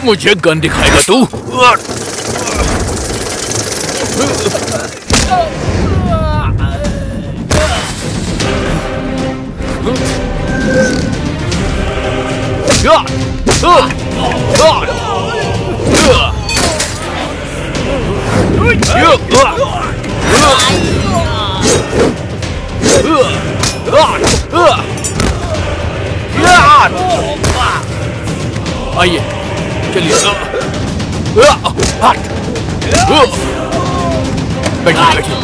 मुझे गन दिखाएगा तू? आइए चलिए। बैठिए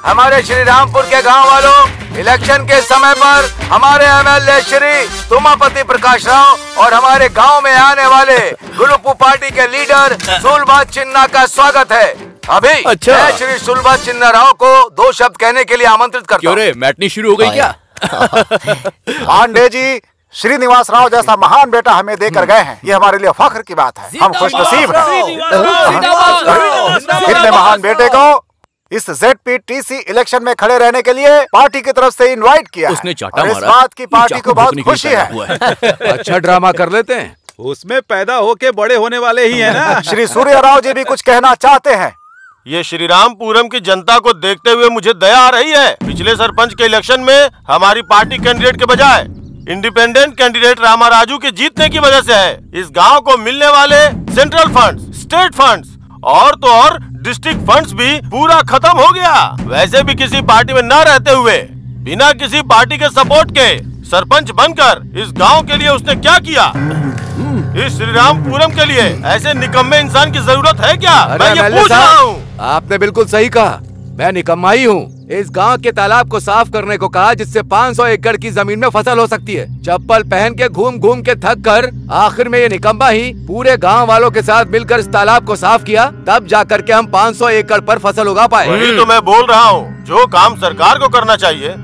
हमारे श्री रामपुर के गांव वालों, इलेक्शन के समय पर हमारे एमएलए श्री तुमापति प्रकाश राव और हमारे गांव में आने वाले गुलुपू पार्टी के लीडर सुलभात चिन्ना का स्वागत है। अभी मैं श्री सुलभात चिन्ना राव को 2 शब्द कहने के लिए आमंत्रित करता हूँ। मैटनी शुरू हो गई क्या? पांडे जी, श्रीनिवास राव जैसा महान बेटा हमें देकर गए हैं, ये हमारे लिए फख्र की बात है। हम खुशनसीब हैं। इतने महान बेटे को इस ZPTC इलेक्शन में खड़े रहने के लिए पार्टी की तरफ से इनवाइट किया उसने चाटा और इस बात की पार्टी को बहुत खुशी है। अच्छा ड्रामा कर लेते हैं, उसमें पैदा होके बड़े होने वाले ही हैं ना। श्री सूर्य राव जी भी कुछ कहना चाहते हैं। ये श्री रामपुरम की जनता को देखते हुए मुझे दया आ रही है। पिछले सरपंच के इलेक्शन में हमारी पार्टी कैंडिडेट के बजाय इंडिपेंडेंट कैंडिडेट रामा राजू के जीतने की वजह से है इस गांव को मिलने वाले सेंट्रल फंड्स, स्टेट फंड्स और तो और डिस्ट्रिक्ट फंड्स भी पूरा खत्म हो गया। वैसे भी किसी पार्टी में न रहते हुए बिना किसी पार्टी के सपोर्ट के सरपंच बनकर इस गांव के लिए उसने क्या किया? इस श्री रामपुरम के लिए ऐसे निकम्मे इंसान की जरूरत है क्या? मैं ये पूछ रहा हूँ। आपने बिल्कुल सही कहा, मैं निकम्मा ही हूँ। इस गांव के तालाब को साफ करने को कहा जिससे 500 एकड़ की जमीन में फसल हो सकती है। चप्पल पहन के घूम घूम के थक कर आखिर में ये निकम्मा ही पूरे गांव वालों के साथ मिलकर इस तालाब को साफ किया, तब जाकर के हम 500 एकड़ पर फसल उगा पाए। वही तो मैं बोल रहा हूँ, जो काम सरकार को करना चाहिए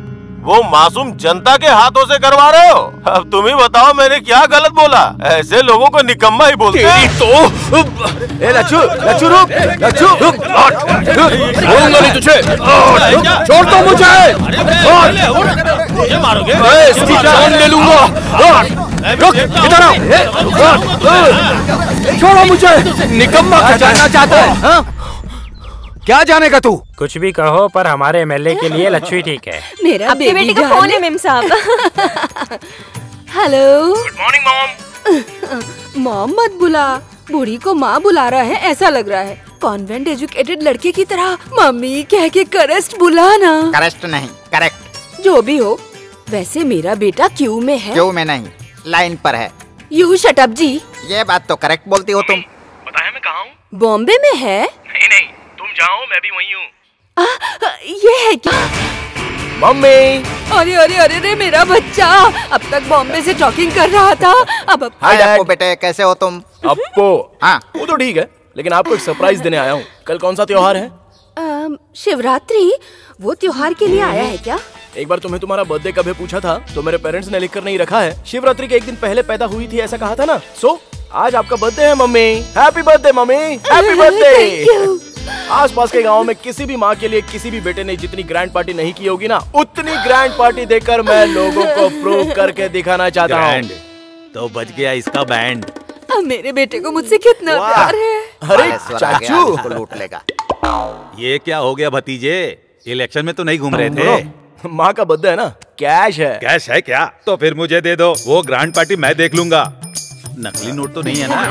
वो मासूम जनता के हाथों से करवा रहे हो। अब तुम ही बताओ मैंने क्या गलत बोला? ऐसे लोगों को निकम्मा ही बोलते हैं। लच्छू, लच्छू रुक, लच्छू रुक, छोड़ूंगा नहीं तुझे, छोड़ दो मुझे, मुझे मारोगे? इसकी जान ले लूंगा। रुक, इधर आओ, छोड़ो मुझे। निकम्मा क्या जानना चाहता है? क्या जानेगा तू? कुछ भी कहो पर हमारे एमएलए के लिए लच्छू ही ठीक है। मेरा बेटे का फोन है मेम साहब। Hello, good morning mom. Mom मत बुला, बूढ़ी को माँ बुला रहा है ऐसा लग रहा है। कॉन्वेंट एजुकेटेड लड़के की तरह मम्मी कह के करेक्ट बुलाना। करेक्ट नहीं, करेक्ट। जो भी हो, वैसे मेरा बेटा क्यू में है। क्यू में नहीं, लाइन पर है। यू शट अप जी। ये बात तो करेक्ट बोलती हो तुम। बताया मैं कहाँ हूँ? बॉम्बे में है? नहीं नहीं, तुम जाओ, मैं भी वहीं हूँ। ये है क्या? मम्मी। अरे अरे अरे अरे मेरा बच्चा अब तक बॉम्बे से टॉकिंग कर रहा था, अब हाय अप्पू बेटे, कैसे हो तुम? अप्पू, हाँ वो तो ठीक है, लेकिन आपको एक सरप्राइज देने आया हूँ। कल कौन सा त्योहार है? शिवरात्रि। वो त्योहार के लिए आया है क्या? एक बार तुम्हें तुम्हारा बर्थडे कब है पूछा था तो मेरे पेरेंट्स ने लिख कर नहीं रखा है। शिवरात्रि के एक दिन पहले पैदा हुई थी ऐसा कहा था ना। सो आज आपका बर्थडे है mummy. Happy birthday mummy, happy birthday. आसपास के गांव में किसी भी माँ के लिए किसी भी बेटे ने जितनी ग्रैंड पार्टी नहीं की होगी ना, उतनी ग्रैंड पार्टी देकर मैं लोगों को प्रूव करके दिखाना चाहता हूँ। तो बच गया इसका बैंड। अब मेरे बेटे को मुझसे कितना प्यार है। अरे चाचू, लूट लेगा। ये क्या हो गया भतीजे? इलेक्शन में तो नहीं घूम रहे थे? माँ का बर्थडे है ना, कैश है। कैश है क्या? तो फिर मुझे दे दो, वो ग्रांड पार्टी मैं देख लूंगा। नकली नोट तो नहीं है ना?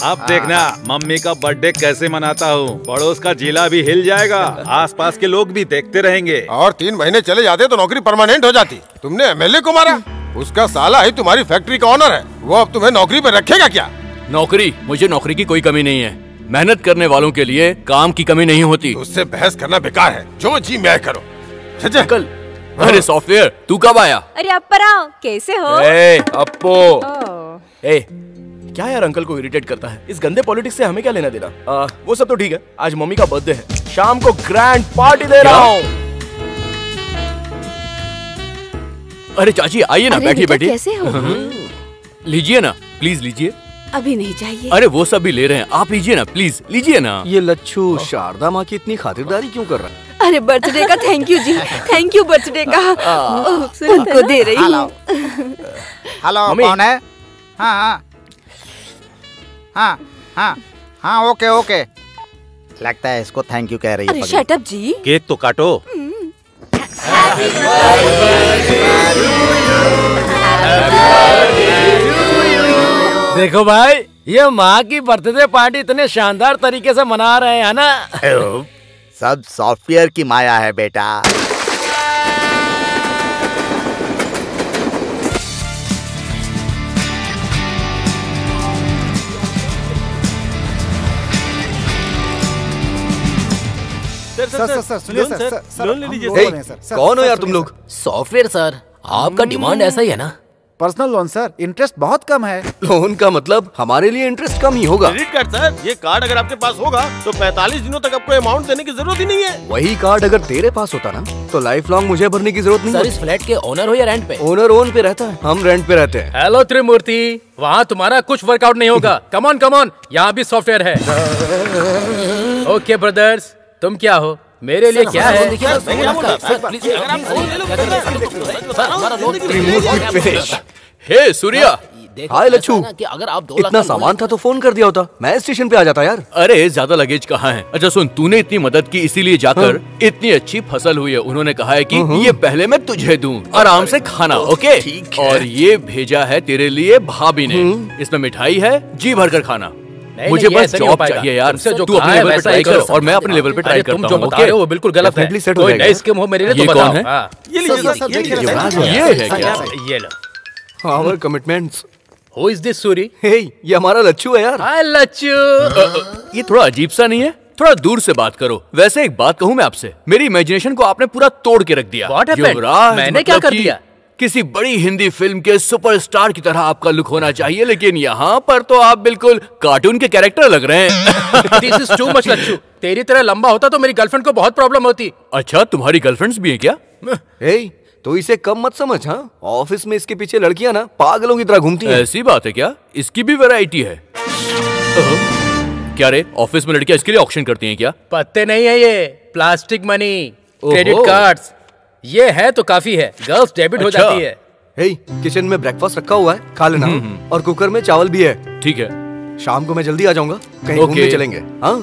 अब देखना मम्मी का बर्थडे कैसे मनाता हूँ। पड़ोस का जिला भी हिल जाएगा, आसपास के लोग भी देखते रहेंगे। और 3 महीने चले जाते तो नौकरी परमानेंट हो जाती। तुमने एमएलए को मारा, उसका साला ही तुम्हारी फैक्ट्री का ऑनर है। वो अब तुम्हें नौकरी पर रखेगा क्या? नौकरी? मुझे नौकरी की कोई कमी नहीं है। मेहनत करने वालों के लिए काम की कमी नहीं होती। उससे बहस करना बेकार है, जो जी मैं करो। कल अरे सॉफ्टवेयर, तू कब आया? अरे अप्पराव, कैसे हो? अप्पो। क्या यार अंकल को इरिटेट करता है? इस गंदे पॉलिटिक्स से हमें क्या लेना देना? वो सब तो ठीक है, आज मम्मी का बर्थडे है, शाम को ग्रैंड पार्टी दे रहा हूँ। अरे चाची आइए ना, बैठिए बैठिए। कैसे हो? लीजिए ना, प्लीज लीजिए। अभी नहीं चाहिए। अरे वो सब भी ले रहे हैं, आप लीजिए ना, प्लीज लीजिए ना। ये लच्छू शारदा माँ की इतनी खातिरदारी क्यों कर रहा है? अरे बर्थडे का थैंक यू जी, थैंक यू बर्थडे का। उनको दे रही हूँ। हेलो, कौन है? हाँ हाँ हाँ हाँ, ओके ओके। लगता है इसको थैंक यू कह रही है। अरे शट अप जी। केक तो काटो। देखो भाई, ये माँ की बर्थडे पार्टी इतने शानदार तरीके से मना रहे हैं ना। सब सॉफ्टवेयर की माया है बेटा। सर सुनिए सर, लोन ले लीजिए सर। कौन हो यार तुम लोग? सॉफ्टवेयर सर, आपका डिमांड ऐसा ही है ना? पर्सनल लोन सर, इंटरेस्ट बहुत कम है। लोन का मतलब हमारे लिए इंटरेस्ट कम ही होगा। क्रेडिट कार्ड सर, ये कार्ड अगर आपके पास होगा तो 45 दिनों तक आपको अमाउंट देने की जरूरत ही नहीं है। वही कार्ड अगर तेरे पास होता ना तो लाइफ लॉन्ग मुझे भरने की जरूरत नहीं सर होती। इस फ्लैट के ओनर हो या रेंट पे? ओनर ओन पे रहता है, हम रेंट पे रहते हैं। हेलो त्रिमूर्ति, वहाँ तुम्हारा कुछ वर्कआउट नहीं होगा। कम ऑन, यहाँ भी सॉफ्टवेयर है। ओके ब्रदर्स, तुम क्या हो? मेरे लिए क्या है? हे सूर्या। हाय लच्छू, अगर आप 2 इतना सामान था तो फोन कर दिया होता, मैं स्टेशन पे आ जाता यार। अरे ज्यादा लगेज कहाँ है? अच्छा सुन, तूने इतनी मदद की इसीलिए जाकर इतनी अच्छी फसल हुई है। उन्होंने कहा है कि ये पहले मैं तुझे दूं, आराम से खाना। ओके, और ये भेजा है तेरे लिए भाभी ने। इसमें मिठाई है, जी भर कर खाना। मुझे बस जॉब चाहिए यार। तू अपने लेवल पे ट्राई कर और मैं अपने लेवल पे ट्राई करता हूँ। तुम जो बता रहे हो वो बिल्कुल गलत है। कोई नई स्कीम हो मेरे लिए तो बताओ। ये है क्या? ये लो। Our commitments. Who is this Suri? Hey, ये हमारा लच्छू है यार। हाय लच्छू। ये थोड़ा अजीब सा नहीं है? थोड़ा दूर से बात करो। वैसे एक बात कहूँ मैं आपसे, मेरी इमेजिनेशन को आपने पूरा तोड़ के रख दिया। What happened? मैंने क्या कर दिया? किसी बड़ी हिंदी फिल्म के सुपरस्टार की तरह आपका लुक होना चाहिए, लेकिन यहाँ पर तो आप बिल्कुल कार्टून के कैरेक्टर लग रहे हैं। This is too much Lachhu. तेरी तरह लंबा होता तो मेरी गर्लफ्रेंड को बहुत प्रॉब्लम होती। अच्छा, तुम्हारी गर्लफ्रेंड्स भी हैं क्या? Hey, तो इसे कम मत समझ। हाँ, ऑफिस में इसके पीछे लड़कियां ना पागलों की तरह घूमती हैं। ऐसी बात है क्या? इसकी भी वैरायटी है? क्या रे, ऑफिस में लड़कियां इसके लिए ऑक्शन करती हैं क्या? पत्ते नहीं है ये, प्लास्टिक मनी, क्रेडिट कार्ड्स। ये है तो काफी है, गर्ल्स डेबिट हो जाती है। हे, किचन में ब्रेकफास्ट रखा हुआ है, खा लेना। और कुकर में चावल भी है। ठीक है, शाम को मैं जल्दी आ जाऊंगा, कहीं घूमने चलेंगे। हाँ,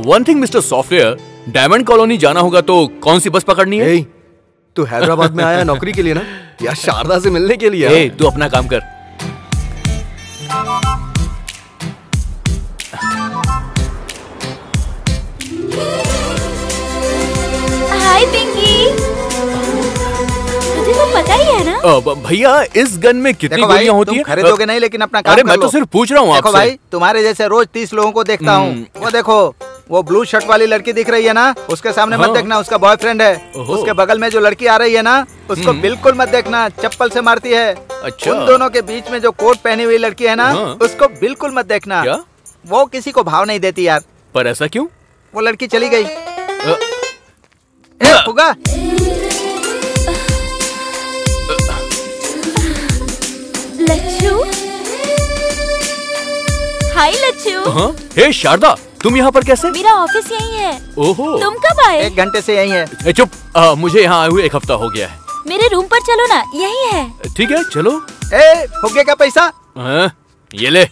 one thing mister software, diamond colony जाना होगा तो कौन सी बस पकड़नी है? तू हैदराबाद में आया नौकरी के लिए ना, या शारदा से मिलने के लिए? तू अपना काम कर। हाय पिंकी, तुझे तो पता ही है ना? भैया इस गन में कितनी गोलियां होती हैं? खरीदोगे नहीं, लेकिन अपना काम अरे कर मैं लो। तो सिर्फ पूछ रहा हूँ आपसे। देखो भाई, तुम्हारे जैसे रोज 30 लोगों को देखता हूँ। वो देखो, वो ब्लू शर्ट वाली लड़की दिख रही है ना, उसके सामने मत देखना, उसका बॉयफ्रेंड है। उसके बगल में जो लड़की आ रही है ना, उसको बिल्कुल मत देखना, चप्पल से मारती है। अच्छा। उन दोनों के बीच में जो कोट पहनी हुई लड़की है ना, उसको बिल्कुल मत देखना। क्या? वो किसी को भाव नहीं देती यार। पर ऐसा क्यों? वो लड़की चली गई। होगा लच्छू, हाय लच्छू। हे शारदा, तुम यहाँ पर कैसे? मेरा ऑफिस यही है। ओहो, तुम कब आए? 1 घंटे से यही है। चुप, मुझे यहाँ आए हुए 1 हफ्ता हो गया है। मेरे रूम पर चलो ना, यही है। ठीक है चलो। फुग्गे का पैसा ये ले।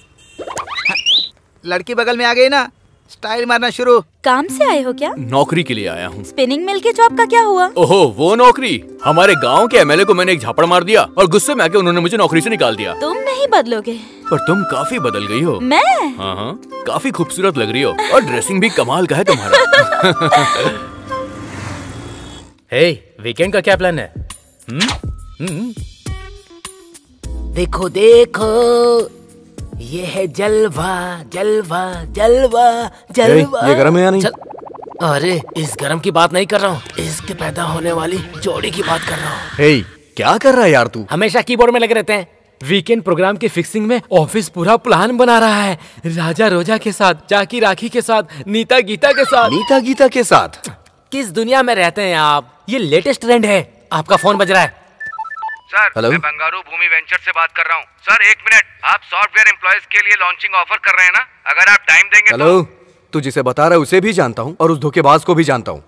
लड़की बगल में आ गई ना, स्टाइल मारना शुरू। काम से आए हो क्या? नौकरी के लिए आया हूँ। स्पिनिंग मिल के जॉब का क्या हुआ? ओहो, वो नौकरी। हमारे गांव के एमएलए को मैंने एक झापड़ मार दिया और गुस्से में आके उन्होंने मुझे नौकरी से निकाल दिया। तुम नहीं बदलोगे। पर तुम काफी बदल गई हो। मैं? हाँ, काफी खूबसूरत लग रही हो और ड्रेसिंग भी कमाल का है तुम्हारा। हे, वीकेंड का क्या प्लान है? देखो देखो, ये है जलवा जलवा जलवा जलवा। ये गरम है या नहीं? अरे इस गरम की बात नहीं कर रहा हूँ, इसके पैदा होने वाली जोड़ी की बात कर रहा हूँ। हे, क्या कर रहा है यार तू? हमेशा कीबोर्ड में लगे रहते हैं। वीकेंड प्रोग्राम की फिक्सिंग में ऑफिस पूरा प्लान बना रहा है। राजा रोजा के साथ, जाकी राखी के साथ, नीता गीता के साथ। नीता गीता के साथ? किस दुनिया में रहते हैं आप? ये लेटेस्ट ट्रेंड है। आपका फोन बज रहा है। सर, मैं बंगारू भूमि वेंचर से बात कर रहा हूँ। Sir, 1 minute. आप सॉफ्टवेयर एम्प्लॉयज के लिए लॉन्चिंग ऑफर कर रहे हैं ना? अगर आप टाइम देंगे हेलो, तू जिसे बता रहा है उसे भी जानता हूँ और उस धोखेबाज को भी जानता हूँ।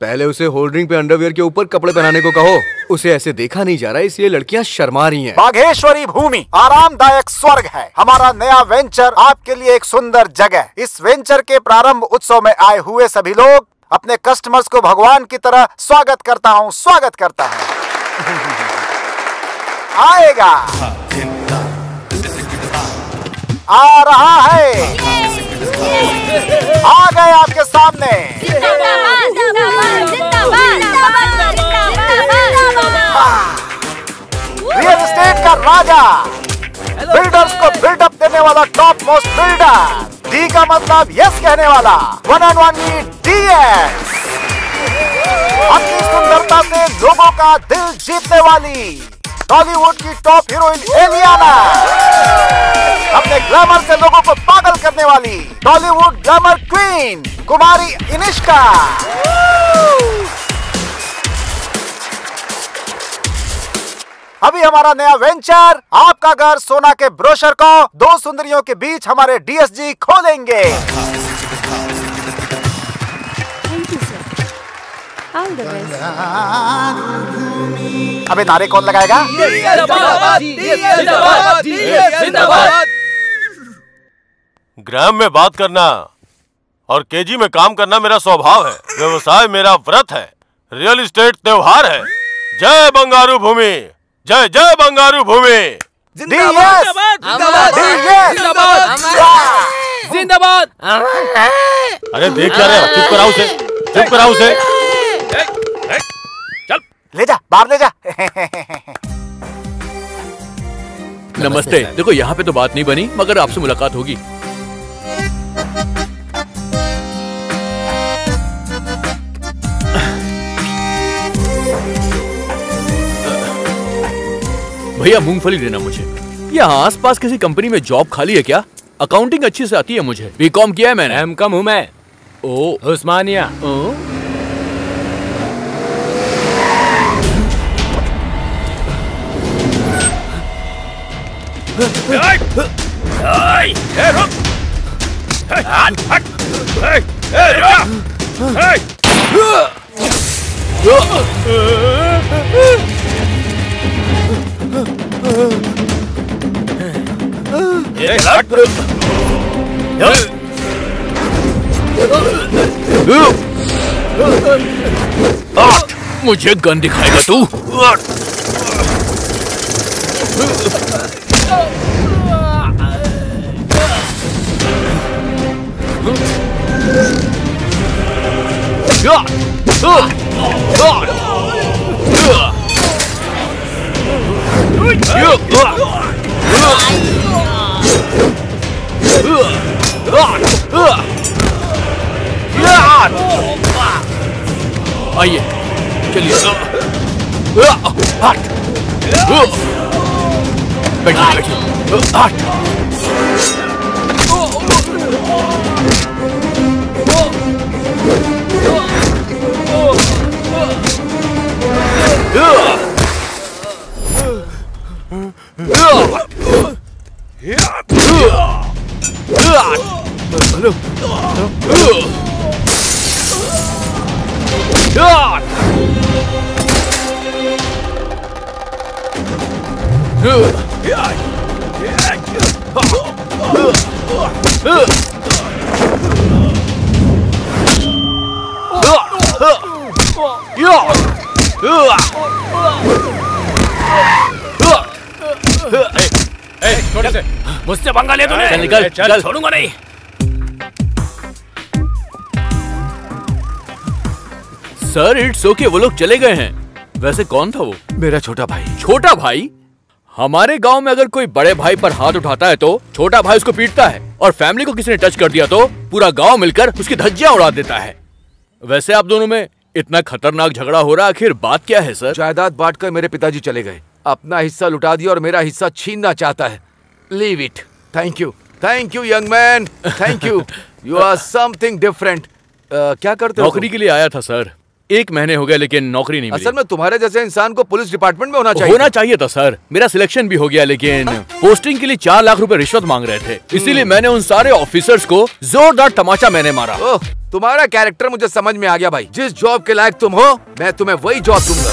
पहले उसे होल्डरिंग पे अंडरवियर के ऊपर कपड़े पहनाने को कहो। उसे ऐसे देखा नहीं जा रहा, इसलिए लड़कियां शर्मा रही हैं। बाघेश्वरी भूमि आरामदायक स्वर्ग है। हमारा नया वेंचर आपके लिए एक सुंदर जगह। इस वेंचर के प्रारंभ उत्सव में आए हुए सभी लोग अपने कस्टमर्स को भगवान की तरह स्वागत करता हूँ। आएगा, आ रहा है, आ गए आपके सामने। रियल एस्टेट का राजा, बिल्डर्स को बिल्डअप देने वाला टॉप मोस्ट बिल्डर। डी का मतलब यस कहने वाला, 1 and only DS। अपनी सुंदरता से लोगों का दिल जीतने वाली टॉलीवुड की टॉप हीरोइन एलियाना। अपने ग्लैमर से लोगों को पागल करने वाली टॉलीवुड ग्लैमर क्वीन कुमारी इनिष्का। अभी हमारा नया वेंचर आपका घर सोना के ब्रोशर को 2 सुंदरियों के बीच हमारे DSG खोलेंगे। अबे नारे कौन लगाएगा? ग्राम में बात करना और केजी में काम करना मेरा स्वभाव है। व्यवसाय मेरा व्रत है। रियल एस्टेट त्योहार है। जय बंगारू भूमि, जय जय बंगारू भूमि। जिंदाबाद। अरे देख क्या रहे, चुप कराओ उसे, चुप कराओ उसे। चल ले जा, बाहर ले जा। नमस्ते। देखो यहाँ पे तो बात नहीं बनी, मगर आपसे मुलाकात होगी। भैया मूंगफली देना मुझे। यहाँ आसपास किसी कंपनी में जॉब खाली है क्या? अकाउंटिंग अच्छी से आती है मुझे। बीकॉम किया है मैंने। M.Com हूँ मैं। ओ, उस्मानिया। मुझे गन दिखाएगा तू? आइए चलिए। बैठिए मुझसे पंगा ले तूने। चल निकल, चल। छोड़ूंगा नहीं। सर इट्स ओके, वो लोग चले गए हैं। वैसे कौन था वो? मेरा छोटा भाई। छोटा भाई? हमारे गांव में अगर कोई बड़े भाई पर हाथ उठाता है तो छोटा भाई उसको पीटता है, और फैमिली को किसी ने टच कर दिया तो पूरा गांव मिलकर उसकी धज्जियां उड़ा देता है। वैसे आप दोनों में इतना खतरनाक झगड़ा हो रहा, आखिर बात क्या है सर? जायदाद बांटकर मेरे पिताजी चले गए, अपना हिस्सा लुटा दिया और मेरा हिस्सा छीनना चाहता है। Leave it. Thank you young man, thank you. You are something different. क्या करते हो? नौकरी के लिए आया था सर, 1 महीने हो गए लेकिन नौकरी नहीं मिली। असल में तुम्हारे जैसे इंसान को पुलिस डिपार्टमेंट में होना चाहिए था सर। मेरा सिलेक्शन भी हो गया लेकिन पोस्टिंग के लिए 4 लाख रुपए रिश्वत मांग रहे थे, इसीलिए मैंने उन सारे ऑफिसर्स को जोरदार तमाचा मैंने मारा। ओह, तुम्हारा कैरेक्टर मुझे समझ में आ गया भाई। जिस जॉब के लायक तुम हो, मैं तुम्हें वही जॉब दूंगा।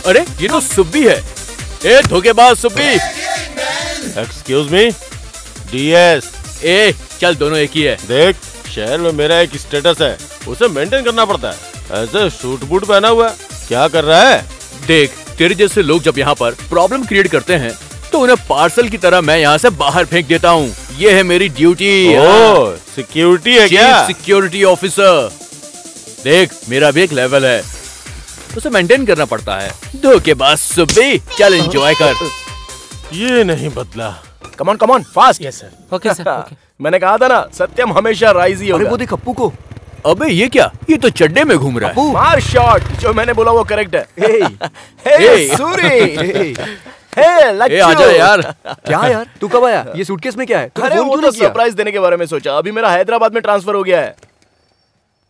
अरे ये तो सुब्बी है। ए धोखेबाज सुब्बी। Excuse me, DS. ए चल, दोनों एक ही है। देख, शहर में मेरा एक स्टेटस है, उसे मेंटेन करना पड़ता है। ऐसे सूट बूट पहना हुआ है, क्या कर रहा है? देख, तेरे जैसे लोग जब यहाँ पर प्रॉब्लम क्रिएट करते हैं तो उन्हें पार्सल की तरह मैं यहाँ से बाहर फेंक देता हूँ। ये है मेरी ड्यूटी। ओह, सिक्योरिटी है क्या? Security officer. देख, मेरा भी एक लेवल है, उसे मेंटेन करना पड़ता है। धोखेबाज सुब्बी, चल एंजॉय कर। ये नहीं बदला। Come on fast. Yes sir. Okay sir. मैंने कहा था ना, सत्यम हमेशा राइज ही होगा। वो देख अप्पू को। अबे ये क्या? ये तो चड्डे में घूम रहा है। मार शॉट, जो मैंने बोला वो करेक्ट है। हे सूरी, आजा यार। क्या यार, तू कब आया? ये सूटकेस में क्या है? अरे वो तो सरप्राइज देने के बारे में सोचा। अभी मेरा हैदराबाद में ट्रांसफर हो गया है।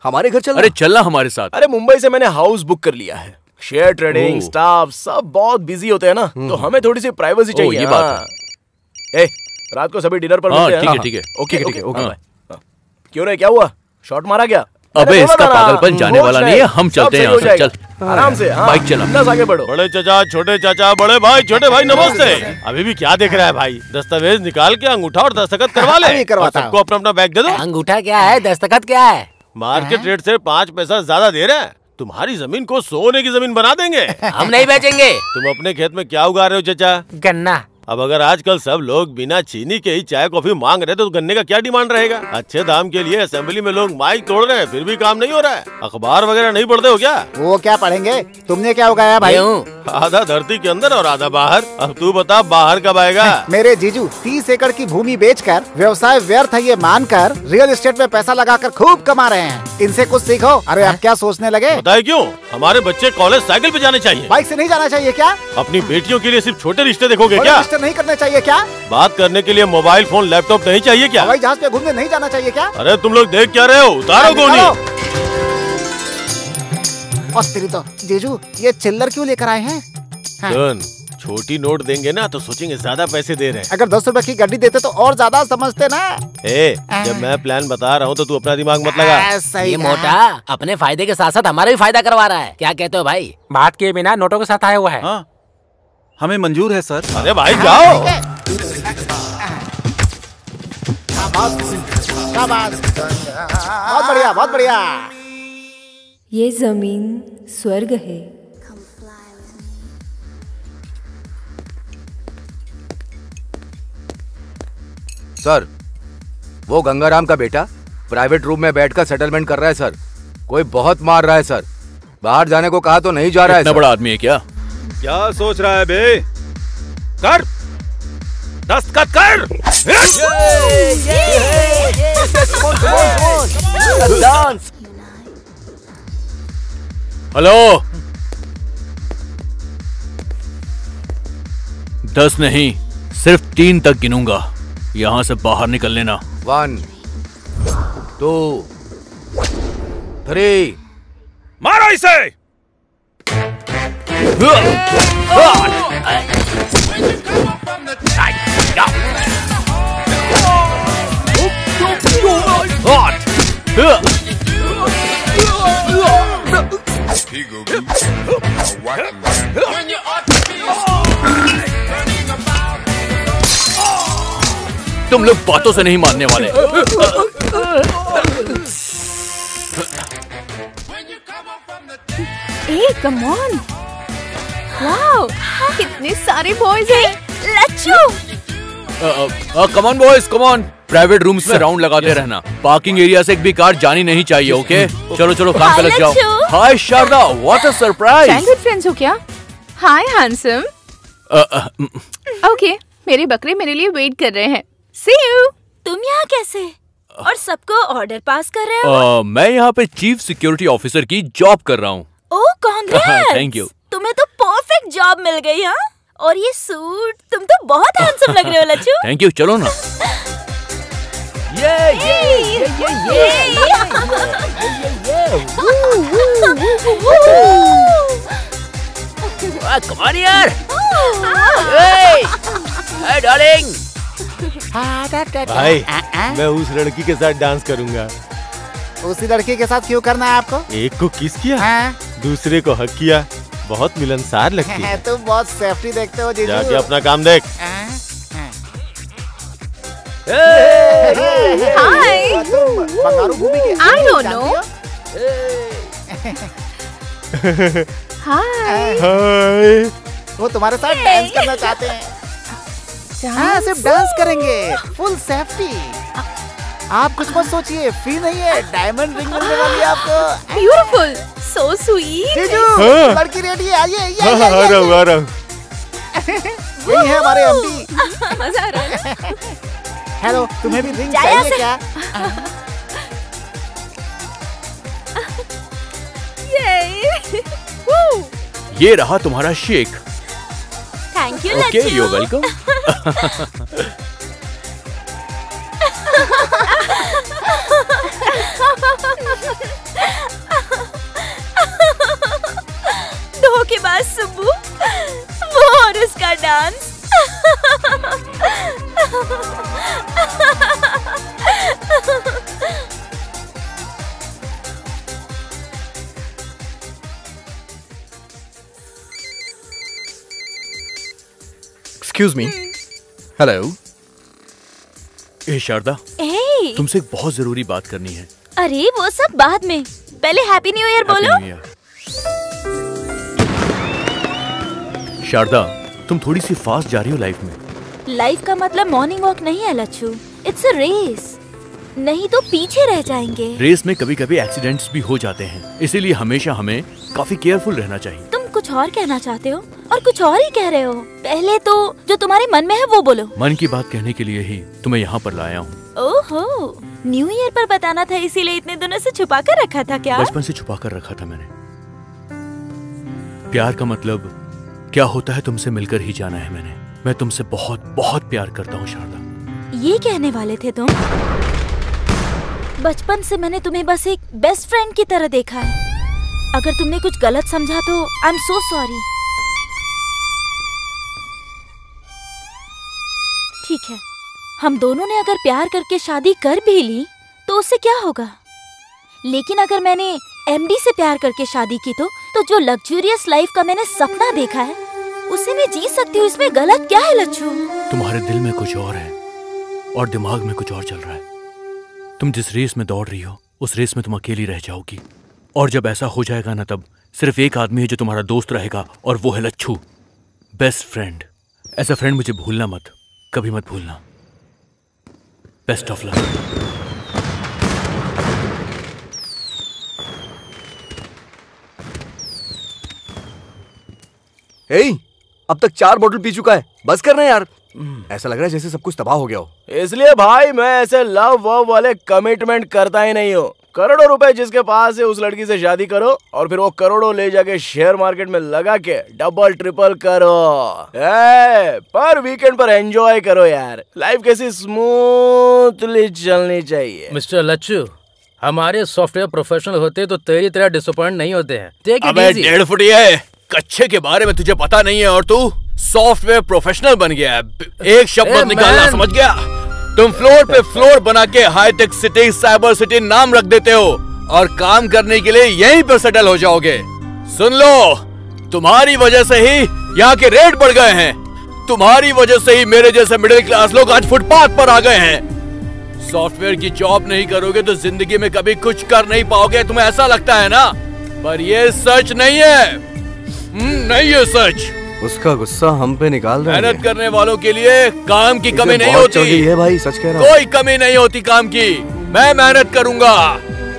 हमारे घर चल। अरे चलना हमारे साथ। अरे मुंबई से मैंने हाउस बुक कर लिया है। शेयर ट्रेडिंग, स्टाफ सब बहुत बिजी होते हैं ना, तो हमें थोड़ी सी प्राइवेसी चाहिए। ये बात है। रात को सभी डिनर पर मिलते हैं। ठीक है। ओके। क्यों रे, क्या हुआ? शॉट मारा क्या? अबे इसका पागलपन जाने वाला नहीं है। हम चलते हैं यहाँ से। चल आराम से, बाइक चला। बस आगे बढ़ो। बड़े चाचा, छोटे चाचा, बड़े भाई, छोटे भाई, नमस्ते। अभी भी क्या देख रहा है भाई? दस्तावेज निकाल के अंगूठा और दस्तखत करवा ले। सबको अपना अपना बैग दे दो। अंगूठा क्या है, दस्तखत क्या है? मार्केट रेट से 5 पैसा ज्यादा दे रहे हैं। तुम्हारी जमीन को सोने की जमीन बना देंगे। हम नहीं बेचेंगे। तुम अपने खेत में क्या उगा रहे हो चाचा? गन्ना। अब अगर आजकल सब लोग बिना चीनी के ही चाय कॉफी मांग रहे तो गन्ने का क्या डिमांड रहेगा? अच्छे दाम के लिए असेंबली में लोग माइक तोड़ रहे हैं, फिर भी काम नहीं हो रहा है। अखबार वगैरह नहीं पढ़ते हो क्या? वो क्या पढ़ेंगे? तुमने क्या उगाया भाई? आधा धरती के अंदर और आधा बाहर। अब तू बता, बाहर कब आएगा? मेरे जीजू 30 एकड़ की भूमि बेचकर व्यवसाय व्यर्थ है ये मानकर रियल एस्टेट में पैसा लगाकर खूब कमा रहे हैं। इनसे कुछ सीखो। अरे आप क्या सोचने लगे? बताए क्यों? हमारे बच्चे कॉलेज साइकिल पे जाने चाहिए, बाइक से नहीं जाना चाहिए क्या? अपनी बेटियों के लिए सिर्फ छोटे रिश्ते देखोगे क्या? रिश्ते नहीं करने चाहिए क्या? बात करने के लिए मोबाइल फोन लैपटॉप नहीं चाहिए क्या? हवाई जहाज पे घूमने नहीं जाना चाहिए क्या? अरे तुम लोग देख क्या रहे हो? उतारो गोनी। और तेरी तो जीजू, ये चिल्लर क्यों लेकर आए हैं? सुन, छोटी नोट देंगे ना तो सोचेंगे ज्यादा पैसे दे रहे हैं। अगर 10 रुपए की गड्डी देते तो और ज्यादा समझते ना। जब मैं प्लान बता रहा हूँ तो तू अपना दिमाग मत लगा। ये मोटा अपने फायदे के साथ साथ हमारा भी फायदा करवा रहा है। क्या कहते हो भाई? बात किए बिना नोटों के साथ आया हुआ है। हाँ, हमें मंजूर है सर। अरे भाई जाओ। बहुत बढ़िया, बहुत बढ़िया। ये जमीन स्वर्ग है। सर, वो गंगाराम का बेटा प्राइवेट रूम में बैठकर सेटलमेंट कर रहा है सर। कोई बहुत मार रहा है सर। बाहर जाने को कहा तो नहीं जा रहा है। इतना बड़ा आदमी है क्या? क्या सोच रहा है बे? कर, दस्तखत कर। हेलो, 10 नहीं, सिर्फ 3 तक गिनूंगा। यहाँ से बाहर निकल लेना। 1 2 3। मारो इसे। तुम लोग बातों से नहीं मानने वाले। ए कम ऑन, वाओ कितने सारे बॉयज हैं। Lachhu come on boys, come on. Private rooms में राउंड लगाते रहना। पार्किंग एरिया से एक भी कार जानी नहीं चाहिए, ओके? चलो चलो काम पे लग जाओ। Hi Sharda, what a surprise. Good friends हो क्या? हाय हैंडसम। ओके, मेरे बकरे मेरे लिए वेट कर रहे हैं। सी यू। तुम यहाँ कैसे और सबको ऑर्डर पास कर रहे हो? मैं यहाँ पे चीफ सिक्योरिटी ऑफिसर की जॉब कर रहा हूँ। ओह कांग्रेट्स। Thank you. तुम्हें तो परफेक्ट जॉब मिल गई। हाँ, और ये सूट, तुम तो बहुत हैंडसम लग रहे हो लच्छू। थैंक यू, चलो ना। Come on यार। Hey, darling। भाई, मैं उस लड़की के साथ डांस करूंगा। उसी लड़की के साथ क्यों करना है आपको? एक को किस किया, दूसरे को हक किया। बहुत मिलनसार लगती है। तुम बहुत सेफ्टी देखते हो जीजू। जाके अपना काम देख। हाय। बंगारू भूमि के I don't know। हाय। हाय। वो तुम्हारे साथ डांस करना चाहते हैं। हाँ, सिर्फ डांस करेंगे, फुल सेफ्टी। आप कुछ मत सोचिए, फी नहीं है, डायमंड रिंग मिलने वाली है आपको। Beautiful, so sweet. जीजू, लड़की रेडी है, आइए। आ रहा हूँ। यही है हमारे एमडी। मजा आ रहा है। हेलो, तुम्हें भी रिंग चाहिए क्या? ये रहा तुम्हारा shake. Thank you okay, you welcome. धोखेबाज सुब्बू, वो और उसका डांस। Excuse me. हेलो। ए शारदा, ए, तुमसे एक बहुत जरूरी बात करनी है। अरे वो सब बाद में, पहले हैप्पी न्यू ईयर बोलो। शारदा, तुम थोड़ी सी फास्ट जा रही हो लाइफ में। लाइफ का मतलब मॉर्निंग वॉक नहीं है लच्छू, इट्स अ रेस। नहीं तो पीछे रह जाएंगे। रेस में कभी कभी एक्सीडेंट्स भी हो जाते हैं, इसीलिए हमेशा हमें काफी केयरफुल रहना चाहिए। तुम कुछ और कहना चाहते हो और कुछ और ही कह रहे हो। पहले तो जो तुम्हारे मन में है वो बोलो। मन की बात कहने के लिए ही तुम्हें यहाँ पर लाया हूँ। ओहो, न्यू ईयर पर बताना था, इसीलिए इतने दिनों से छुपा कर रखा था क्या? बचपन से छुपा कर रखा था मैंने। प्यार का मतलब क्या होता है तुमसे मिलकर ही जाना है मैंने। मैं तुमसे बहुत बहुत प्यार करता हूँ शारदा। ये कहने वाले थे तुम? बचपन से मैंने तुम्हें बस एक बेस्ट फ्रेंड की तरह देखा है। अगर तुमने कुछ गलत समझा तो आई एम सो सॉरी। ठीक है, हम दोनों ने अगर प्यार करके शादी कर भी ली तो उससे क्या होगा? लेकिन अगर मैंने एमडी से प्यार करके शादी की तो जो लग्जूरियस लाइफ का मैंने सपना देखा है उसे मैं जी सकती हूँ। इसमें गलत क्या है लच्छू? तुम्हारे दिल में कुछ और है और दिमाग में कुछ और चल रहा है। तुम जिस रेस में दौड़ रही हो उस रेस में तुम अकेली रह जाओगी, और जब ऐसा हो जाएगा ना तब सिर्फ एक आदमी है जो तुम्हारा दोस्त रहेगा, और वो है लच्छू, बेस्ट फ्रेंड। ऐसा फ्रेंड मुझे भूलना मत, कभी मत भूलना। Best of luck. अब तक 4 बोतल पी चुका है, बस करना यार। ऐसा लग रहा है जैसे सब कुछ तबाह हो गया हो। इसलिए भाई मैं ऐसे लव वव वाले कमिटमेंट करता ही नहीं हूँ। करोड़ों रुपए जिसके पास है उस लड़की से शादी करो और फिर वो करोड़ों ले जाके शेयर मार्केट में लगा के डबल ट्रिपल करो। पर वीकेंड पर एंजॉय करो यार। लाइफ कैसी स्मूथली चलनी चाहिए। मिस्टर लच्छू, हमारे सॉफ्टवेयर प्रोफेशनल होते तो तेरी तरह डिसअपॉइंट नहीं होते हैं। टेक इट अबे इजी। 1.5 फुट है, कच्चे के बारे में तुझे पता नहीं है और तू सॉफ्टवेयर प्रोफेशनल बन गया है। एक शब्द मत निकालना, समझ गया? तुम फ्लोर पे फ्लोर बना के हाईटेक सिटी, साइबर सिटी नाम रख देते हो और काम करने के लिए यहीं पर सेटल हो जाओगे। सुन लो, तुम्हारी वजह से ही यहाँ के रेट बढ़ गए हैं। तुम्हारी वजह से ही मेरे जैसे मिडिल क्लास लोग आज फुटपाथ पर आ गए हैं। सॉफ्टवेयर की जॉब नहीं करोगे तो जिंदगी में कभी कुछ कर नहीं पाओगे, तुम्हें ऐसा लगता है ना, पर ये सच नहीं है। नहीं है सच। उसका गुस्सा हम पे निकाल रहा है। मेहनत करने वालों के लिए काम की कमी नहीं होती है भाई, सच कह रहा हूं। कोई कमी नहीं होती काम की। मैं मेहनत करूंगा।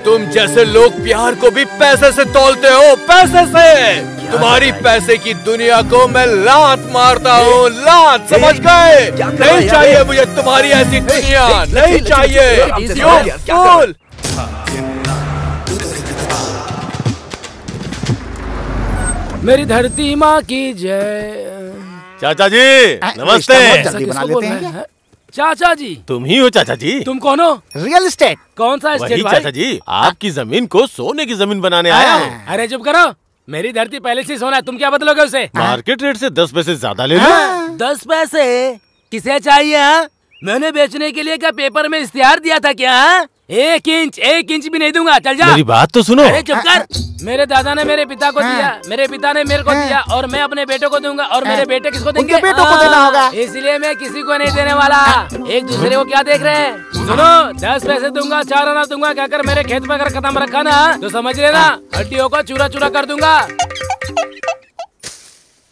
तुम जैसे लोग प्यार को भी पैसे से तौलते हो, पैसे से। तुम्हारी पैसे की दुनिया को मैं लात मारता हूँ, लात, समझ गए? नहीं चाहिए मुझे तुम्हारी ऐसी दुनिया, नहीं चाहिए। फूल। मेरी धरती माँ की जय। चाचा जी नमस्ते। जल्दी बना लेते हैं। चाचा जी तुम ही हो चाचा जी? तुम कौन हो? Real estate. कौन सा वही एस्टेट भाई? चाचा जी, आपकी जमीन को सोने की जमीन बनाने आया हूँ। अरे चुप करो, मेरी धरती पहले से सोना है, तुम क्या बदलोगे उसे? मार्केट रेट से 10 पैसे ज्यादा ले लो। 10 पैसे किसे चाहिए? मैंने बेचने के लिए क्या पेपर में इश्तिहार दिया था क्या? 1 इंच भी नहीं दूंगा, चल जा। मेरी बात तो सुनो। अरे चुप कर। मेरे दादा ने मेरे पिता को दिया, मेरे पिता ने मेरे को दिया, और मैं अपने बेटों को दूंगा, और मेरे बेटे किसको देंगे? उनके बेटों को देना होगा। इसलिए मैं किसी को नहीं देने वाला। एक दूसरे को क्या देख रहे हैं? सुनो, 10 पैसे दूंगा, 4 आना दूंगा, कहकर मेरे खेत में अगर कदम रखा ना तो समझ लेना हड्डियों को चूरा चूरा कर दूंगा।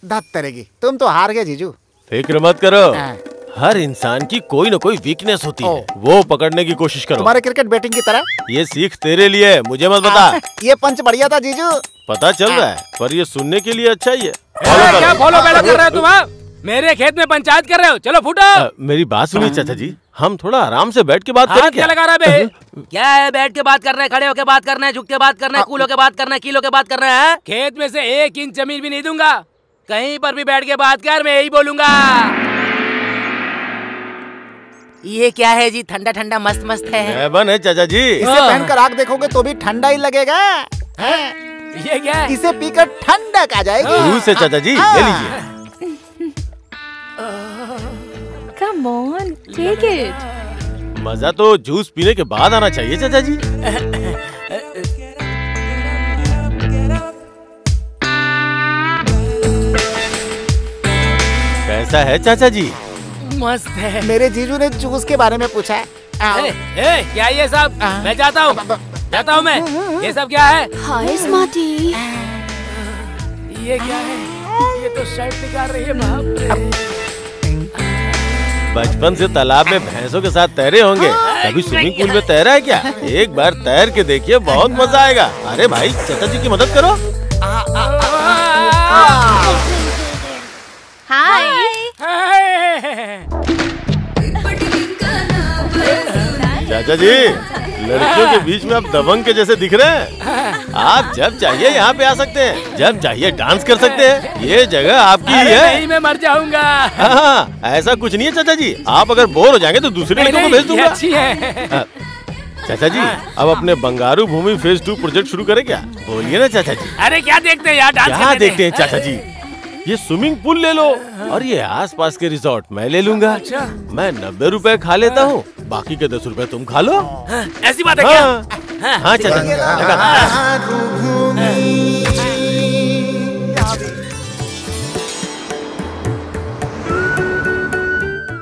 धत तरेगी, तुम तो हार गए जीजू। फिक्र मत करो, हर इंसान की कोई न कोई वीकनेस होती है, वो पकड़ने की कोशिश करो। तुम्हारे क्रिकेट बैटिंग की तरह। ये सीख तेरे लिए, मुझे मत बता। ये पंच बढ़िया था जीजू। पता चल रहा है, पर ये सुनने के लिए अच्छा ही है। क्या फॉलो बैलो कर रहे हो तुम? मेरे खेत में पंचायत कर रहे हो, चलो फूटो। मेरी बात सुनिए चाचा जी, हम थोड़ा आराम से बैठ के बात करें। क्या लगा रहा है? क्या है, बैठ के बात करना है, खड़े होके बात करना है, झुक के बात करना है, कूल होके बात करना है, किलो के बात करना है? खेत में से 1 इंच जमीन भी नहीं दूंगा। कहीं पर भी बैठ के बात कर, मैं यही बोलूंगा। ये क्या है जी? ठंडा ठंडा मस्त मस्त है। बन है चाचा जी। इसे पहनकर आग देखोगे तो भी ठंडा ही लगेगा। ये क्या है? इसे पीकर ठंडक आ जाएगी। जूस है चाचा जी, ले लीजिए। Come on, take it. मजा तो जूस पीने के बाद आना चाहिए चाचा जी। कैसा है चाचा जी? मस्त है। मेरे जीजू ने जूस के बारे में पूछा है। क्या ये सब? मैं जाता हूँ मैं। ये सब क्या है? हाय स्मार्टी। ये क्या है? ये तो शर्ट निकाल रही है। बाप रे। बचपन से तालाब में भैंसों के साथ तैरे होंगे, कभी स्विमिंग पूल में तैरा है क्या? एक बार तैर के देखिए, बहुत मजा आएगा। अरे भाई, चाचा जी की मदद करो। हाय। चाचा जी, लड़कियों के बीच में आप दबंग के जैसे दिख रहे हैं। आप जब चाहिए यहाँ पे आ सकते हैं, जब चाहिए डांस कर सकते हैं। ये जगह आपकी ही है। नहीं, मैं मर जाऊंगा। हाँ, ऐसा कुछ नहीं है चाचा जी। आप अगर बोर हो जाएंगे तो दूसरे लड़कों को भेज दूंगा। अच्छी है। चाचा जी, अब अपने बंगारू भूमि फेज 2 प्रोजेक्ट शुरू करें क्या? बोलिए ना चाचा जी। अरे क्या देखते हैं यार, डांस क्या देखते हैं चाचा जी? ये स्विमिंग पूल ले लो, और ये आसपास के रिजॉर्ट मैं ले लूंगा। अच्छा। मैं 90 रुपए खा लेता हूँ, बाकी के 10 रुपए तुम खा लो। ऐसी बात है क्या? हाँ चाचा जी,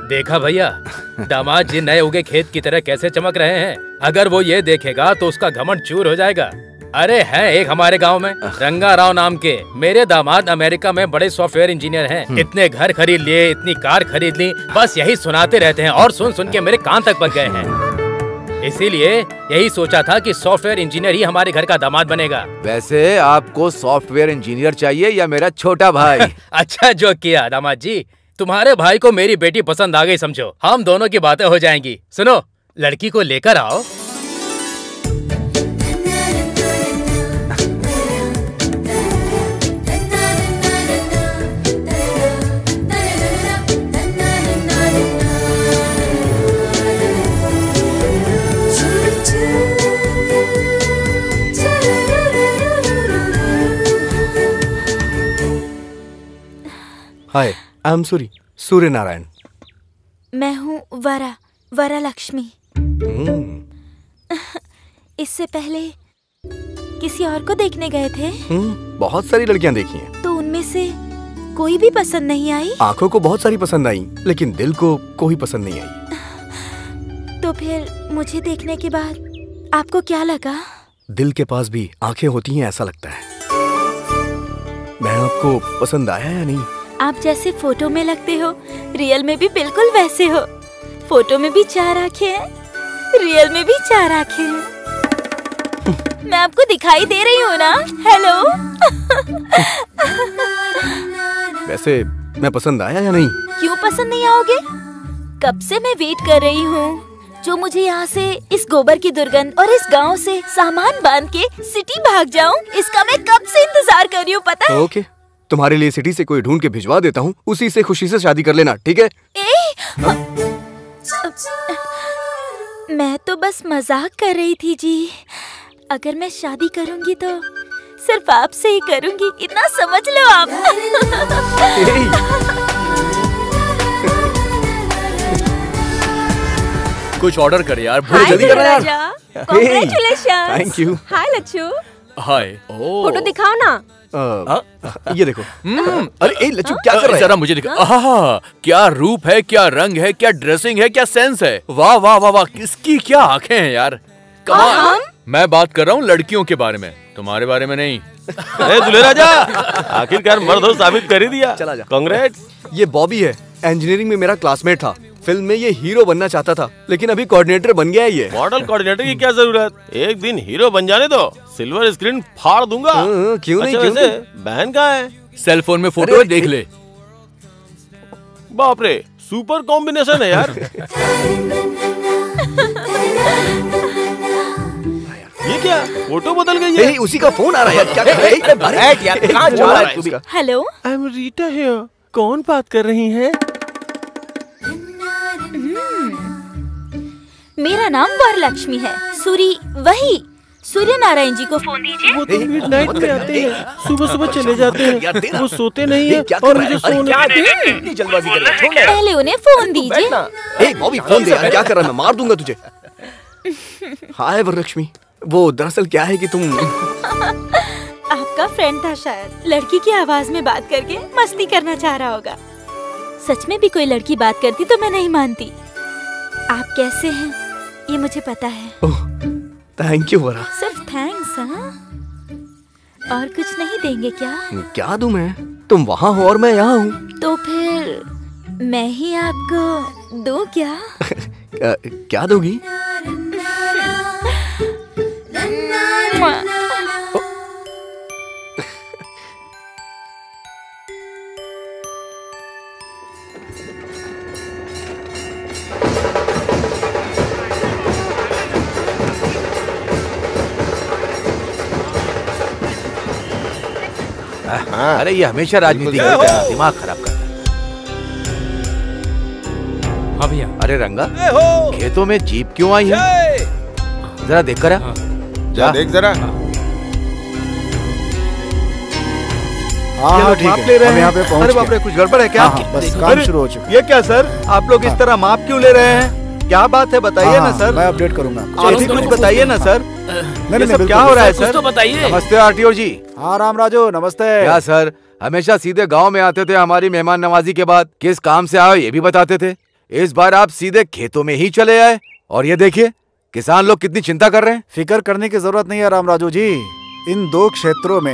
देखा भैया, दामाद जी नए उगे खेत की तरह कैसे चमक रहे हैं। अगर वो ये देखेगा तो उसका घमंड चूर हो जाएगा। अरे है एक हमारे गांव में रंगा राव नाम के, मेरे दामाद अमेरिका में बड़े सॉफ्टवेयर इंजीनियर हैं। इतने घर खरीद लिए, इतनी कार खरीद ली, बस यही सुनाते रहते हैं और सुन सुन के मेरे कान तक पक गए हैं। इसीलिए यही सोचा था कि सॉफ्टवेयर इंजीनियर ही हमारे घर का दामाद बनेगा। वैसे आपको सॉफ्टवेयर इंजीनियर चाहिए या मेरा छोटा भाई? अच्छा जो किया दामाद जी, तुम्हारे भाई को मेरी बेटी पसंद आ गई समझो, हम दोनों की बातें हो जाएंगी। सुनो, लड़की को लेकर आओ। हाय, आई एम सूर्य नारायण। मैं हूँ वरा लक्ष्मी। इससे पहले किसी और को देखने गए थे? बहुत सारी लड़कियां देखी हैं। तो उनमें से कोई भी पसंद नहीं आई? आंखों को बहुत सारी पसंद आई, लेकिन दिल को कोई पसंद नहीं आई। तो फिर मुझे देखने के बाद आपको क्या लगा? दिल के पास भी आंखें होती हैं ऐसा लगता है। मैं आपको पसंद आया या नहीं? आप जैसे फोटो में लगते हो, रियल में भी बिल्कुभी वैसे हो। फोटो में भी 4 आँखें हैं, रियल में भी 4 आँखें हैं। मैं आपको दिखाई दे रही हूँ ना? हेलो। वैसे मैं पसंद आया या नहीं? क्यों पसंद नहीं आओगे? कब से मैं वेट कर रही हूँ। जो मुझे यहाँ से इस गोबर की दुर्गंध और इस गांव से सामान बांध के सिटी भाग जाऊँ, इसका मैं कब से इंतजार कर रही हूँ, पता है? ओके, तुम्हारे लिए सिटी से कोई ढूंढ के भिजवा देता हूँ, उसी से खुशी से शादी कर लेना, ठीक है? मैं तो बस मजाक कर रही थी जी। अगर मैं शादी करूंगी तो सिर्फ आपसे ही करूंगी, इतना समझ लो आप। कुछ ऑर्डर कर यार, हाय जल्दी कर यार। Congratulations. Thank you. Hi Lachhu, hi. Photo दिखाओ ना। ये देखो। अरे ए लच्छू क्या कर रहा है? जरा मुझे दिखा। आहा, क्या रूप है, क्या रंग है, क्या ड्रेसिंग है, क्या सेंस है। वाह वाह वाह वाह, किसकी क्या आंखें हैं यार, कमाल। मैं बात कर रहा हूँ लड़कियों के बारे में, तुम्हारे बारे में नहीं। दूल्हे राजा, आखिरकार मर्द हो साबित कर ही दिया। चला जा। कांग्रेट्स। ये बॉबी है, इंजीनियरिंग में मेरा क्लासमेट था। फिल्म में ये हीरो बनना चाहता था, लेकिन अभी कोऑर्डिनेटर बन गया है ये। मॉडल कोऑर्डिनेटर की क्या जरूरत, एक दिन हीरो बन जाने दो, सिल्वर स्क्रीन फाड़ दूंगा। क्यों नहीं, अच्छा, क्यों वैसे बहन कहाँ है? सेल फोन में फोटो देख ले। बाप रे, सुपर कॉम्बिनेशन है यार। ये क्या, फोटो बदल गई है? उसी का फोन आ रहा है यार, क्या कर रहा है? बैठ यार, कहाँ जा रहा है तू भी? Hello, I am Rita here. कौन बात कर रही हैं? मेरा नाम वरलक्ष्मी है। वही सूर्य नारायण जी को फोन दीजिए। वो तो मिडनाइट में आते हैं, सुबह सुबह चले जाते हैं, वो सोते नहीं है और मुझे सोने जल्दबाजी कर रहा है। पहले उन्हें फोन दीजिए। बॉबी फोन दे यार, क्या कर रहा है? मैं मार दूंगा तुझे। हाय वरलक्ष्मी, वो दरअसल क्या है कि तुम आपका फ्रेंड था शायद, लड़की की आवाज में बात करके मस्ती करना चाह रहा होगा। सच में भी कोई लड़की बात करती तो मैं नहीं मानती। आप कैसे हैं ये मुझे पता है। थैंक यू वरा। सिर्फ थैंक्स, हाँ? और कुछ नहीं देंगे क्या? क्या दूं मैं? तुम वहाँ हो और मैं यहाँ हूँ। तो फिर मैं ही आपको दूं क्या? क्या दोगी? अरे ये हमेशा राजनीति करता है, दिमाग खराब करता है। हाँ भैया। अरे रंगा, खेतों में जीप क्यों आई है? जरा देख कर जा देख जरा। हाँ ठीक है, हम यहाँ पे पहुँच अरे बाप रे, कुछ गड़बड़ है क्या? बस काम शुरू हो चुका। ये क्या सर, आप लोग इस तरह माप क्यों ले रहे हैं? क्या बात है बताइए ना सर। मैं अपडेट करूंगा। आप भी कुछ बताइए ना सर। नहीं, सब क्या हो रहा है सर? तो बताइए। नमस्ते आरटीओ जी। हाँ राम राजू, नमस्ते। क्या सर, हमेशा सीधे गांव में आते थे हमारी मेहमान नवाजी के बाद, किस काम से आए ये भी बताते थे। इस बार आप सीधे खेतों में ही चले आए और ये देखिए किसान लोग कितनी चिंता कर रहे हैं। फिक्र करने की जरूरत नहीं है राम राजू जी। इन 2 क्षेत्रों में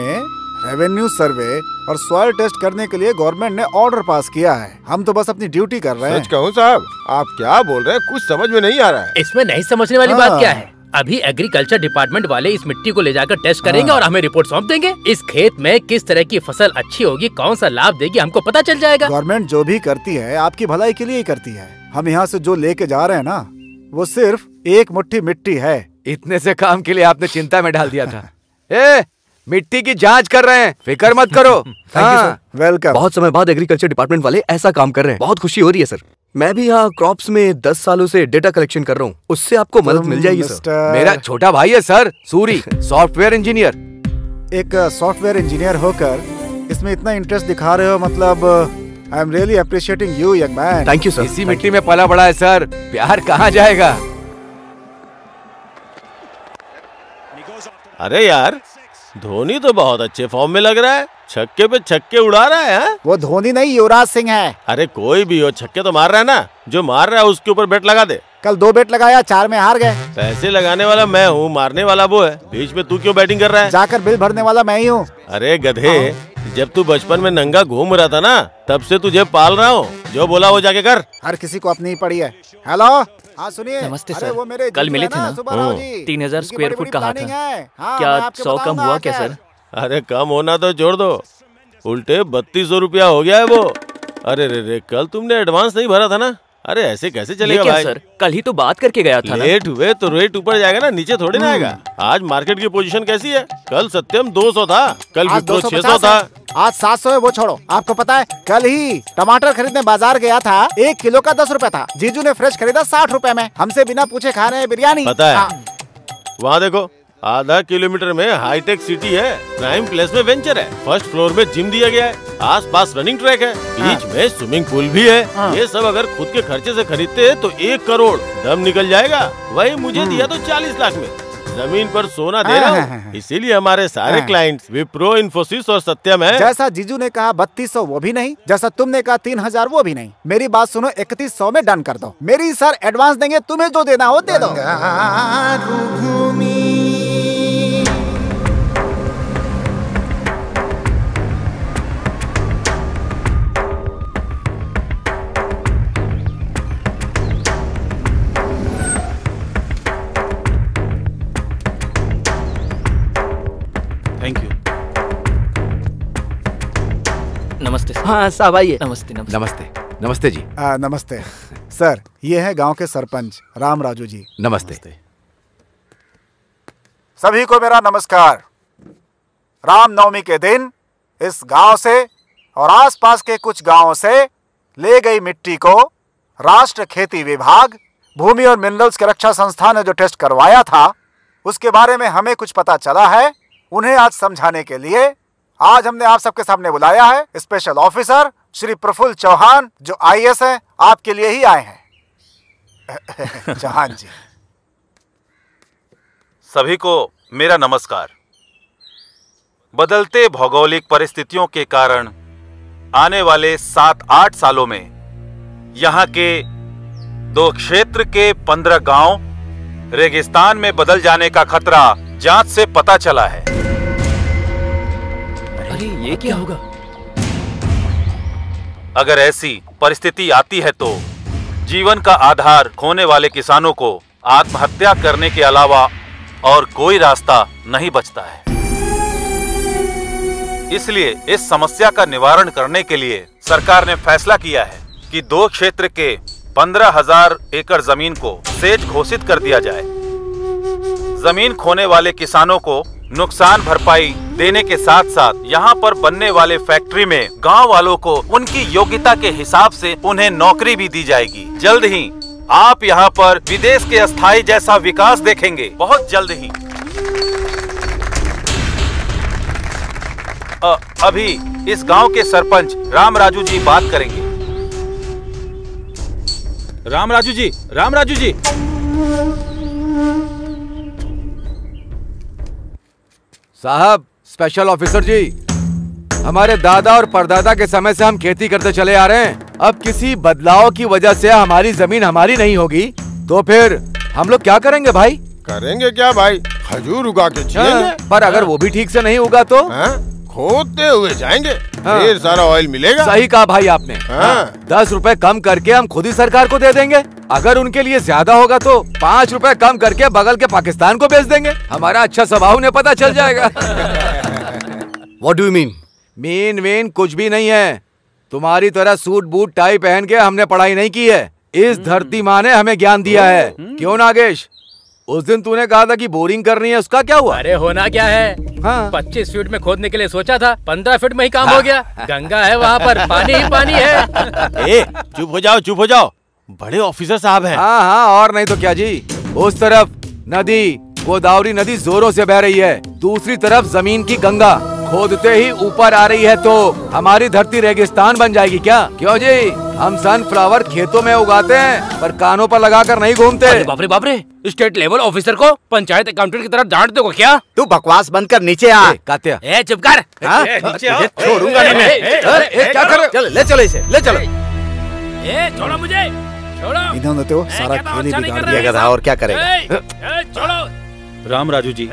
रेवेन्यू सर्वे और सॉइल टेस्ट करने के लिए गवर्नमेंट ने ऑर्डर पास किया है। हम तो बस अपनी ड्यूटी कर रहे हैं। सच कहूँ साहब, आप क्या बोल रहे हैं, कुछ समझ में नहीं आ रहा है। इसमें नहीं समझने वाली बात क्या है? अभी एग्रीकल्चर डिपार्टमेंट वाले इस मिट्टी को ले जाकर टेस्ट करेंगे और हमें रिपोर्ट सौंप देंगे। इस खेत में किस तरह की फसल अच्छी होगी, कौन सा लाभ देगी, हमको पता चल जाएगा। गवर्नमेंट जो भी करती है आपकी भलाई के लिए ही करती है। हम यहाँ से जो लेके जा रहे हैं ना, वो सिर्फ 1 मुट्ठी मिट्टी है। इतने से काम के लिए आपने चिंता में डाल दिया था। मिट्टी की जांच कर रहे हैं, फिक्र मत करो। वेलकम। बहुत समय बाद एग्रीकल्चर डिपार्टमेंट वाले ऐसा काम कर रहे हैं, बहुत खुशी हो रही है सर। मैं भी यहाँ क्रॉप्स में 10 सालों से डेटा कलेक्शन कर रहा हूँ, उससे आपको मदद मिल जाएगी सर। मेरा छोटा भाई है सर, सूरी, सॉफ्टवेयर इंजीनियर। एक सॉफ्टवेयर इंजीनियर होकर इसमें इतना इंटरेस्ट दिखा रहे हो, मतलब I am really appreciating you young man. Thank you sir. इसी मिट्टी में पला बड़ा है सर, प्यार कहाँ जाएगा? अरे यार, धोनी तो बहुत अच्छे फॉर्म में लग रहा है। छक्के पे छक्के उड़ा रहा है हा? वो धोनी नहीं युवराज सिंह है। अरे कोई भी हो, छक्के तो मार रहा है ना। जो मार रहा है उसके ऊपर बेट लगा दे। कल 2 बेट लगाया, 4 में हार गए। पैसे लगाने वाला मैं हूँ, मारने वाला वो है। बीच में तू क्यों बैटिंग कर रहा है? जाकर बिल भरने वाला मैं ही हूँ। अरे गधे, जब तू बचपन में नंगा घूम रहा था ना, तब से तुझे पाल रहा हूँ। जो बोला वो जाके कर। हर किसी को अपनी ही पड़ी है। हेलो, हाँ सुनिए। नमस्ते अरे सर, वो मेरे कल मिले थे ना? 3000 स्क्वायर फुट कहा था, क्या 100 कम हुआ क्या सर? अरे कम होना तो छोड़ दो, उल्टे 3200 रुपया हो गया है वो। अरे रे, कल तुमने एडवांस नहीं भरा था ना? अरे ऐसे कैसे चलेगा भाई? सर कल ही तो बात करके गया था। लेट हुए तो रेट ऊपर जाएगा ना, नीचे थोड़ी ना आएगा। आज मार्केट की पोजीशन कैसी है? कल सत्यम 200 था, कल विप्रो 600 था, आज 700 है। वो छोड़ो, आपको पता है कल ही टमाटर खरीदने बाजार गया था, 1 किलो का 10 रुपए था। जीजू ने फ्रेश खरीदा 60 रुपए में। हमसे बिना पूछे खा रहे हैं बिरयानी। पता है वहाँ देखो, आधा किलोमीटर में हाईटेक सिटी है, प्राइम प्लेस में वेंचर है, फर्स्ट फ्लोर में जिम दिया गया है, आसपास रनिंग ट्रैक है, बीच में स्विमिंग पूल भी है। ये सब अगर खुद के खर्चे से खरीदते हैं तो 1 करोड़ दम निकल जाएगा। वही मुझे दिया तो 40 लाख में। जमीन पर सोना दे रहा हूँ, इसीलिए हमारे सारे क्लाइंट्स विप्रो, इन्फोसिस और सत्यम है। जैसा जीजू ने कहा 3200 वो भी नहीं, जैसा तुमने कहा 3000 वो भी नहीं। मेरी बात सुनो, 3100 में डन कर दो। मेरी सर एडवांस देंगे, तुम्हें जो देना हो दे दो। Thank you. नमस्ते सर। हाँ साहब आइए। नमस्ते नमस्ते नमस्ते। नमस्ते जी। नमस्ते सर, ये है गांव के सरपंच राम राजू जी। नमस्ते। सभी को मेरा नमस्कार। रामनवमी के दिन इस गांव से और आसपास के कुछ गांवों से ले गई मिट्टी को राष्ट्र खेती विभाग, भूमि और मिनरल्स की रक्षा संस्थान ने जो टेस्ट करवाया था, उसके बारे में हमें कुछ पता चला है। उन्हें आज समझाने के लिए आज हमने आप सबके सामने बुलाया है। स्पेशल ऑफिसर श्री प्रफुल्ल चौहान, जो IAS है, आपके लिए ही आए हैं। चौहान जी। सभी को मेरा नमस्कार। बदलते भौगोलिक परिस्थितियों के कारण आने वाले 7-8 सालों में यहाँ के 2 क्षेत्र के 15 गांव रेगिस्तान में बदल जाने का खतरा जांच से पता चला है। अरे ये क्या होगा? अगर ऐसी परिस्थिति आती है तो जीवन का आधार खोने वाले किसानों को आत्महत्या करने के अलावा और कोई रास्ता नहीं बचता है। इसलिए इस समस्या का निवारण करने के लिए सरकार ने फैसला किया है कि 2 क्षेत्र के 15,000 एकड़ जमीन को सेज घोषित कर दिया जाए। जमीन खोने वाले किसानों को नुकसान भरपाई देने के साथ साथ यहाँ पर बनने वाले फैक्ट्री में गांव वालों को उनकी योग्यता के हिसाब से उन्हें नौकरी भी दी जाएगी। जल्द ही आप यहाँ पर विदेश के अस्थायी जैसा विकास देखेंगे, बहुत जल्द ही। अभी इस गांव के सरपंच राम राजू जी बात करेंगे। राम राजू जी, राम राजू जी। साहब, स्पेशल ऑफिसर जी, हमारे दादा और परदादा के समय से हम खेती करते चले आ रहे हैं। अब किसी बदलाव की वजह से हमारी जमीन हमारी नहीं होगी तो फिर हम लोग क्या करेंगे भाई? करेंगे क्या भाई? खजूर उगा के जिएंगे। पर अगर वो भी ठीक से नहीं उगा तो खोदते हुए जाएंगे, ढेर सारा ऑयल मिलेगा। सही कहा भाई आपने। 10 रुपए कम करके हम खुद ही सरकार को दे देंगे। अगर उनके लिए ज्यादा होगा तो 5 रुपए कम करके बगल के पाकिस्तान को बेच देंगे। हमारा अच्छा स्वभाव उन्हें पता चल जाएगा। What do you mean? Mean कुछ भी नहीं है। तुम्हारी तरह सूट बूट टाई पहन के हमने पढ़ाई नहीं की है। इस धरती माँ ने हमें ज्ञान दिया है। क्यों नागेश? उस दिन तूने कहा था कि बोरिंग करनी है, उसका क्या हुआ? अरे होना क्या है, 25 फीट में खोदने के लिए सोचा था, 15 फीट में ही काम हो गया। गंगा है वहाँ पर, पानी ही पानी है। चुप हो जाओ, चुप हो जाओ, बड़े ऑफिसर साहब हैं। हाँ, और नहीं तो क्या जी। उस तरफ नदी, गोदावरी नदी जोरों से बह रही है, दूसरी तरफ जमीन की गंगा खोदते ही ऊपर आ रही है, तो हमारी धरती रेगिस्तान बन जाएगी क्या? क्यों जी? हम सनफ्लावर खेतों में उगाते हैं पर कानों पर लगाकर नहीं घूमते। बाप रे, स्टेट लेवल ऑफिसर को पंचायत अकाउंटेंट की तरह डांट दोगे क्या? तू बकवास बंद कर, नीचे आ। कात्या, ए चुप कर। छोड़ूंगा नहीं मैं। क्या कर रहे हो? चल ले चलो इसे, ले चलो। ए छोड़ो मुझे, छोड़ो। इन्होंने तो सारा खेल ही बिगाड़ दिया गधा, और क्या करेगा? छोड़ो। राम राजू जी,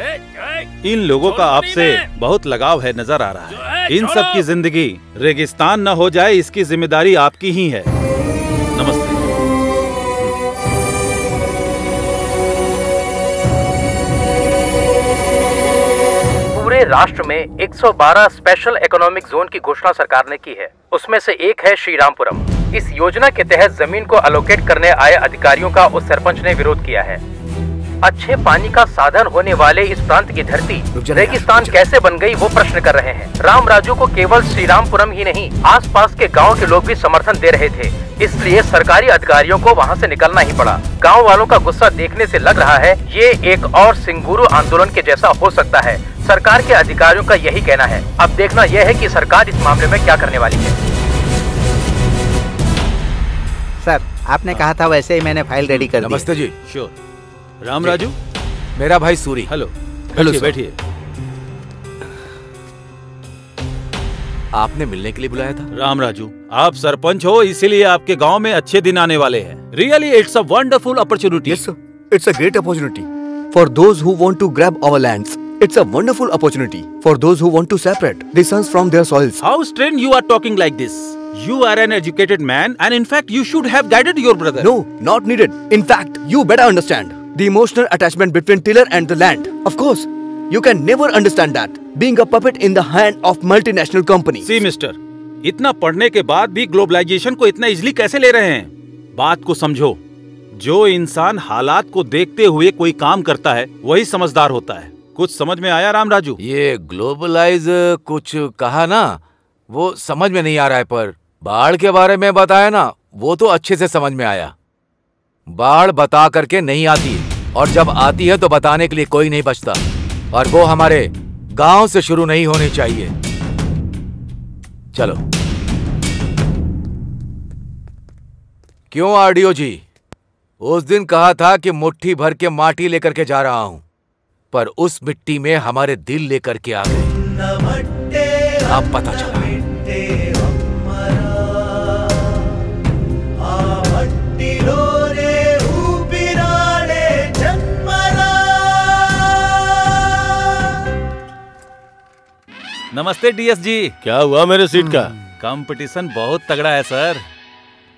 इन लोगों का आपसे बहुत लगाव है, नजर आ रहा है। इन सब की जिंदगी रेगिस्तान न हो जाए, इसकी जिम्मेदारी आपकी ही है। नमस्ते। पूरे राष्ट्र में 112 स्पेशल इकोनॉमिक जोन की घोषणा सरकार ने की है। उसमें से एक है श्रीरामपुरम। इस योजना के तहत जमीन को अलोकेट करने आए अधिकारियों का उस सरपंच ने विरोध किया है। अच्छे पानी का साधन होने वाले इस प्रांत की धरती रेगिस्तान कैसे बन गई, वो प्रश्न कर रहे हैं। राम राजू को केवल श्रीरामपुरम ही नहीं, आसपास के गांव के लोग भी समर्थन दे रहे थे। इसलिए सरकारी अधिकारियों को वहां से निकलना ही पड़ा। गांव वालों का गुस्सा देखने से लग रहा है ये एक और सिंगुरु आंदोलन के जैसा हो सकता है। सरकार के अधिकारियों का यही कहना है। अब देखना यह है कि सरकार इस मामले में क्या करने वाली है। सर, आपने कहा था वैसे ही मैंने फाइल रेडी कर दी। नमस्ते जी। श्योर। राम राजू, मेरा भाई सूरी। हेलो। हेलो, बैठिए। आपने मिलने के लिए बुलाया था? राम राजू, आप सरपंच हो, इसीलिए आपके गांव में अच्छे दिन आने वाले हैं। Really it's a wonderful opportunity. Yes sir, it's a great opportunity for those who want to grab our lands. It's a wonderful opportunity for those who want to separate the sons from their soils. How strange you are talking like this. You are an educated man and in fact you should have guided your brother. No, not needed. In fact, you better understand the emotional attachment between tiller and the land. Of course, you can never understand that being a puppet in the hand of multinational companies. See mister, इतना पढ़ने के बाद भी globalisation को इतना easily कैसे ले रहे हैं? बात को समझो। जो इंसान हालात को देखते हुए कोई काम करता है वही समझदार होता है। कुछ समझ में आया राम राजू? ये ग्लोबलाइज कुछ कहा ना, वो समझ में नहीं आ रहा है, पर बाढ़ के बारे में बताया ना, वो तो अच्छे से समझ में आया। बाढ़ बता करके नहीं आती, और जब आती है तो बताने के लिए कोई नहीं बचता, और वो हमारे गांव से शुरू नहीं होनी चाहिए। चलो। क्यों आरडीओ जी, उस दिन कहा था कि मुट्ठी भर के माटी लेकर के जा रहा हूं, पर उस मिट्टी में हमारे दिल लेकर के आ गए। अब पता चला। नमस्ते डीएस जी। क्या हुआ मेरे सीट का? कंपटीशन बहुत तगड़ा है सर।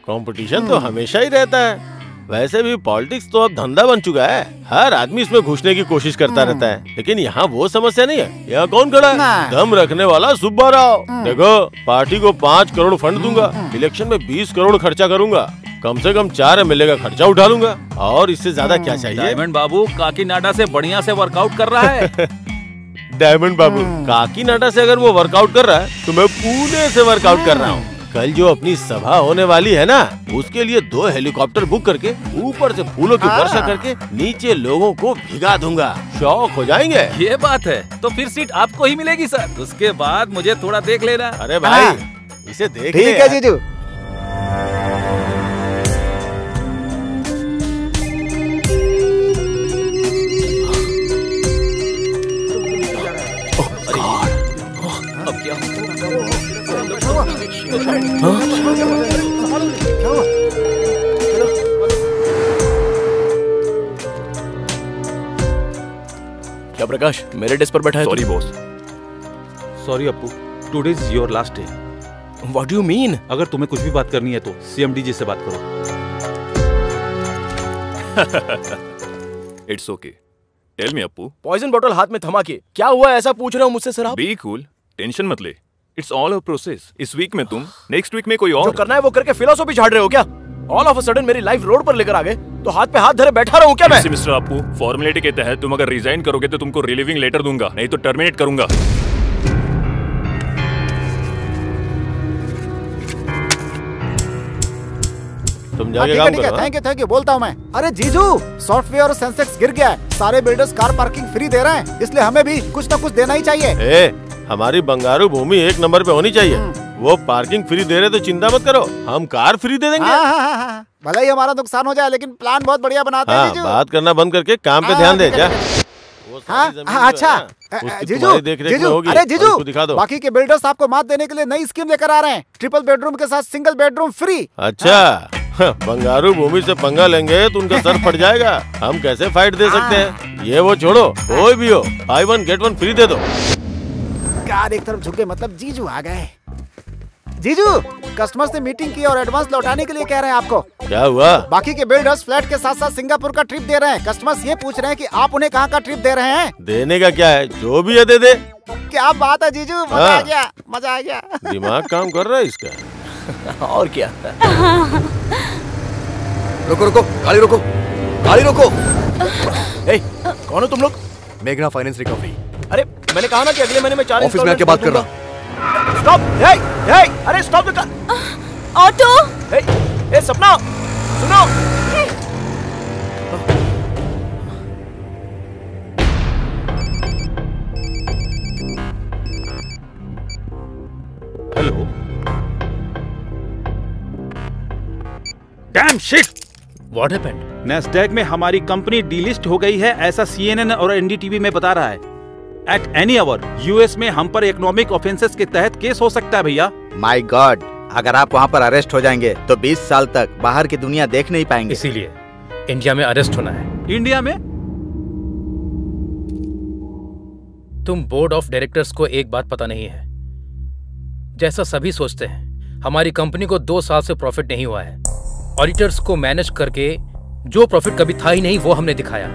कंपटीशन तो हमेशा ही रहता है। वैसे भी पॉलिटिक्स तो अब धंधा बन चुका है। हर आदमी इसमें घुसने की कोशिश करता रहता है। लेकिन यहाँ वो समस्या नहीं है। यहाँ कौन खड़ा है? दम रखने वाला सुब्बा राव। देखो, पार्टी को 5 करोड़ फंड दूंगा, इलेक्शन में 20 करोड़ खर्चा करूंगा, कम से कम 4 एमएलए का खर्चा उठा लूंगा, और इससे ज्यादा क्या चाहिए? डायमंड बाबू काकीनाडा से बढ़िया से वर्कआउट कर रहा है। डायमंड बाबू काकीनाडा से अगर वो वर्कआउट कर रहा है तो मैं पुणे से वर्कआउट कर रहा हूँ। कल जो अपनी सभा होने वाली है ना, उसके लिए 2 हेलीकॉप्टर बुक करके ऊपर से फूलों की वर्षा करके नीचे लोगों को भिगा दूंगा। शौक हो जाएंगे। ये बात है, तो फिर सीट आपको ही मिलेगी सर। उसके बाद मुझे थोड़ा देख लेना। अरे भाई, इसे देख। ठीक है जीजू। अब क्या क्या प्रकाश मेरे डेस्क पर बैठा है? Sorry boss. Sorry Appu, today is your last day. What do you mean? अगर तुम्हें कुछ भी बात करनी है तो सीएमडी जी से बात करो। It's okay, tell me Appu. Poison बोतल हाथ में थमा के क्या हुआ ऐसा पूछ रहे हो मुझसे सर आप? बी कूल, टेंशन मत ले। It's all a process. इस वीक में तुम, नेक्स्ट वीक में कोई और। जो करना है वो करके फिलोसॉफी झाड़ रहे हो क्या? ऑल ऑफ अ सडन मेरी लाइफ रोड पर लेकर आ गए तो हाथ पे हाथ धरे बैठा रहूं क्या मैं? मिस्टर अप्पू, फॉर्मेलिटी के तहत तुम अगर रिजाइन करोगे तो तुमको रिलीविंग लेटर दूंगा, नहीं तो टर्मिनेट करूंगा। तुम जाके काम करो। थैंक यू बोलता हूँ मैं। अरे जीजू, सॉफ्टवेयर और सेंसेक्स गिर गया है। सारे बिल्डर्स कार पार्किंग फ्री दे रहे हैं, इसलिए हमें भी कुछ न कुछ देना ही चाहिए। हमारी बंगारू भूमि 1 नंबर पे होनी चाहिए। वो पार्किंग फ्री दे रहे तो चिंता मत करो, हम कार फ्री दे देंगे। हाँ। भले ही हमारा नुकसान हो जाए लेकिन प्लान बहुत बढ़िया बनाते हैं जीजू। बात करना बंद करके काम पे ध्यान दे जा। अच्छा जीजू, अरे जीजू, दिखा दो। बाकी के बिल्डर्स आपको मात देने के लिए नई स्कीम लेकर आ रहे हैं, ट्रिपल बेडरूम के साथ सिंगल बेडरूम फ्री। अच्छा, बंगारू भूमि से पंगा लेंगे तो उनका सर फट जाएगा। हम कैसे फाइट दे सकते हैं? ये वो छोड़ो, कोई भी हो, buy 1 get 1 फ्री दे दो। कार एक तरफ झुके मतलब जीजू आ गए। जीजू, कस्टमर से मीटिंग की और एडवांस लौटाने के लिए कह रहे हैं आपको। क्या हुआ? बाकी के बिल्डर्स फ्लैट के साथ साथ सिंगापुर का ट्रिप दे रहे हैं। कस्टमर्स ये पूछ रहे हैं कि आप उन्हें कहाँ का ट्रिप दे रहे हैं? देने का क्या है, जो भी है दे दे। क्या बात है जीजू, मजा आ गया, मजा आ गया। दिमाग काम कर रहा है इसका। और क्या? रुको रुको, गाड़ी रोको, गाड़ी रोको। कौन हो तुम लोग? मेघना फाइनेंस रिकवरी। अरे मैंने कहा ना कि अगले महीने में 4 ऑफिस में आके बात कर रहा। स्टॉप! अरे स्टॉप! ऑटो! सपना, सुनो। Hello. Dam shit! What happened? Nasdaq में हमारी कंपनी डीलिस्ट हो गई है, ऐसा CNN और NDTV में बता रहा है। एट एनी आवर यूएस में हम पर इकोनॉमिक ऑफेंसेस के तहत केस हो सकता है भैया। माय गॉड, अगर आप वहाँ पर अरेस्ट हो जाएंगे तो 20 साल तक बाहर की दुनिया देख नहीं पाएंगे। इसीलिए इंडिया में अरेस्ट होना है। इंडिया में? तुम बोर्ड ऑफ डायरेक्टर्स को एक बात पता नहीं है, जैसा सभी सोचते हैं हमारी कंपनी को 2 साल से प्रॉफिट नहीं हुआ है। ऑडिटर्स को मैनेज करके जो प्रॉफिट कभी था ही नहीं वो हमने दिखाया।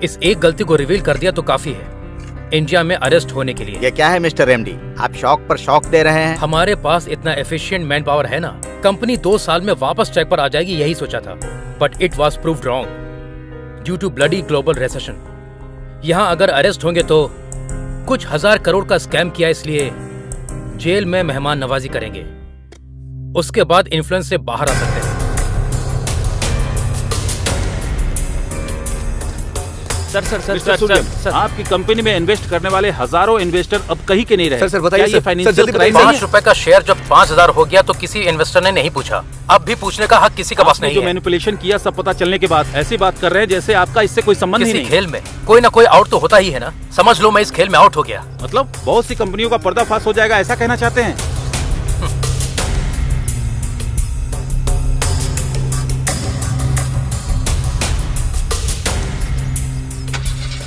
इस एक गलती को रिवील कर दिया तो काफी है इंडिया में अरेस्ट होने के लिए। ये क्या है मिस्टर एमडी, आप शौक पर शौक दे रहे हैं? हमारे पास इतना एफिशिएंट मैन पावर है ना, कंपनी 2 साल में वापस ट्रैक पर आ जाएगी यही सोचा था, but it was proved wrong due to bloody global recession. यहाँ अगर अरेस्ट होंगे तो कुछ 1000 करोड़ का स्कैम किया इसलिए जेल में मेहमान नवाजी करेंगे, उसके बाद इन्फ्लुएंस से बाहर आ सकते हैं। सर, आपकी कंपनी में इन्वेस्ट करने वाले हजारों इन्वेस्टर अब कहीं के नहीं रहे। सर बताइए, ये फाइनेंशियल क्राइम है? 5 रुपए का शेयर जब 5000 हो गया तो किसी इन्वेस्टर ने नहीं पूछा, अब भी पूछने का हक किसी का पास नहीं जो है। मैनिपुलेशन किया सब पता चलने के बाद ऐसी बात कर रहे हैं जैसे आपका इससे कोई संबंध ही किसी नहीं। खेल में कोई ना कोई आउट तो होता ही है ना, समझ लो मैं इस खेल में आउट हो गया। मतलब बहुत सी कंपनियों का पर्दाफाश हो जाएगा, ऐसा कहना चाहते हैं?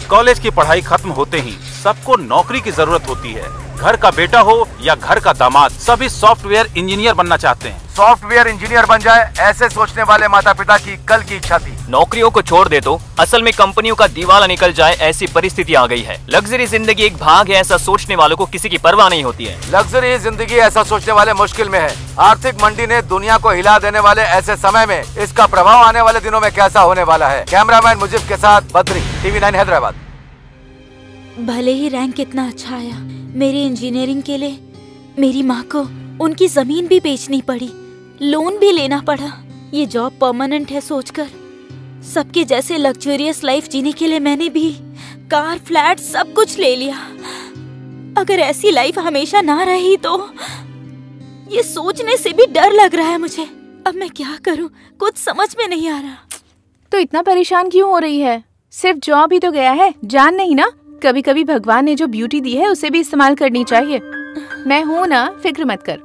कॉलेज की पढ़ाई खत्म होते ही सबको नौकरी की जरूरत होती है। घर का बेटा हो या घर का दामाद, सभी सॉफ्टवेयर इंजीनियर बनना चाहते हैं। सॉफ्टवेयर इंजीनियर बन जाए, ऐसे सोचने वाले माता पिता की कल की इच्छा थी। नौकरियों को छोड़ दे तो असल में कंपनियों का दिवाला निकल जाए, ऐसी परिस्थिति आ गई है। लग्जरी जिंदगी एक भाग है, ऐसा सोचने वालों को किसी की परवाह नहीं होती है। लग्जरी जिंदगी ऐसा सोचने वाले मुश्किल में है। आर्थिक मंडी ने दुनिया को हिला देने वाले ऐसे समय में इसका प्रभाव आने वाले दिनों में कैसा होने वाला है। कैमरामैन मुजीब के साथ बद्री, TV9 हैदराबाद। भले ही रैंक कितना अच्छा आया, मेरी इंजीनियरिंग के लिए मेरी माँ को उनकी जमीन भी बेचनी पड़ी, लोन भी लेना पड़ा। ये जॉब परमानेंट है सोचकर सबके जैसे लग्जरियस लाइफ जीने के लिए मैंने भी कार, फ्लैट सब कुछ ले लिया। अगर ऐसी लाइफ हमेशा ना रही तो ये सोचने से भी डर लग रहा है मुझे। अब मैं क्या करूं, कुछ समझ में नहीं आ रहा। तो इतना परेशान क्यों हो रही है? सिर्फ जॉब ही तो गया है, जान नहीं ना। कभी कभी भगवान ने जो ब्यूटी दी है उसे भी इस्तेमाल करनी चाहिए। मैं हूँ ना, फिक्र मत कर।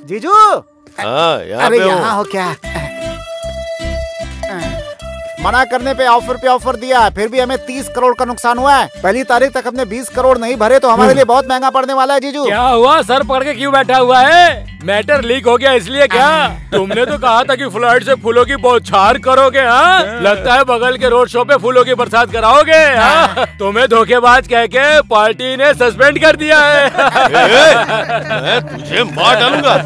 जीजू, यहाँ अरे पे यहाँ हो क्या? मना करने पे ऑफर दिया, फिर भी हमें 30 करोड़ का नुकसान हुआ है। पहली तारीख तक हमने 20 करोड़ नहीं भरे तो हमारे लिए बहुत महंगा पड़ने वाला है जीजू। क्या हुआ, सर पकड़ के क्यों बैठा हुआ है? मैटर लीक हो गया इसलिए क्या? तुमने तो कहा था कि फ्लाइट से फूलों की बौछार करोगे। हाँ, लगता है बगल के रोड शो पे फूलों की बरसात कराओगे। हाँ? तुम्हें धोखेबाज कह के पार्टी ने सस्पेंड कर दिया है। मैं तुझे मार डालूंगा।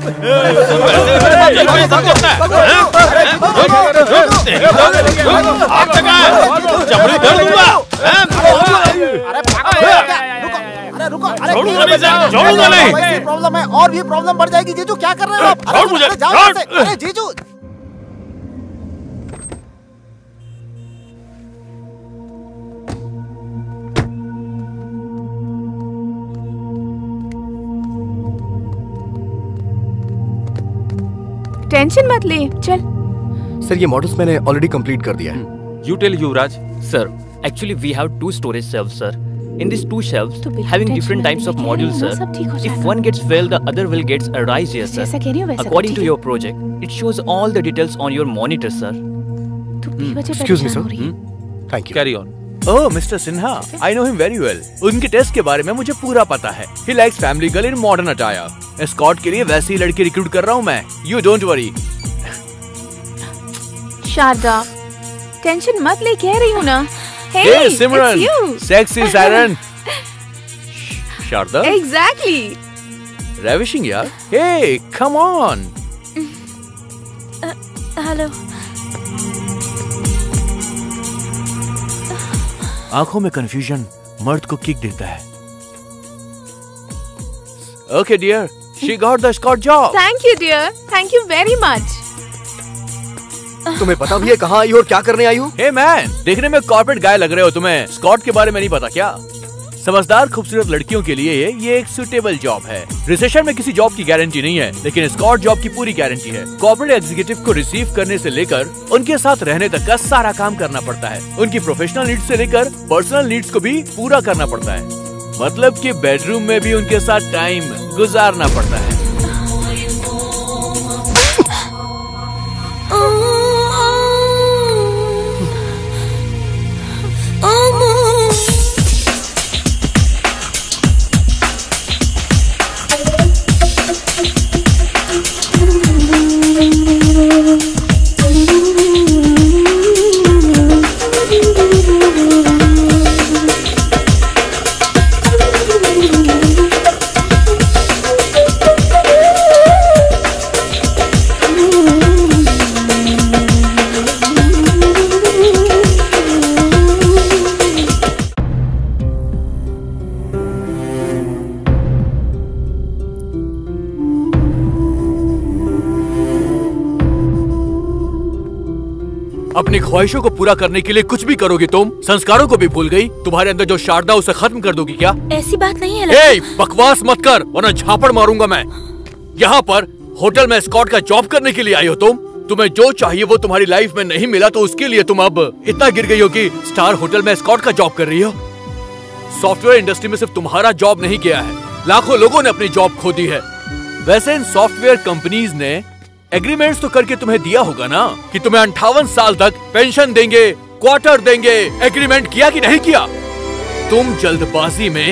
चमड़ी धर दूंगा। अरे रुको, छोड़ूंगा नहीं। वैसी प्रॉब्लम है और भी प्रॉब्लम बढ़ जाएगी जीजू। क्या कर रहे हो आप? छोड़ मुझे, जाओ यहाँ से। अरे जीजू, टेंशन मत ले, चल। सर ये मॉडल्स मैंने ऑलरेडी कंप्लीट कर दिया है। You tell Yuvraj. Sir, actually we have 2 storage shelves, sir. In these 2 shelves, having different types of modules, sir. If one gets failed, the other will get arise here, sir. According to your project, it shows all the details on your monitor, sir. Excuse me, sir. Thank you. Carry on. Oh, Mr. Sinha, I know him very well. उनके test के बारे में मुझे पूरा पता है. He likes family girl in modern attire. Escort के लिए वैसी ही लड़की रिक्रूट कर रहा हूँ मैं. You don't worry. Sharda, tension मत ले, कह रही हूँ ना। Hey, Simran, sexy Siren. Sharda? Exactly. Ravishing यार. Hey, come on. हेलो। आंखों में कंफ्यूजन मर्द को किक देता है. Okay, dear. She got the escort job. Thank you, dear. Thank you very much. तुम्हें पता भी है कहाँ आई हो और क्या करने आई हो? Hey man, देखने में कॉर्पोरेट गाय लग रहे हो तुम्हें. स्कॉट के बारे में नहीं पता क्या? समझदार खूबसूरत लड़कियों के लिए ये एक सुटेबल जॉब है. रिसेशन में किसी जॉब की गारंटी नहीं है, लेकिन स्कॉट जॉब की पूरी गारंटी है. कॉर्पोरेट एग्जीक्यूटिव को रिसीव करने से लेकर उनके साथ रहने तक का सारा काम करना पड़ता है. उनकी प्रोफेशनल नीड्स से लेकर पर्सनल नीड्स को भी पूरा करना पड़ता है. मतलब कि बेडरूम में भी उनके साथ टाइम गुजारना पड़ता है. अपनी ख्वाहिशों को पूरा करने के लिए कुछ भी करोगी तुम. संस्कारों को भी भूल गई. तुम्हारे अंदर जो शारदा उसे खत्म कर दोगी क्या? ऐसी बात नहीं है. ए, बकवास मत कर वरना झापड़ मारूंगा मैं. यहाँ पर होटल में स्कॉट का जॉब करने के लिए आई हो तुम. तुम्हें जो चाहिए वो तुम्हारी लाइफ में नहीं मिला तो उसके लिए तुम अब इतना गिर गई हो कि स्टार होटल में स्कॉट का जॉब कर रही हो. सॉफ्टवेयर इंडस्ट्री में सिर्फ तुम्हारा जॉब नहीं गया है, लाखों लोगों ने अपनी जॉब खो दी है. वैसे इन सॉफ्टवेयर कंपनीज ने एग्रीमेंट्स तो करके तुम्हें दिया होगा ना कि तुम्हें 58 साल तक पेंशन देंगे, क्वार्टर देंगे. एग्रीमेंट किया कि नहीं किया? तुम जल्दबाजी में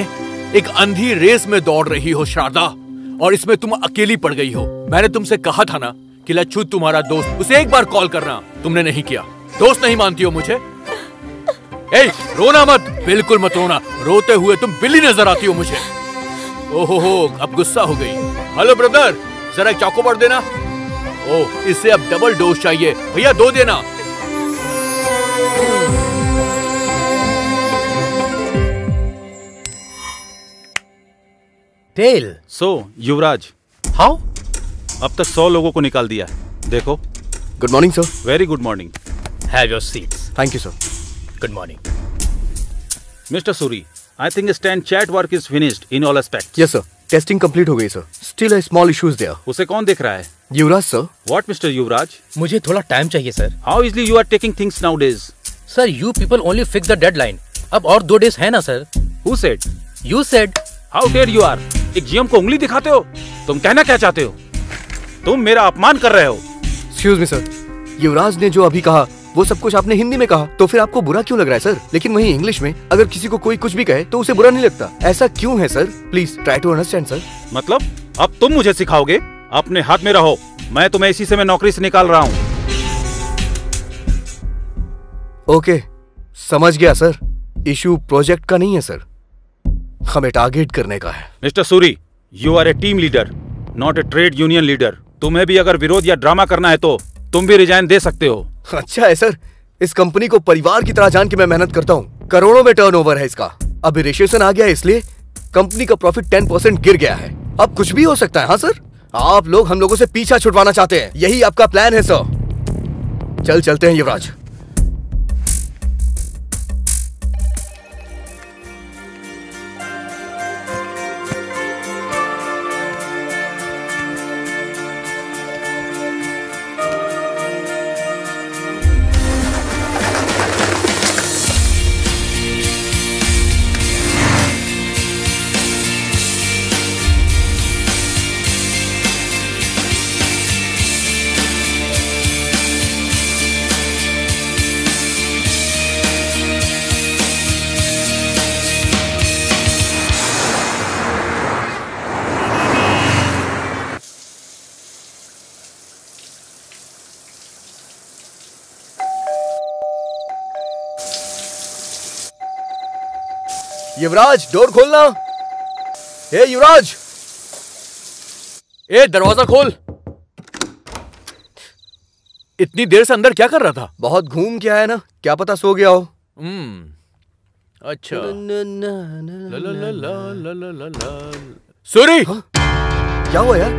एक अंधी रेस में दौड़ रही हो शारदा, और इसमें तुम अकेली पड़ गई हो. मैंने तुमसे कहा था ना कि लच्छू तुम्हारा दोस्त, उसे एक बार कॉल करना. तुमने नहीं किया. दोस्त नहीं मानती हो मुझे? ए, रोना मत, बिल्कुल मत रोना. रोते हुए तुम बिल्ली नजर आती हो मुझे. ओहो, अब गुस्सा हो गई. हेलो ब्रदर, जरा एक चॉकोबार देना. ओह, इसे अब डबल डोज चाहिए. भैया 2 देना. टेल. So Yuvraj, how? अब तक 100 लोगों को निकाल दिया. देखो. Good morning sir. Very good morning. Have your seats. Thank you sir. Good morning. Mister Suri, I think stand chat work is finished in all aspects. Yes sir. Testing complete हो गई sir. Still a small issues there. उसे कौन देख रहा है? Yuvraj sir. What Mr. Yuvraj? मुझे थोड़ा time चाहिए sir. How easily you are taking things nowadays? Sir, you people only fix the deadline. अब और 2 days है ना sir. Who said? You said. How dare you are? एक जीएम को उंगली दिखाते हो? तुम कहना क्या चाहते हो? तुम मेरा अपमान कर रहे हो. Excuse me sir. युवराज ने जो अभी कहा वो सब कुछ आपने हिंदी में कहा, तो फिर आपको बुरा क्यों लग रहा है सर? लेकिन वहीं इंग्लिश में अगर किसी को कोई कुछ भी कहे तो उसे बुरा नहीं लगता. ऐसा क्यों है sir? Please try to understand sir. मतलब अब तुम मुझे सिखाओगे? अपने हाथ में रहो. मैं तुम्हें इसी से मैं नौकरी से निकाल रहा हूँ. ओके, समझ गया सर. इशू प्रोजेक्ट का नहीं है सर, हमें टारगेट करने का है. Mister Suri, you are a team leader, not a trade union leader. तुम्हें भी अगर विरोध या ड्रामा करना है तो तुम भी रिजाइन दे सकते हो. अच्छा है सर. इस कंपनी को परिवार की तरह जान के मैं मेहनत करता हूँ. करोड़ों में टर्नओवर है इसका. अभी रिसेशन आ गया है इसलिए कंपनी का प्रॉफिट 10% गिर गया है. अब कुछ भी हो सकता है. हाँ सर, आप लोग हम लोगों से पीछा छुड़वाना चाहते हैं, यही आपका प्लान है सर. चलते हैं युवराज. युवराज, डोर खोलना। ए युवराज, ए दरवाजा खोल। इतनी देर से अंदर क्या कर रहा था? बहुत घूम के आया ना, क्या पता सो गया हो। अच्छा। सूरी, क्या हुआ यार?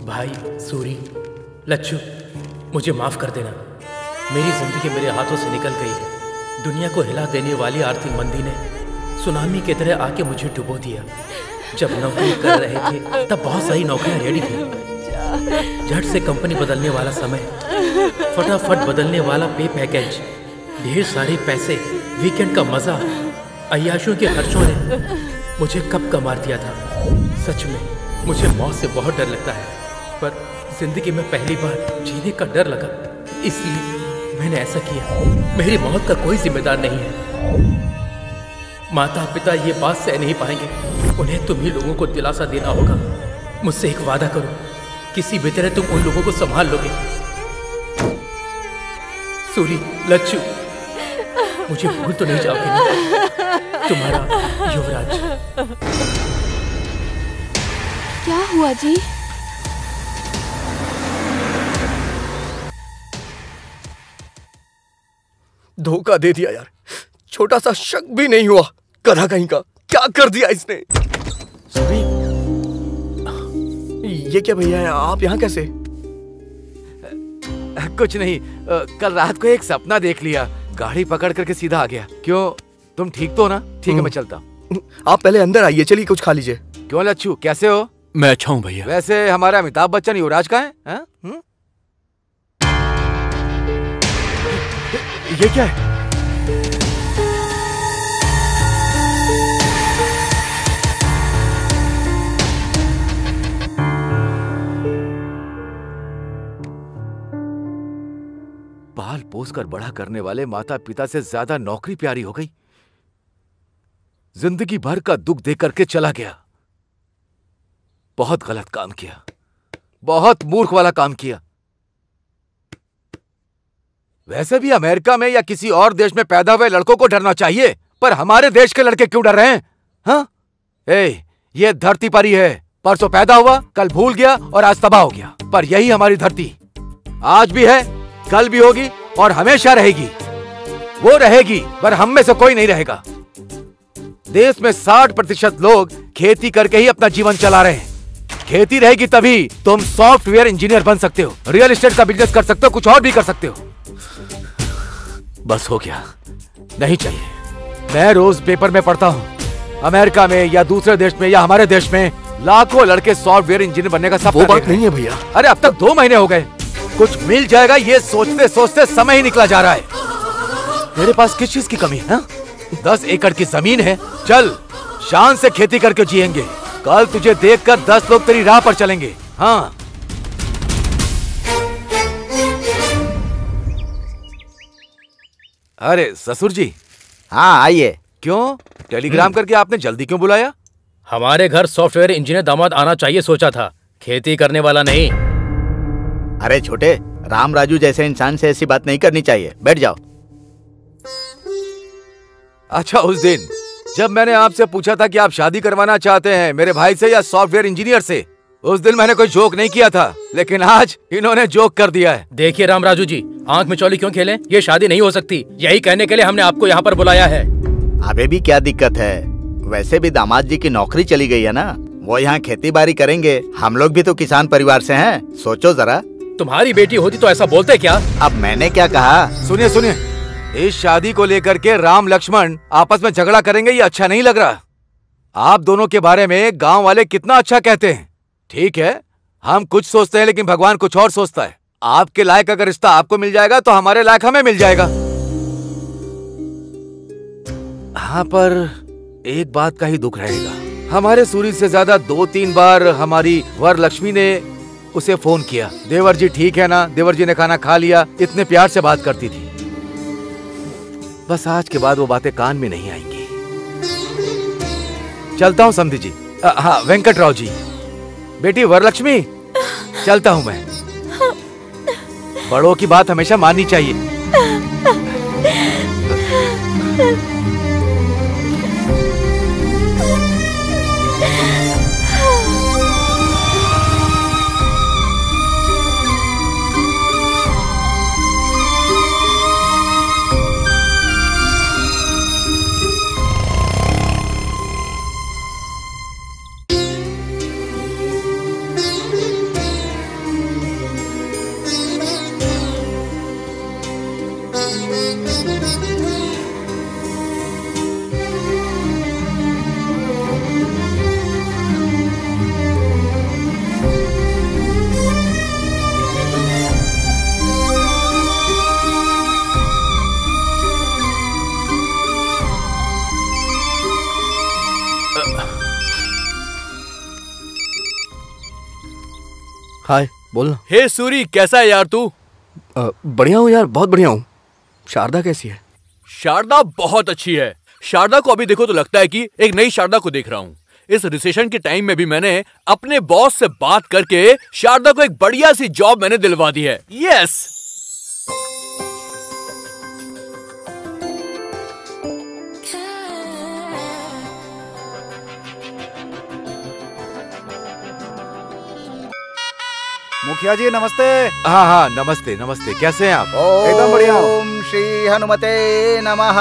भाई, सूरी, लच्छू, मुझे माफ कर देना। मेरी जिंदगी मेरे हाथों से निकल गई है। दुनिया को हिला देने वाली आर्थिक मंदी ने सुनामी की तरह आके मुझे डुबो दिया। जब नौकरी कर रहे थे तब बहुत सारी नौकरियां रेडी थी। झट से कंपनी बदलने वाला समय, फटाफट बदलने वाला पे पैकेज, ढेर सारे पैसे, वीकेंड का मजा, अय्याशों के खर्चों ने मुझे कब का मार दिया था। सच में मुझे मौत से बहुत डर लगता है, पर जिंदगी में पहली बार जीने का डर लगा, इसलिए मैंने ऐसा किया। मेरी मौत का कोई जिम्मेदार नहीं है। माता पिता ये बात सह नहीं पाएंगे। उन्हें तुम ही लोगों को दिलासा देना होगा। मुझसे एक वादा करो, किसी भी तरह तुम उन लोगों को संभाल लोगे। सूरी, लच्छू, मुझे भूल तो नहीं जाओगे ना? तुम्हारा युवराज। क्या हुआ जी? धोखा दे दिया यार, छोटा सा शक भी नहीं हुआ। करा कहीं का, क्या कर दिया इसने? सूरी, ये क्या भैया है, आप यहाँ कैसे? कुछ नहीं, कल रात को एक सपना देख लिया, गाड़ी पकड़ करके सीधा आ गया। क्यों, तुम ठीक तो हो ना? ठीक है, मैं चलता हूँ। आप पहले अंदर आइए, चलिए कुछ खा लीजिए। क्यों लच्छू, कैसे हो? मैं अच्छा हूँ भैया। वैसे हमारा अमिताभ बच्चन युवराज का है? ये क्या है? पाल पोस कर बड़ा करने वाले माता पिता से ज्यादा नौकरी प्यारी हो गई। जिंदगी भर का दुख दे करके चला गया। बहुत गलत काम किया, बहुत मूर्ख वाला काम किया। वैसे भी अमेरिका में या किसी और देश में पैदा हुए लड़कों को डरना चाहिए, पर हमारे देश के लड़के क्यों डर रहे हैं? हाँ? ये धरती पर ही है। परसों पैदा हुआ, कल भूल गया और आज तबाह हो गया। पर यही हमारी धरती आज भी है, कल भी होगी और हमेशा रहेगी। वो रहेगी, पर हम में से कोई नहीं रहेगा। देश में 60% लोग खेती करके ही अपना जीवन चला रहे हैं। खेती रहेगी तभी तुम सॉफ्टवेयर इंजीनियर बन सकते हो, रियल एस्टेट का बिजनेस कर सकते हो, कुछ और भी कर सकते हो। बस हो गया, नहीं चाहिए। मैं रोज पेपर में पढ़ता हूँ, अमेरिका में या दूसरे देश में या हमारे देश में लाखों लड़के सॉफ्टवेयर इंजीनियर बनने का सपना। वो बात नहीं है भैया। अरे अब तक 2 महीने हो गए, कुछ मिल जाएगा ये सोचते सोचते समय ही निकला जा रहा है। तेरे पास किस चीज की कमी है? 10 एकड़ की जमीन है, चल शान से खेती करके जिएंगे। कल तुझे देखकर 10 लोग तेरी राह पर चलेंगे। हाँ, अरे ससुर जी। हाँ आइए। क्यों, टेलीग्राम करके आपने जल्दी क्यों बुलाया? हमारे घर सॉफ्टवेयर इंजीनियर दामाद आना चाहिए सोचा था, खेती करने वाला नहीं। अरे छोटे, राम राजू जैसे इंसान से ऐसी बात नहीं करनी चाहिए। बैठ जाओ। अच्छा, उस दिन जब मैंने आपसे पूछा था कि आप शादी करवाना चाहते हैं मेरे भाई से या सॉफ्टवेयर इंजीनियर से, उस दिन मैंने कोई जोक नहीं किया था, लेकिन आज इन्होंने जोक कर दिया है। देखिए राम राजू जी, आंख में चौली क्यों खेलें? ये शादी नहीं हो सकती, यही कहने के लिए हमने आपको यहाँ पर बुलाया है। अबे भी क्या दिक्कत है? वैसे भी दामाद जी की नौकरी चली गई है ना, वो यहाँ खेती बाड़ी करेंगे। हम लोग भी तो किसान परिवार से हैं, सोचो जरा। तुम्हारी बेटी होती तो ऐसा बोलते क्या? अब मैंने क्या कहा? सुनिए सुनिए, इस शादी को लेकर के राम लक्ष्मण आपस में झगड़ा करेंगे, ये अच्छा नहीं लग रहा। आप दोनों के बारे में गांव वाले कितना अच्छा कहते हैं। ठीक है, हम कुछ सोचते हैं लेकिन भगवान कुछ और सोचता है। आपके लायक अगर रिश्ता आपको मिल जाएगा तो हमारे लायक हमें मिल जाएगा। हाँ, पर एक बात का ही दुख रहेगा। हमारे सूरी से ज्यादा 2-3 बार हमारी वर लक्ष्मी ने उसे फोन किया, देवर जी ठीक है ना, देवर जी ने खाना खा लिया, इतने प्यार से बात करती थी। बस आज के बाद वो बातें कान में नहीं आएंगी। चलता हूँ समधी जी। हाँ वेंकटराव जी। बेटी वरलक्ष्मी, चलता हूँ मैं। बड़ों की बात हमेशा माननी चाहिए। हाय, बोलना। हे सूरी, कैसा है यार तू? बढ़िया हूँ यार, बहुत बढ़िया हूँ। शारदा कैसी है? शारदा बहुत अच्छी है। शारदा को अभी देखो तो लगता है कि एक नई शारदा को देख रहा हूँ। इस रिसेशन के टाइम में भी मैंने अपने बॉस से बात करके शारदा को एक बढ़िया सी जॉब मैंने दिलवा दी है। यस। मुखिया जी नमस्ते। हाँ हाँ नमस्ते नमस्ते, कैसे हैं आप? एकदम बढ़िया। ओम श्री हनुमते नमः।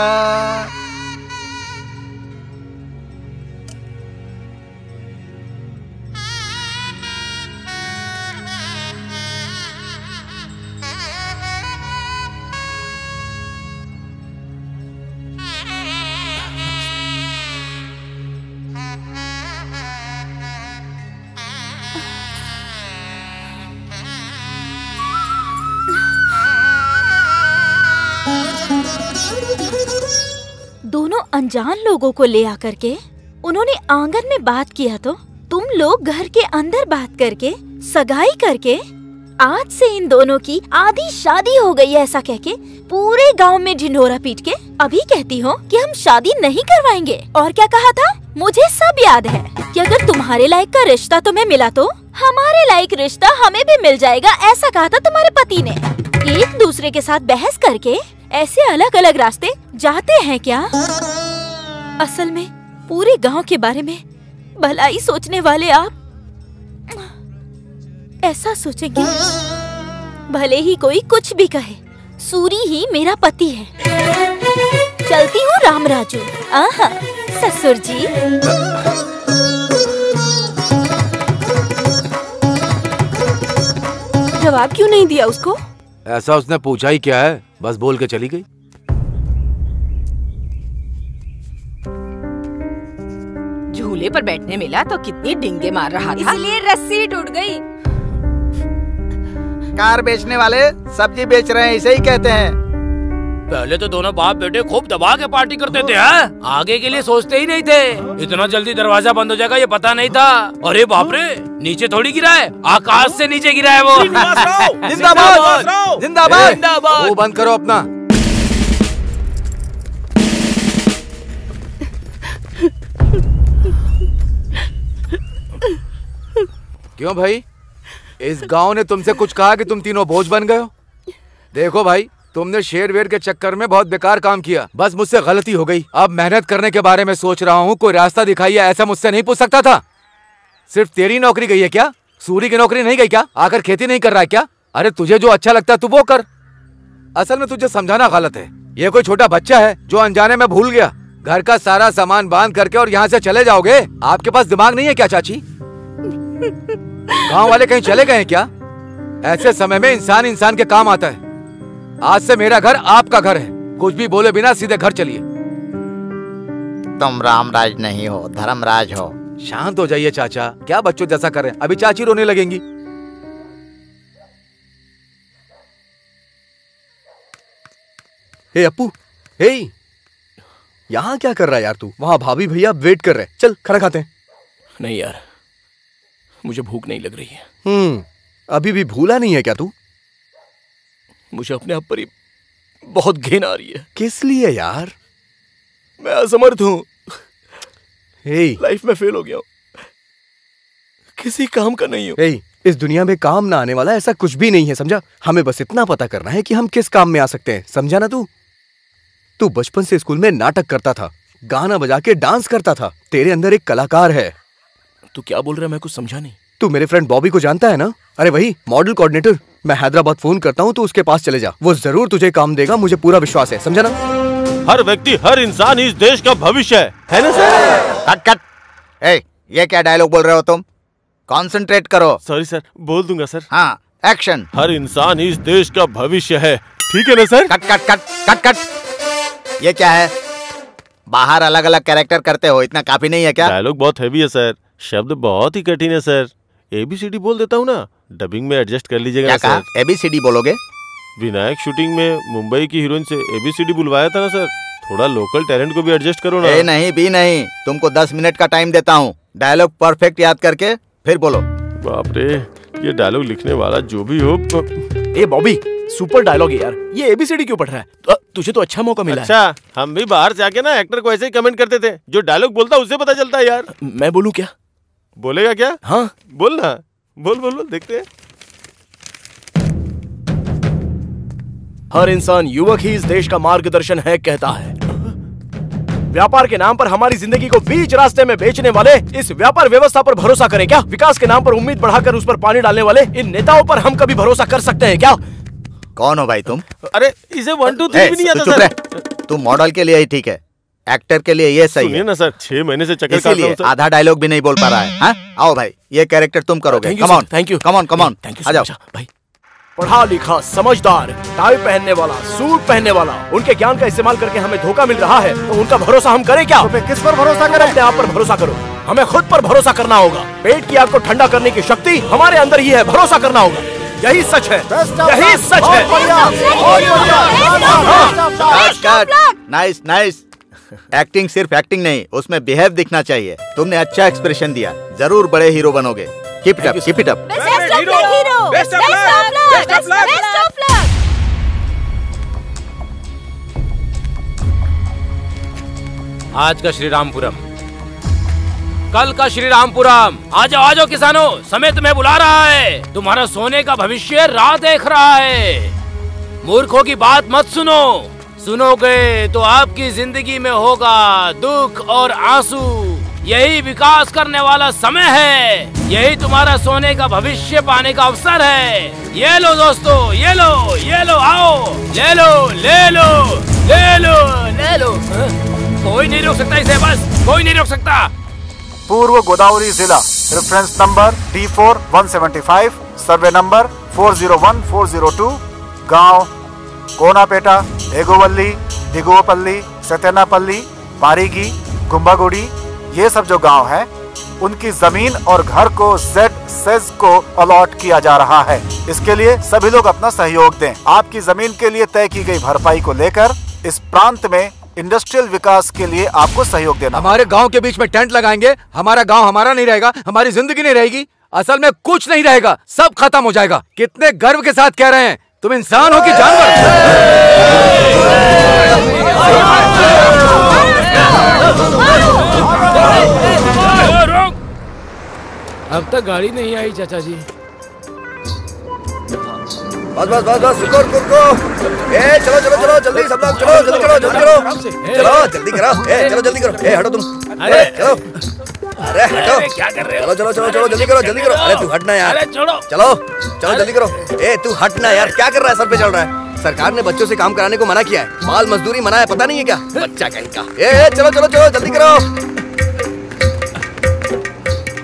दोनों अनजान लोगों को ले आकर के उन्होंने आंगन में बात किया तो तुम लोग घर के अंदर बात करके सगाई करके आज से इन दोनों की आधी शादी हो गई है ऐसा कह के पूरे गांव में ढिंढोरा पीट के अभी कहती हो कि हम शादी नहीं करवाएंगे। और क्या कहा था? मुझे सब याद है कि अगर तुम्हारे लायक का रिश्ता तुम्हें मिला तो हमारे लायक रिश्ता हमें भी मिल जाएगा, ऐसा कहा था तुम्हारे पति ने। एक दूसरे के साथ बहस करके ऐसे अलग अलग रास्ते जाते हैं क्या? असल में पूरे गांव के बारे में भलाई सोचने वाले आप ऐसा सोचेंगे भले ही कोई कुछ भी कहे, सूरी ही मेरा पति है। चलती हूँ रामराजू। आहा ससुर जी। जवाब क्यों नहीं दिया उसको? ऐसा उसने पूछा ही क्या है, बस बोल के चली गई। झूले पर बैठने मिला तो कितनी डिंगे मार रहा था, इसलिए रस्सी टूट गई। कार बेचने वाले सब्जी बेच रहे हैं, इसे ही कहते हैं। पहले तो दोनों बाप बेटे खूब दबा के पार्टी करते थे, हैं? आगे के लिए सोचते ही नहीं थे। इतना जल्दी दरवाजा बंद हो जाएगा ये पता नहीं था। अरे बाप रे, नीचे थोड़ी गिरा है, आकाश से नीचे गिरा है वो। जिंदाबाद जिंदाबाद। वो बंद करो अपना। क्यों भाई, इस गांव ने तुमसे कुछ कहा कि तुम तीनों बोझ बन गए हो? देखो भाई, तुमने शेर वेर के चक्कर में बहुत बेकार काम किया, बस मुझसे गलती हो गई। अब मेहनत करने के बारे में सोच रहा हूँ, कोई रास्ता दिखाइए, ऐसा मुझसे नहीं पूछ सकता था। सिर्फ तेरी नौकरी गई है क्या? सूरी की नौकरी नहीं गई क्या? आकर खेती नहीं कर रहा है क्या? अरे तुझे जो अच्छा लगता है तू वो कर। असल में तुझे समझाना गलत है। ये कोई छोटा बच्चा है जो अनजाने में भूल गया। घर का सारा सामान बांध करके और यहाँ से चले जाओगे? आपके पास दिमाग नहीं है क्या चाची? गांव वाले कहीं चले गए हैं क्या? ऐसे समय में इंसान इंसान के काम आता है। आज से मेरा घर आपका घर है, कुछ भी बोले बिना सीधे घर चलिए। तुम रामराज नहीं हो, धर्मराज हो। शांत हो जाइए चाचा, क्या बच्चों जैसा करें, अभी चाची रोने लगेंगी। हे अप्पू, हे यहाँ क्या कर रहा है यार तू? वहाँ भाभी भैया वेट कर रहे हैं, चल खाना खाते हैं। नहीं यार, मुझे भूख नहीं लग रही है। अभी भी भूला नहीं है क्या तू? मुझे अपने आप पर ही बहुत घिन आ रही है। किस लिए यार? मैं असमर्थ हूँ। लाइफ में फेल हो गया हूँ, किसी काम का नहीं हूँ। इस दुनिया में काम ना आने वाला ऐसा कुछ भी नहीं है, समझा? हमें बस इतना पता करना है कि हम किस काम में आ सकते हैं, समझा ना? तू बचपन से स्कूल में नाटक करता था, गाना बजा के डांस करता था, तेरे अंदर एक कलाकार है। तू क्या बोल रहा है? मैं कुछ समझा नहीं। तू मेरे फ्रेंड बॉबी को जानता है ना? अरे वही मॉडल कोऑर्डिनेटर। मैं हैदराबाद फोन करता हूँ, तू उसके पास चले जा, वो जरूर तुझे काम देगा, मुझे पूरा विश्वास है, समझा ना? हर व्यक्ति, हर इंसान इस देश का भविष्य है ना सर? Cut cut. ये क्या डायलॉग बोल रहे हो तुम? कॉन्सेंट्रेट करो। सॉरी सर, बोल दूंगा सर। हाँ, एक्शन। हर इंसान इस देश का भविष्य है, ठीक है ना sir? Cut cut cut cut cut. ये क्या है? बाहर अलग अलग कैरेक्टर करते हो, इतना काफी नहीं है क्या? डायलॉग बहुत हैवी है सर, शब्द बहुत ही कठिन है सर। ABCD बोल देता हूँ ना, डबिंग में एडजस्ट कर लीजिएगा सर। ABCD बोलोगे? विनायक शूटिंग में मुंबई की हीरोइन से ABCD बुलवाया था ना सर, थोड़ा लोकल टैलेंट को भी एडजस्ट करो ना। नहीं भी नहीं, तुमको 10 मिनट का टाइम देता हूँ, डायलॉग परफेक्ट याद करके फिर बोलो। बाप रे, ये डायलॉग लिखने वाला जो भी हो। ए बॉबी, सुपर डायलॉग है यार, ये ABCD क्यों पढ़ रहा है? तुझे तो अच्छा मौका मिला। अच्छा, हम भी बाहर से आके ना एक्टर को ऐसे ही कमेंट करते थे, जो डायलॉग बोलता उससे पता चलता है यार। मैं बोलूं क्या? बोलेगा क्या? हाँ बोल ना, बोल बोल बोल, देखते हैं। हर इंसान युवक ही इस देश का मार्गदर्शन है कहता है। व्यापार के नाम पर हमारी जिंदगी को बीच रास्ते में बेचने वाले इस व्यापार व्यवस्था पर भरोसा करें क्या? विकास के नाम पर उम्मीद बढ़ाकर उस पर पानी डालने वाले इन नेताओं पर हम कभी भरोसा कर सकते हैं क्या? कौन हो भाई तुम? अरे इसे 1 2 3 भी नहीं आता सर। तू मॉडल के लिए ही ठीक है, एक्टर के लिए ये सही है ना सर। 6 महीने से चक्कर काट रहा हूं सर, आधा डायलॉग भी नहीं बोल पा रहा है। हाँ? आओ भाई, ये कैरेक्टर तुम करोगे। Come on, thank you, come on, come on, आ जाओ भाई। पढ़ा लिखा, समझदार, टाई पहनने वाला, सूट पहनने वाला, उनके ज्ञान का इस्तेमाल करके हमें धोखा मिल रहा है, तो उनका भरोसा हम करें क्या? तो किस पर भरोसा करें? अपने आप पर भरोसा करो, हमें खुद पर भरोसा करना होगा। पेट की आग को ठंडा करने की शक्ति हमारे अंदर ही है, भरोसा करना होगा। यही सच है, यही सच है। Nice nice. एक्टिंग सिर्फ एक्टिंग नहीं, उसमें बिहेव दिखना चाहिए। तुमने अच्छा एक्सप्रेशन दिया, जरूर बड़े हीरो बनोगे। Keep it up, keep it up. आज का श्री रामपुरम, कल का श्री रामपुरम। आ जाओ किसानों, समय तुम्हें बुला रहा है। तुम्हारा सोने का भविष्य राह देख रहा है। मूर्खों की बात मत सुनो, सुनोगे तो आपकी जिंदगी में होगा दुख और आंसू। यही विकास करने वाला समय है, यही तुम्हारा सोने का भविष्य पाने का अवसर है। ये लो दोस्तों, ये लो, ये लो, आओ, ले लो, ले लो, ले लो, ले लो। कोई नहीं रोक सकता इसे, बस कोई नहीं रोक सकता। पूर्व गोदावरी जिला, reference number D4 175, survey number 401-402, गांव कोनापेटा, एगोवल्ली, दिगोपल्ली, सत्यनापल्ली, पारीगी, कुंभागुड़ी, ये सब जो गांव हैं, उनकी जमीन और घर को Z-Sez को अलॉट किया जा रहा है। इसके लिए सभी लोग अपना सहयोग दें। आपकी जमीन के लिए तय की गई भरपाई को लेकर इस प्रांत में इंडस्ट्रियल विकास के लिए आपको सहयोग देना। हमारे गांव के बीच में टेंट लगाएंगे, हमारा गांव हमारा नहीं रहेगा, हमारी जिंदगी नहीं रहेगी, असल में कुछ नहीं रहेगा, सब खत्म हो जाएगा। कितने गर्व के साथ कह रहे हैं, तुम इंसान हो कि जानवर? अब तक गाड़ी नहीं आई चाचा जी। बस बस बस बस, रुको रुको रुको। ए चलो चलो चलो, जल्दी सब लोग चलो, जल्दी करो, जल्दी करो, चलो जल्दी करो, ए चलो जल्दी करो, ए हटो तुम, अरे चलो, अरे हटो, क्या कर रहे हो? चलो चलो चलो चलो, जल्दी करो जल्दी करो। अरे तू हटना यार, अरे छोड़ो, चलो चलो जल्दी करो। ए तू हटना यार, क्या कर रहा है? सर पे चल रहा है। सरकार ने बच्चों से काम कराने को मना किया है, बाल मजदूरी मना है, पता नहीं है क्या? बच्चा कहीं का। ए चलो चलो चलो, जल्दी करो।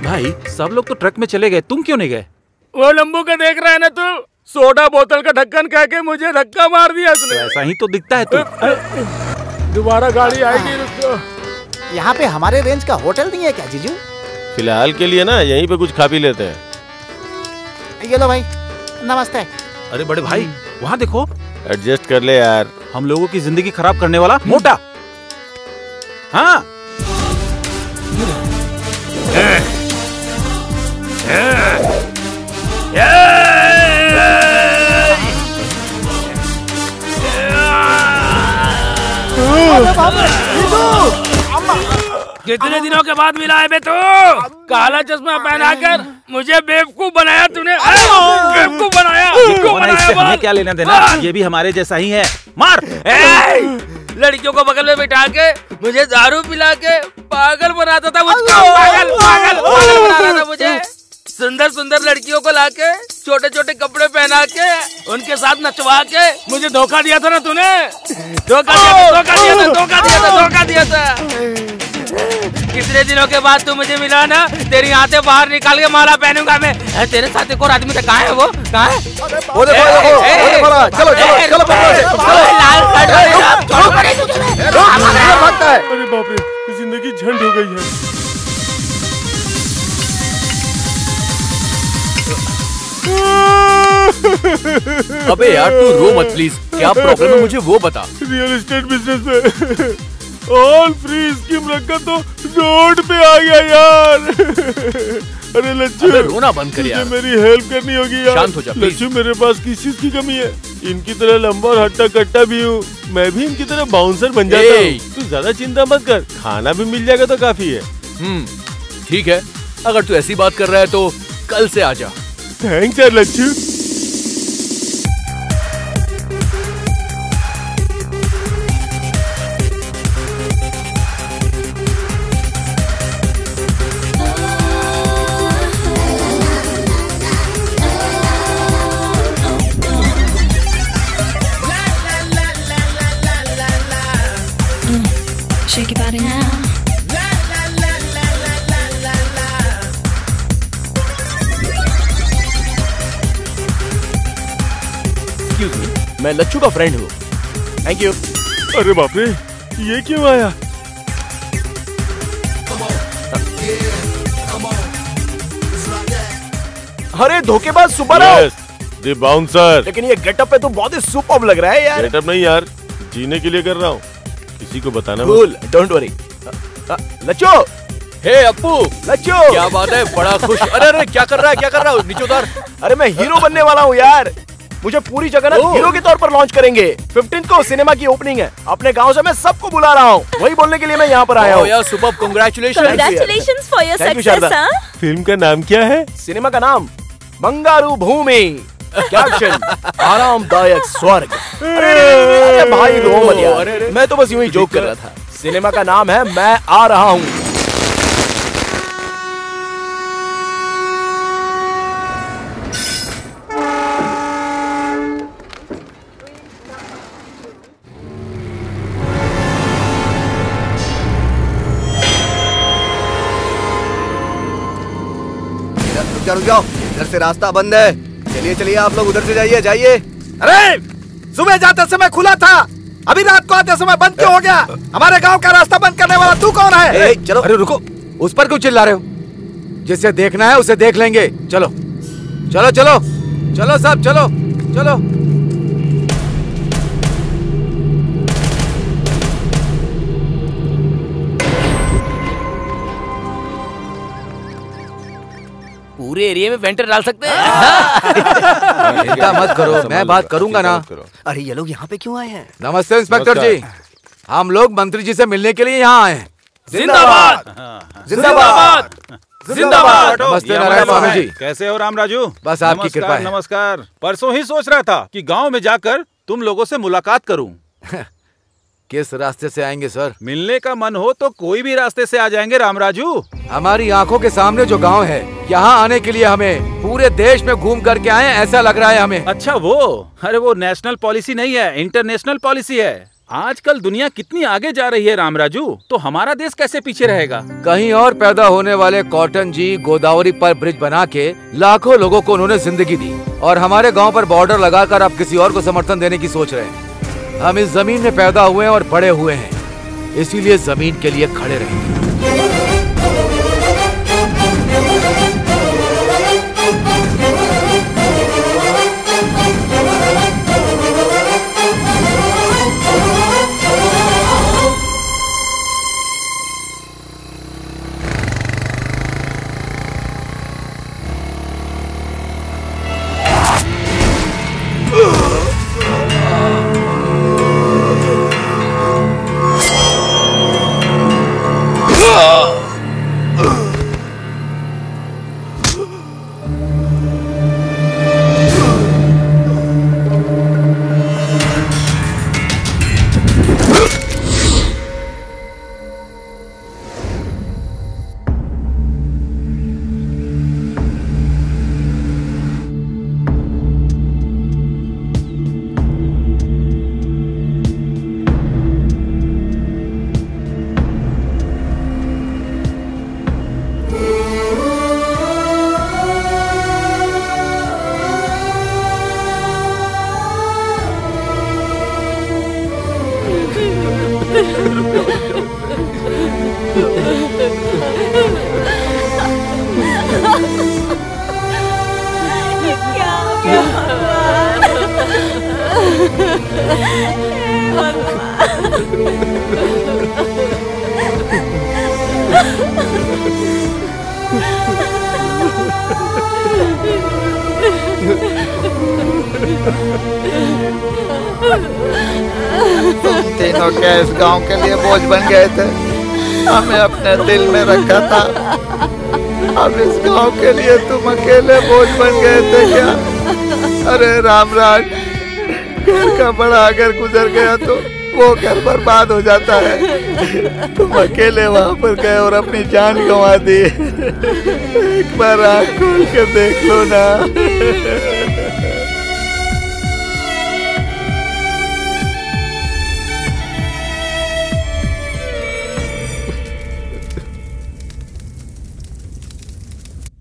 भाई सब लोग तो ट्रक में चले गए, तुम क्यों नहीं गए? वो लंबू का देख रहा है ना तू, सोडा बोतल का ढक्कन कह के मुझे धक्का मार दिया उसने। ऐसा ही तो दिखता है तू। दोबारा गाड़ी आएगी, रुको। यहाँ पे हमारे रेंज का होटल नहीं है क्या जीजू? फिलहाल के लिए ना यहीं पे कुछ खा पी लेते हैं। ये लो भाई, नमस्ते। अरे बड़े भाई वहाँ देखो, एडजस्ट कर ले यार। हम लोगों की जिंदगी खराब करने वाला मोटा। हाँ कितने दिनों के बाद मिला है बे तू? काला चश्मा पहनाकर मुझे बेवकूफ बनाया तूने। बेवकूफ बनाया। हमें क्या लेना देना? ये भी हमारे जैसा ही है। मार। लड़कियों को बगल में बिठा के मुझे दारू पिला के पागल बनाता था मुझको। पागल बना रहा था मुझे। सुंदर सुंदर लड़कियों को लाके छोटे छोटे कपड़े पहना के उनके साथ नचवा के मुझे धोखा दिया था ना तूने। धोखा दिया था। कितने दिनों के बाद तू मुझे मिला ना, तेरी आंखें बाहर निकाल के माला पहनूंगा मैं। तेरे साथ एक और आदमी था, कहाँ है वो? कहाँ है? वो देखो चलो अरे बाप रे, जिंदगी झंड हो गई है। अबे यार तू रो मत प्लीज, क्या प्रॉब्लम है मुझे वो बता। रियल एस्टेट बिजनेस में ऑल फ्री स्कीम रखा तो रोड पे आ गया यार। अरे लच्चू, रोना बंद कर यार, मेरी हेल्प करनी होगी यार। शांत हो जा लच्चू, मेरे पास किस चीज की कमी है? इनकी तरह लंबा और हट्टा कट्टा भी हूँ, मैं भी इनकी तरह बाउंसर बन जाता हूँ। तू ज्यादा चिंता मत कर, खाना भी मिल जाएगा तो काफी है। ठीक है, अगर तू ऐसी बात कर रहा है तो कल से आ जा। थैंक्स यार लच्चू। Shake your body now. Excuse me, मैं लच्चू का फ्रेंड हूँ। Thank you. अरे बाप रे, ये क्यों आया? अरे धोखेबाज सुब्बाराव। Yes, the bouncer। लेकिन ये गेटअप पे तो बहुत ही सुपर्ब लग रहा है यार। गेटअप नहीं यार, जीने के लिए कर रहा हूँ, किसी को बताना मत। Cool, don't worry. Lacchu, hey Appu, Lacchu, क्या बात है? बड़ा खुश। अरे क्या कर रहा है? नीचे उतार। अरे मैं हीरो बनने वाला हूँ यार, मुझे पूरी जगह ना हीरो के तौर पर लॉन्च करेंगे। 15 को सिनेमा की ओपनिंग है, अपने गांव से मैं सबको बुला रहा हूँ, वही बोलने के लिए मैं यहाँ पर आया हूँ। यार superb, congratulations for your success. Film का नाम क्या है? सिनेमा का नाम बंगारू भूमि, कैप्शन आरामदायक स्वर्ग। अरे भाई रो मत यार, मैं तो बस यूं ही जोक कर रहा था। सिनेमा का नाम है मैं आ रहा हूँ। रुक जाओ, इधर से रास्ता बंद है। चलिए आप लोग उधर से जाइए। अरे सुबह जाते समय खुला था, अभी रात को आते समय बंद क्यों हो गया? हमारे गांव का रास्ता बंद करने वाला तू कौन है? चलो, अरे रुको, उस पर क्यों चिल्ला रहे हो? जिसे देखना है उसे देख लेंगे। चलो सब चलो। पूरे एरिया में वेंटर डाल सकते हैं। चिंता मत करो, मैं बात करूंगा ना। अरे ये लोग यहाँ पे क्यों आए हैं? नमस्ते इंस्पेक्टर जी, हम लोग मंत्री जी से मिलने के लिए यहाँ आए हैं। जिंदाबाद। नमस्ते नारायण स्वामी जी। कैसे हो राम राजू? बस आपकी कृपा है। नमस्कार। परसों ही सोच रहा था कि गांव में जाकर तुम लोगों से मुलाकात करूं। किस रास्ते से आएंगे सर? मिलने का मन हो तो कोई भी रास्ते से आ जाएंगे राम राजू। हमारी आंखों के सामने जो गांव है, यहाँ आने के लिए हमें पूरे देश में घूम करके आए ऐसा लग रहा है हमें। अच्छा अरे वो नेशनल पॉलिसी नहीं है, इंटरनेशनल पॉलिसी है। आजकल दुनिया कितनी आगे जा रही है राम राजू, तो हमारा देश कैसे पीछे रहेगा? कहीं और पैदा होने वाले कॉटन जी गोदावरी पर ब्रिज बना के लाखों लोगों को उन्होंने जिंदगी दी, और हमारे गांव पर बॉर्डर लगाकर अब किसी और को समर्थन देने की सोच रहे हैं। हम इस जमीन में पैदा हुए हैं और बड़े हुए हैं, इसीलिए जमीन के लिए खड़े रहेंगे। नोटिया इस गांव के लिए बोझ बन गए थे। हमें अपने दिल में रखा था, अब इस गांव के लिए तुम अकेले बोझ बन गए थे क्या? अरे रामराज, घर का बड़ा अगर गुजर गया तो वो घर बर्बाद हो जाता है। तुम अकेले वहाँ पर गए और अपनी जान गंवा दी। एक बार आँख खोल कर देख लो ना।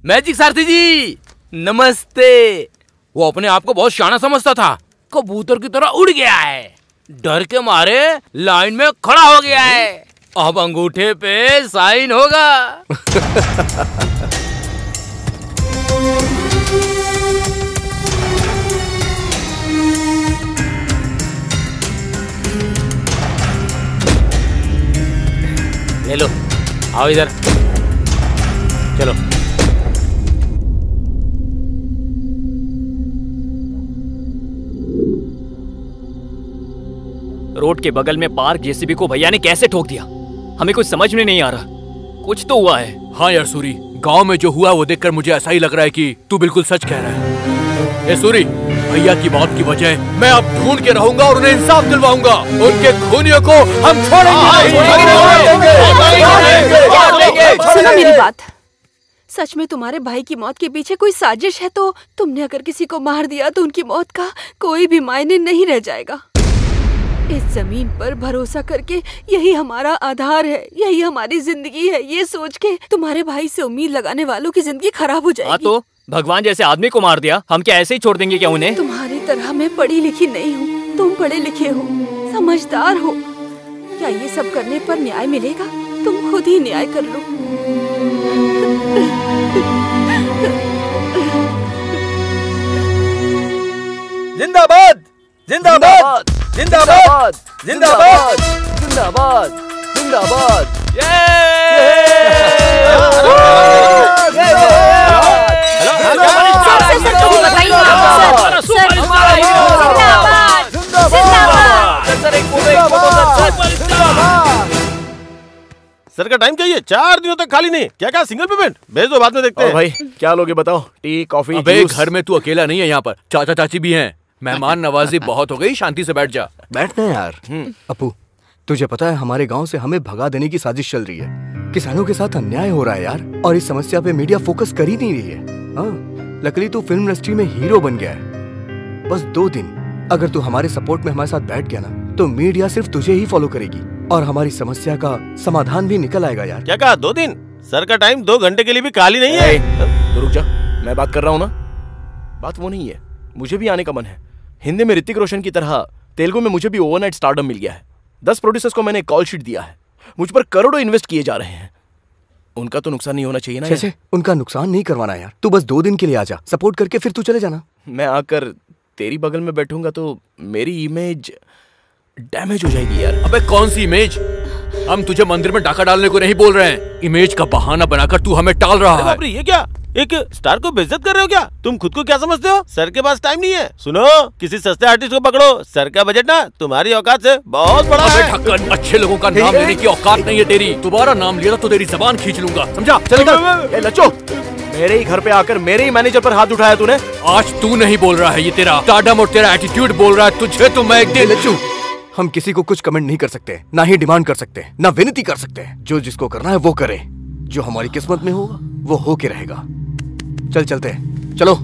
मैजिक सारथी जी नमस्ते। वो अपने आप को बहुत शाना समझता था, कबूतर की तरह उड़ गया है। डर के मारे लाइन में खड़ा हो गया है। अब अंगूठे पे साइन होगा। ले लो, आओ इधर, चलो। रोड के बगल में पार्क जेसीबी को भैया ने कैसे ठोक दिया, हमें कुछ समझ में नहीं आ रहा। कुछ तो हुआ है। हाँ यार सूरी, गांव में जो हुआ वो देखकर मुझे ऐसा ही लग रहा है कि तू बिल्कुल सच कह रहा है। ए सूरी, भैया की मौत की वजह मैं अब ढूंढ के रहूंगा और उन्हें इंसाफ दिलवाऊंगा। उनके खूनियों को हम छोड़ेंगे नहीं। सुनो मेरी बात, सच में तुम्हारे भाई की मौत के पीछे कोई साजिश है तो तुमने अगर किसी को मार दिया तो उनकी मौत का कोई भी मायने नहीं रह जाएगा। इस जमीन पर भरोसा करके यही हमारा आधार है, यही हमारी जिंदगी है। ये सोच के तुम्हारे भाई से उम्मीद लगाने वालों की जिंदगी खराब हो जाएगी। हाँ तो भगवान जैसे आदमी को मार दिया, हम क्या ऐसे ही छोड़ देंगे क्या उन्हें? तुम्हारी तरह मैं पढ़ी लिखी नहीं हूँ, तुम पढ़े लिखे हो, समझदार हो। क्या ये सब करने पर न्याय मिलेगा? तुम खुद ही न्याय कर लो। जिंदाबाद जिंदाबाद जिंदाबाद जिंदाबाद जिंदाबाद जिंदाबाद। सर का टाइम चाहिए, 4 दिनों तक खाली नहीं। क्या क्या सिंगल पेमेंट भेज दो, बाद में देखते हैं। भाई क्या लोगे बताओ? टी कॉफी अबे घर में तू अकेला नहीं है, यहाँ पर चाचा चाची भी हैं। मेहमान नवाजी बहुत हो गई, शांति से बैठ जा। बैठना यार। अपू, तुझे पता है हमारे गांव से हमें भगा देने की साजिश चल रही है। किसानों के साथ अन्याय हो रहा है यार, और इस समस्या पे मीडिया फोकस कर ही नहीं रही है। हाँ, लकीली तू फिल्म इंडस्ट्री में हीरो बन गया है। बस 2 दिन अगर तू हमारे सपोर्ट में हमारे साथ बैठ गया ना, तो मीडिया सिर्फ तुझे ही फॉलो करेगी और हमारी समस्या का समाधान भी निकल आएगा यार। क्या कहा 2 दिन? सर का टाइम 2 घंटे के लिए भी खाली नहीं है। तो रुक जा, मैं बात कर रहा हूँ ना। बात वो नहीं है, मुझे भी आने का मन है। हिंदी में ऋतिक रोशन की तरह तेलुगु में मुझे भी ओवरनाइट स्टारडम मिल गया है। 10 प्रोड्यूसर्स को मैंने कॉल शीट दिया है, मुझ पर करोड़ों इन्वेस्ट किए जा रहे हैं। उनका तो नुकसान नहीं होना चाहिए ना? कैसे? उनका नुकसान नहीं करवाना यार। तू बस 2 दिन के लिए आजा, सपोर्ट करके फिर तू चले जाना। मैं आकर तेरी बगल में बैठूंगा तो मेरी इमेज डैमेज हो जाएगी यार। अबे कौन सी इमेज? हम तुझे मंदिर में डाका डालने को नहीं बोल रहे हैं। इमेज का बहाना बनाकर तू हमें टाल रहा है। ये क्या? एक स्टार को बेइज्जत कर रहे हो क्या? तुम खुद को क्या समझते हो? सर के पास टाइम नहीं है। सुनो, किसी सस्ते आर्टिस्ट को पकड़ो। सर का बजट ना तुम्हारी औकात से बहुत बड़ा है। ढक्कन, अच्छे लोगों का नाम लेने की औकात नहीं है तेरी। दोबारा नाम लिया तो तेरी जबान खींच लूंगा, समझा? चल इधर। लच्चो, मेरे ही घर पे आकर मेरे ही मैनेजर पर हाथ उठाया तूने। आज तू नहीं बोल रहा है, ये तेरा स्टारडम और तेरा एटीट्यूड बोल रहा है। तुझे तो मैं एक दिन। लच्चू, हम किसी को कुछ कमेंट नहीं कर सकते, ना ही डिमांड कर सकते, ना विनती कर सकते। जो जिसको करना है वो करे, जो हमारी किस्मत में होगा वो होके रहेगा। चल चलते हैं, चलो।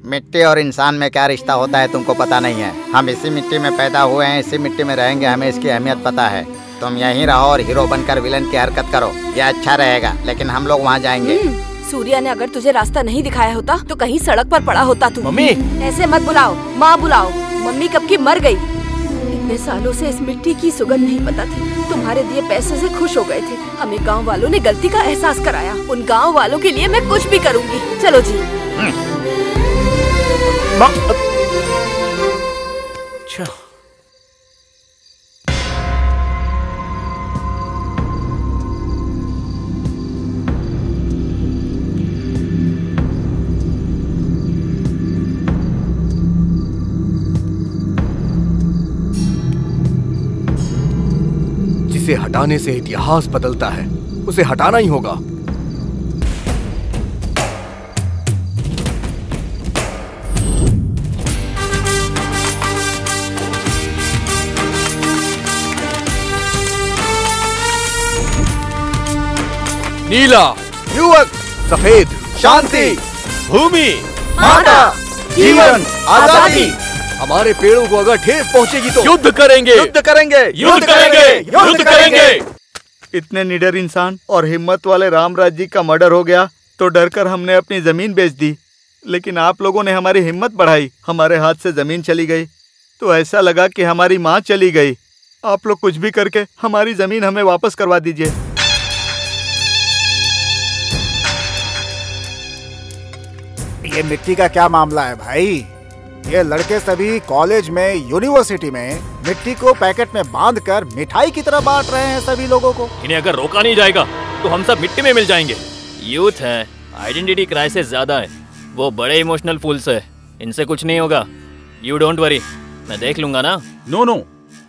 मिट्टी और इंसान में क्या रिश्ता होता है तुमको पता नहीं है। हम इसी मिट्टी में पैदा हुए हैं, इसी मिट्टी में रहेंगे, हमें इसकी अहमियत पता है। तुम यहीं रहो और हीरो बनकर विलन की हरकत करो, ये अच्छा रहेगा। लेकिन हम लोग वहाँ जाएंगे। सूर्या ने अगर तुझे रास्ता नहीं दिखाया होता तो कहीं सड़क पर पड़ा होता तू। मम्मी, ऐसे मत बुलाओ, माँ बुलाओ। मम्मी कब की मर गई। इतने सालों से इस मिट्टी की सुगंध नहीं पता थी। तुम्हारे दिए पैसे से खुश हो गए थे। हमें गांव वालों ने गलती का एहसास कराया। उन गांव वालों के लिए मैं कुछ भी करूंगी। चलो जी। अच्छा, इसे हटाने से इतिहास बदलता है, उसे हटाना ही होगा। नीला, युवक, सफेद, शांति, भूमि, माता, जीवन, आजादी। हमारे पेड़ों को अगर ठेस पहुंचेगी तो युद्ध करेंगे, युद्ध करेंगे, युद्ध करेंगे, युद्ध करेंगे। इतने निडर इंसान और हिम्मत वाले रामराज जी का मर्डर हो गया तो डरकर हमने अपनी जमीन बेच दी, लेकिन आप लोगों ने हमारी हिम्मत बढ़ाई। हमारे हाथ से जमीन चली गई तो ऐसा लगा कि हमारी माँ चली गई। आप लोग कुछ भी करके हमारी जमीन हमें वापस करवा दीजिए। ये मिट्टी का क्या मामला है भाई? ये लड़के सभी कॉलेज में, यूनिवर्सिटी में मिट्टी को पैकेट में बांधकर मिठाई की तरह बांट रहे हैं सभी लोगों को। इन्हें अगर रोका नहीं जाएगा तो हम सब मिट्टी में मिल जाएंगे। यूथ है, आइडेंटिटी क्राइसिस ज्यादा है, वो बड़े इमोशनल फूल्स है, इनसे कुछ नहीं होगा। यू डोंट वरी, मैं देख लूंगा ना। No no,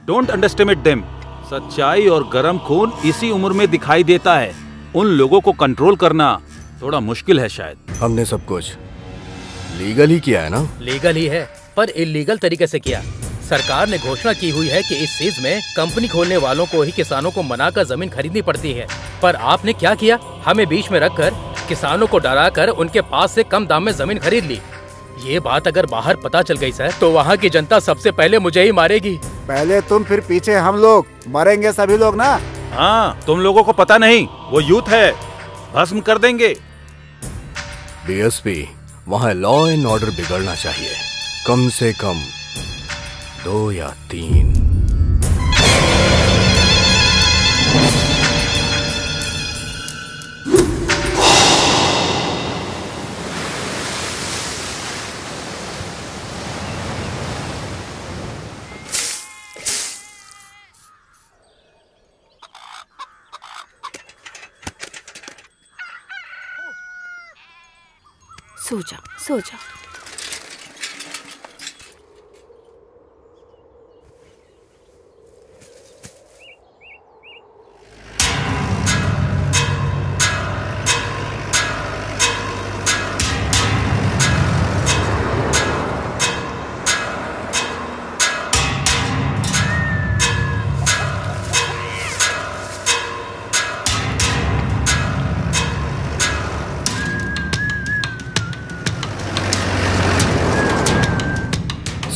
don't underestimate them. सच्चाई और गर्म खून इसी उम्र में दिखाई देता है। उन लोगों को कंट्रोल करना थोड़ा मुश्किल है शायद। हमने सब कुछ लीगल ही किया है ना? लीगल ही है, पर इलीगल तरीके से किया। सरकार ने घोषणा की हुई है कि इस चीज में कंपनी खोलने वालों को ही किसानों को मनाकर जमीन खरीदनी पड़ती है, पर आपने क्या किया? हमें बीच में रखकर किसानों को डराकर उनके पास से कम दाम में जमीन खरीद ली। ये बात अगर बाहर पता चल गई सर, तो वहाँ की जनता सबसे पहले मुझे ही मारेगी। पहले तुम, फिर पीछे हम लोग, मरेंगे सभी लोग ना। हाँ, तुम लोगों को पता नहीं, वो यूथ है, भस्म कर देंगे। डीएसपी, वहाँ लॉ एंड ऑर्डर बिगड़ना चाहिए, कम से कम 2 या 3। सो जा, सो जा।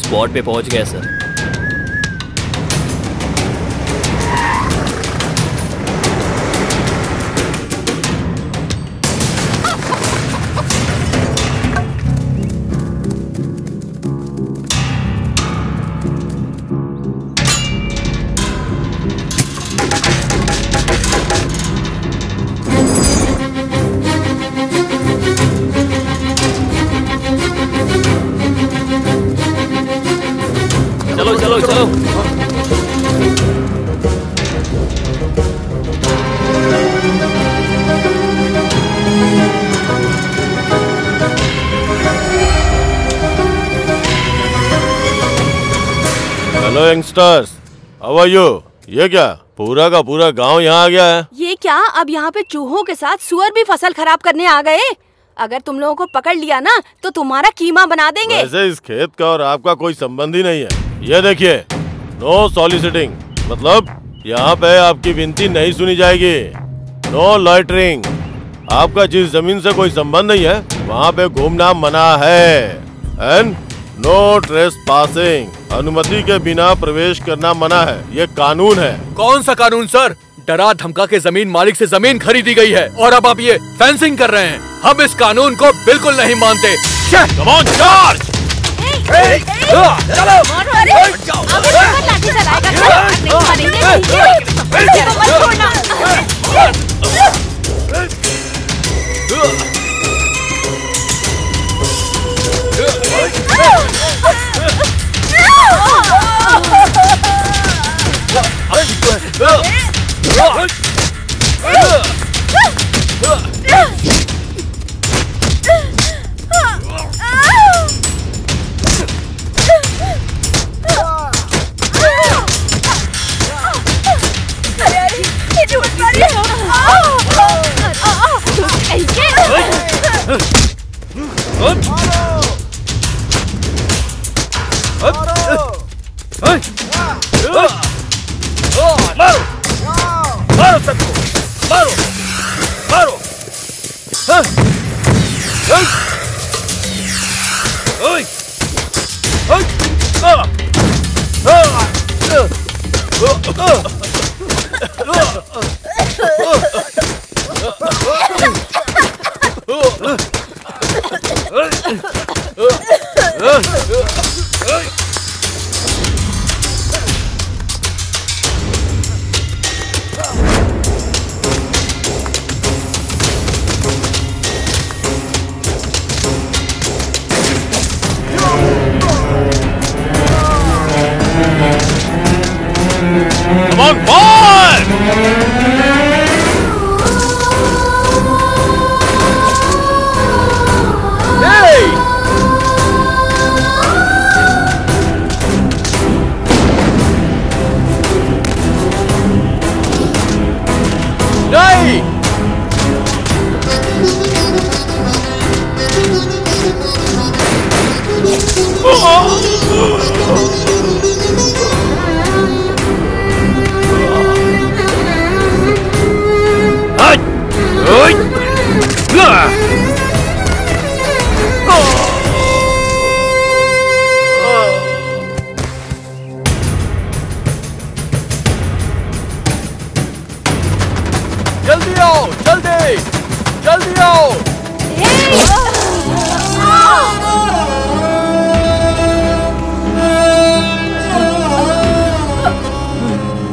स्पॉट पे पहुंच गया सर। चलो चलो चलो। Hello youngsters, how are you? ये क्या पूरा का पूरा गांव यहाँ आ गया है? ये क्या, अब यहाँ पे चूहों के साथ सुअर भी फसल खराब करने आ गए? अगर तुम लोगों को पकड़ लिया ना तो तुम्हारा कीमा बना देंगे। वैसे इस खेत का और आपका कोई संबंध ही नहीं है। ये देखिए, नो सॉलिसिटिंग, मतलब यहाँ पे आपकी विनती नहीं सुनी जाएगी। नो लॉइटरिंग, आपका जिस जमीन से कोई संबंध नहीं है वहाँ पे घूमना मना है। एंड नो ट्रेसपासिंग, अनुमति के बिना प्रवेश करना मना है, ये कानून है। कौन सा कानून सर? डरा धमका के जमीन मालिक से जमीन खरीदी गई है और अब आप ये फेंसिंग कर रहे हैं। हम इस कानून को बिल्कुल नहीं मानते। Come on charge! चलो! लाठी चलाएगा, नहीं मानेंगे, मत छोड़ना। Come on, boy! Hey! नहीं! जल्दी आओ, जल्दी, जल्दी आओ।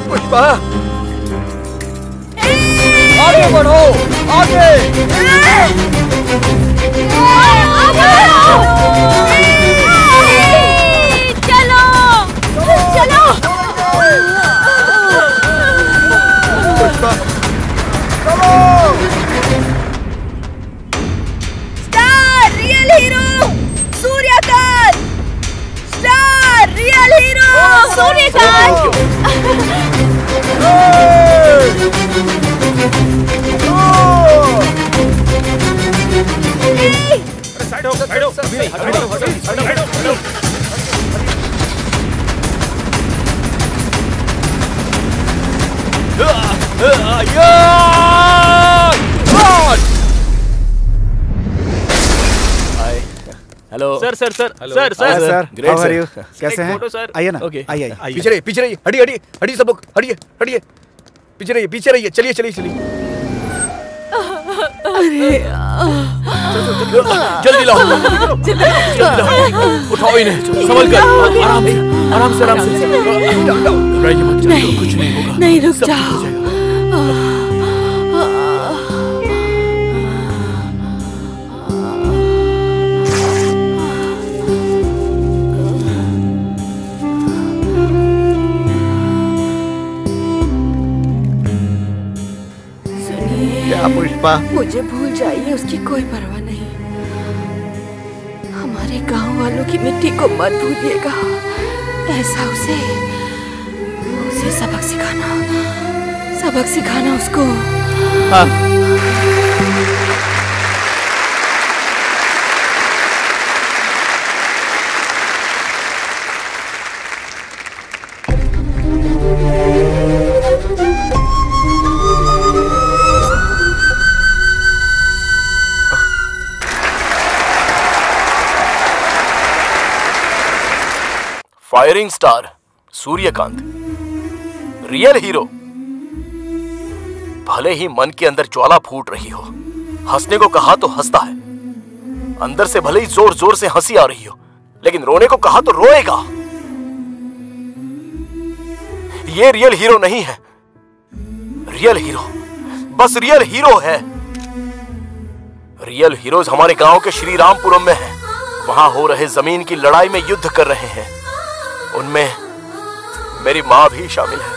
पुष्पा, आगे बढ़ो, आगे। चलो, चलो। Pushpa, star real hero Suryakant, star real hero Suryakant. Side हो, साइड हो, साइड हो। Hello sir sir sir sir sir sir how are you? कैसे हैं? Photo sir. आइए ना, ओके आइए। पीछे रहिए, पीछे रहिए, हटिए हटिए हटिए सब लोग, हटिए हटिए, पीछे रहिए, पीछे रहिए, चलिए चलिए चलिए। जल्दी लाओ, जल्दी लाओ, उठाओ इन्हें, संभल कर, आराम से, आराम से, आराम से। घबराइए मत, चलो, कुछ नहीं होगा। नहीं, रुक सब ठीक जाओ। हो जाएगा। क्या पुष्पा? मुझे भूल जाइए, उसकी कोई परवाह नहीं। हमारे गांव वालों की मिट्टी को मत भूलिएगा। ऐसा उसे सबक सिखाना उसको। Firing star Suryakant, real hero. भले ही मन के अंदर ज्वाला फूट रही हो, हंसने को कहा तो हंसता है, अंदर से भले ही जोर जोर से हंसी आ रही हो, लेकिन रोने को कहा तो रोएगा। ये रियल हीरो नहीं है। रियल हीरो बस रियल हीरो है। रियल हीरोज हमारे गांव के श्री रामपुरम में हैं। वहां हो रहे जमीन की लड़ाई में युद्ध कर रहे हैं। उनमें मेरी मां भी शामिल है।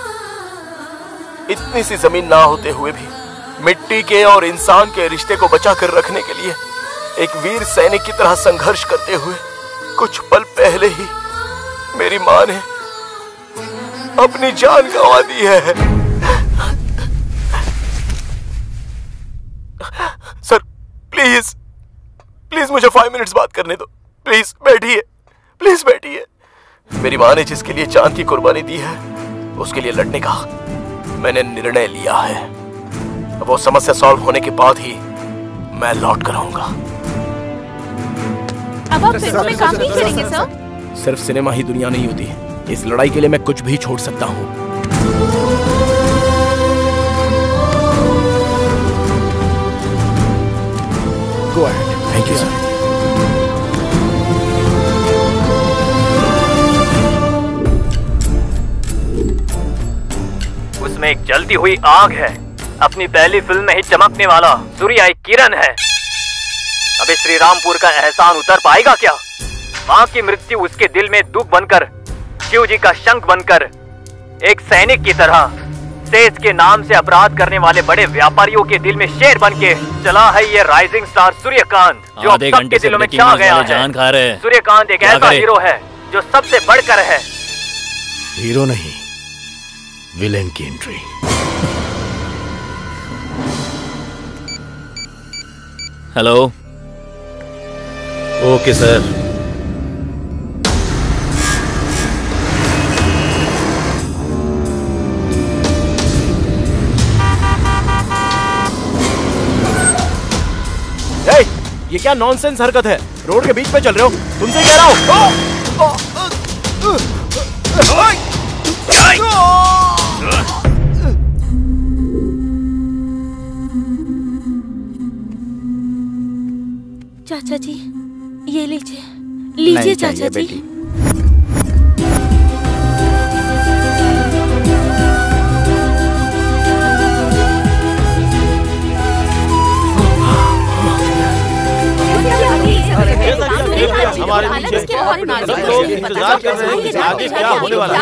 इतनी सी जमीन ना होते हुए भी मिट्टी के और इंसान के रिश्ते को बचा कर रखने के लिए एक वीर सैनिक की तरह संघर्ष करते हुए कुछ पल पहले ही मेरी मां ने अपनी जान गंवा दी है। सर प्लीज प्लीज मुझे 5 मिनट्स बात करने दो। प्लीज बैठिए, प्लीज बैठिए। मेरी मां ने जिसके लिए जान की कुर्बानी दी है उसके लिए लड़ने का मैंने निर्णय लिया है। वो समस्या सॉल्व होने के बाद ही मैं लौट कर आऊंगा। अब आप फिल्मों में काम नहीं करेंगे सर? सिर्फ सिनेमा ही दुनिया नहीं होती, इस लड़ाई के लिए मैं कुछ भी छोड़ सकता हूँ। Go ahead. Thank you, sir. उसमें एक जलती हुई आग है। अपनी पहली फिल्म में ही चमकने वाला सूर्य एक किरण है। अबे श्रीरामपुर का एहसान उतर पाएगा क्या? माँ की मृत्यु उसके दिल में दुख बनकर, शिव जी का शंख बनकर, एक सैनिक की तरह सेज के नाम से अपराध करने वाले बड़े व्यापारियों के दिल में शेर बनके चला है ये राइजिंग स्टार सूर्यकांत, जो अब सबके दिलों में छा गया है। सूर्यकांत एक ऐसा हीरो है जो सबसे बढ़कर है। हीरो नहीं, विलेन की एंट्री। हेलो। Okay sir. ये क्या नॉनसेंस हरकत है? रोड के बीच पे चल रहे हो, तुमसे कह रहा हूँ। चाचा जी ये लीजिए, लीजिए चाचा जी। हमारे पीछे इंतजार कर रहे हैं कि आगे क्या होने वाला है।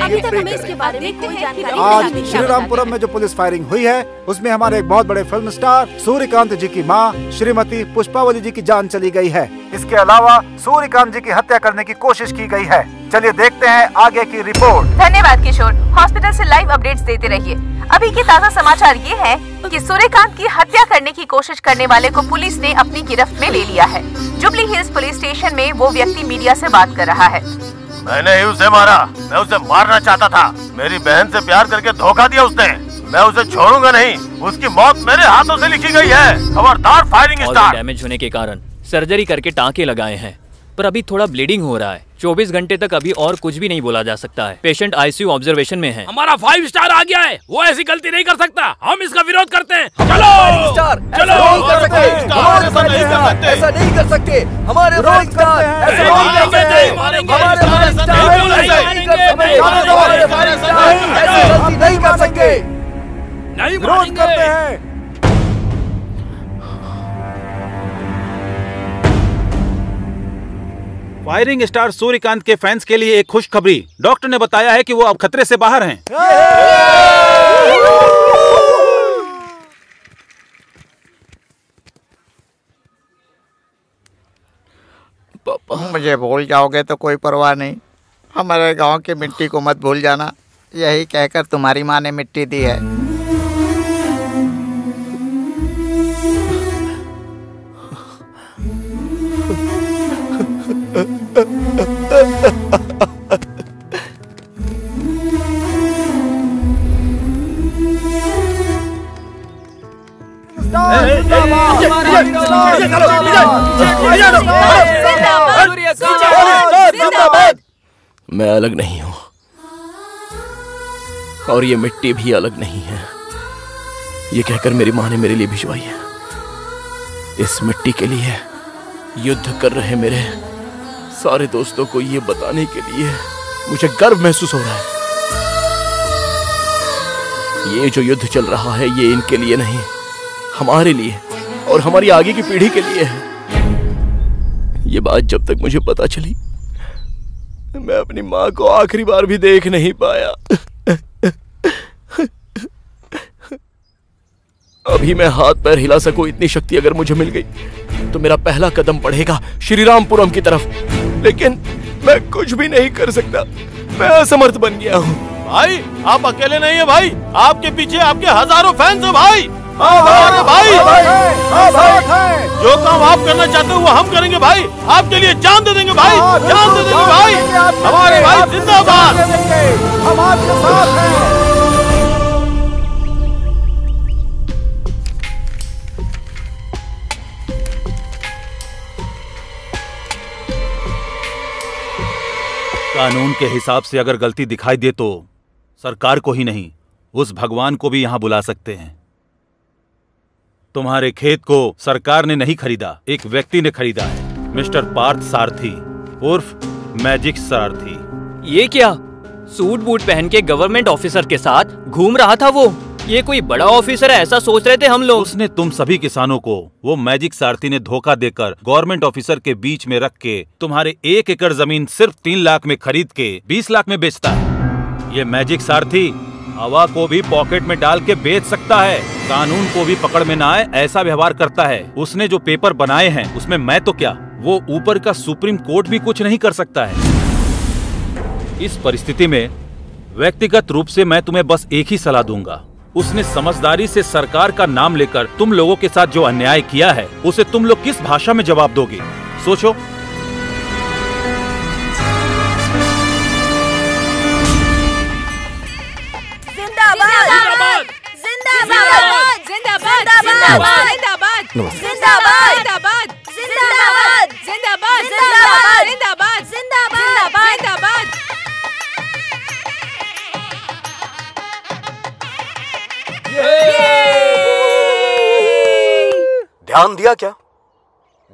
अभी तक हमें इसके बारे में कोई जानकारी आज श्रीरामपुरम में जो पुलिस फायरिंग हुई है उसमें हमारे एक बहुत बड़े फिल्म स्टार सूर्यकांत जी की मां श्रीमती पुष्पावली जी की जान चली गई है। इसके अलावा सूर्यकांत जी की हत्या करने की कोशिश की गई है। चलिए देखते हैं आगे की रिपोर्ट। धन्यवाद किशोर, हॉस्पिटल से लाइव अपडेट्स देते रहिए। अभी के ताज़ा समाचार ये है कि सूर्यकांत की हत्या करने की कोशिश करने वाले को पुलिस ने अपनी गिरफ्त में ले लिया है। जुबली हिल्स पुलिस स्टेशन में वो व्यक्ति मीडिया से बात कर रहा है। मैंने ही उसे मारा, मैं उसे मारना चाहता था। मेरी बहन से प्यार करके धोखा दिया उसने। मैं उसे छोड़ूंगा नहीं, उसकी मौत मेरे हाथों से लिखी गई है। खबरदार फायरिंग स्टार। डैमेज होने के कारण सर्जरी करके टाँके लगाए हैं, पर अभी थोड़ा ब्लीडिंग हो रहा है। 24 घंटे तक अभी और कुछ भी नहीं बोला जा सकता है। पेशेंट आईसीयू ऑब्जर्वेशन में है। हमारा 5 स्टार आ गया है, वो ऐसी गलती नहीं कर सकता। हम इसका विरोध करते हैं। चलो चलो, ऐसा नहीं कर सकते। हमारे नहीं कर सकते, नहीं विरोध करते हैं। फायरिंग स्टार सूर्यकांत के फैंस के लिए एक खुशखबरी। डॉक्टर ने बताया है कि वो अब खतरे से बाहर हैं। मुझे भूल जाओगे तो कोई परवाह नहीं, हमारे गांव की मिट्टी को मत भूल जाना। यही कहकर तुम्हारी माँ ने मिट्टी दी है। मैं अलग नहीं हूँ और ये मिट्टी भी अलग नहीं है। ये कहकर मेरी माँ ने मेरे लिए भिजवाई है। इस मिट्टी के लिए युद्ध कर रहे मेरे सारे दोस्तों को ये बताने के लिए मुझे गर्व महसूस हो रहा है। ये जो युद्ध चल रहा है ये इनके लिए नहीं, हमारे लिए और हमारी आगे की पीढ़ी के लिए है। ये बात जब तक मुझे पता चली मैं अपनी माँ को आखिरी बार भी देख नहीं पाया। अभी मैं हाथ पैर हिला सकूं इतनी शक्ति अगर मुझे मिल गई तो मेरा पहला कदम बढ़ेगा श्रीरामपुरम की तरफ। लेकिन मैं कुछ भी नहीं कर सकता, मैं असमर्थ बन गया हूँ। भाई आप अकेले नहीं है भाई, आपके पीछे आपके हजारों फैंस हैं भाई। अरे भाई, जो काम आप करना चाहते हो वो हम करेंगे भाई। आपके लिए जान दे देंगे भाई, जान दे देंगे भाई। हमारे भाई जिंदाबाद, हम आपके साथ हैं। कानून के हिसाब से अगर गलती दिखाई दे तो सरकार को ही नहीं, उस भगवान को भी यहाँ बुला सकते हैं। तुम्हारे खेत को सरकार ने नहीं खरीदा, एक व्यक्ति ने खरीदा है, मिस्टर पार्थ सारथी उर्फ मैजिक सारथी। ये क्या? सूट बूट पहन के गवर्नमेंट ऑफिसर के साथ घूम रहा था वो। ये कोई बड़ा ऑफिसर है ऐसा सोच रहे थे हम लोग। उसने तुम सभी किसानों को वो मैजिक सारथी ने धोखा देकर गवर्नमेंट ऑफिसर के बीच में रख के तुम्हारे 1 एकड़ जमीन सिर्फ 3 लाख में खरीद के 20 लाख में बेचता है। ये मैजिक सारथी हवा को भी पॉकेट में डाल के बेच सकता है, कानून को भी पकड़ में ना आए ऐसा व्यवहार करता है। उसने जो पेपर बनाए हैं उसमें मैं तो क्या, वो ऊपर का सुप्रीम कोर्ट भी कुछ नहीं कर सकता है। इस परिस्थिति में व्यक्तिगत रूप से मैं तुम्हें बस एक ही सलाह दूंगा, उसने समझदारी से सरकार का नाम लेकर तुम लोगों के साथ जो अन्याय किया है उसे तुम लोग किस भाषा में जवाब दोगे, सोचो। जिंदाबाद जिंदाबाद जिंदाबाद जिंदाबाद जिंदाबाद जिंदाबाद जिंदाबाद जिंदाबाद जिंदाबाद जिंदाबाद जिंदाबाद जिंदाबाद। ध्यान दिया क्या?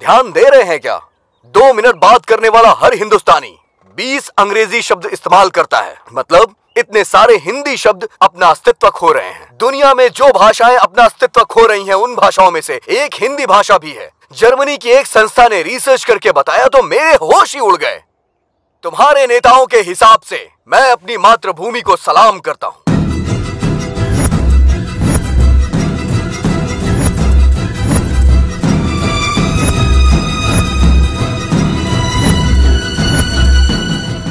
ध्यान दे रहे हैं क्या? 2 मिनट बात करने वाला हर हिंदुस्तानी 20 अंग्रेजी शब्द इस्तेमाल करता है, मतलब इतने सारे हिंदी शब्द अपना अस्तित्व खो रहे हैं। दुनिया में जो भाषाएं अपना अस्तित्व खो रही हैं, उन भाषाओं में से एक हिंदी भाषा भी है। जर्मनी की एक संस्था ने रिसर्च करके बताया तो मेरे होश ही उड़ गए। तुम्हारे नेताओं के हिसाब से मैं अपनी मातृभूमि को सलाम करता हूं।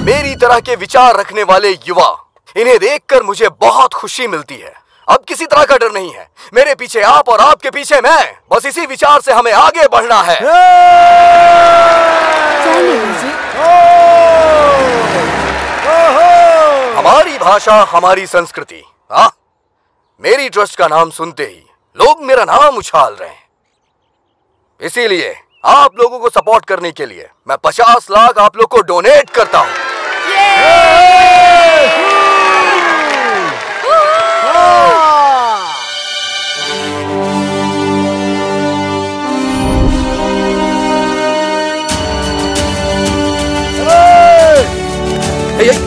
मेरी तरह के विचार रखने वाले युवा, इन्हें देखकर मुझे बहुत खुशी मिलती है। अब किसी तरह का डर नहीं है, मेरे पीछे आप और आपके पीछे मैं। बस इसी विचार से हमें आगे बढ़ना है। हमारी भाषा, हमारी संस्कृति। हाँ, मेरी ट्रस्ट का नाम सुनते ही लोग मेरा नाम उछाल रहे हैं। इसीलिए आप लोगों को सपोर्ट करने के लिए मैं 50 लाख आप लोग को डोनेट करता हूं।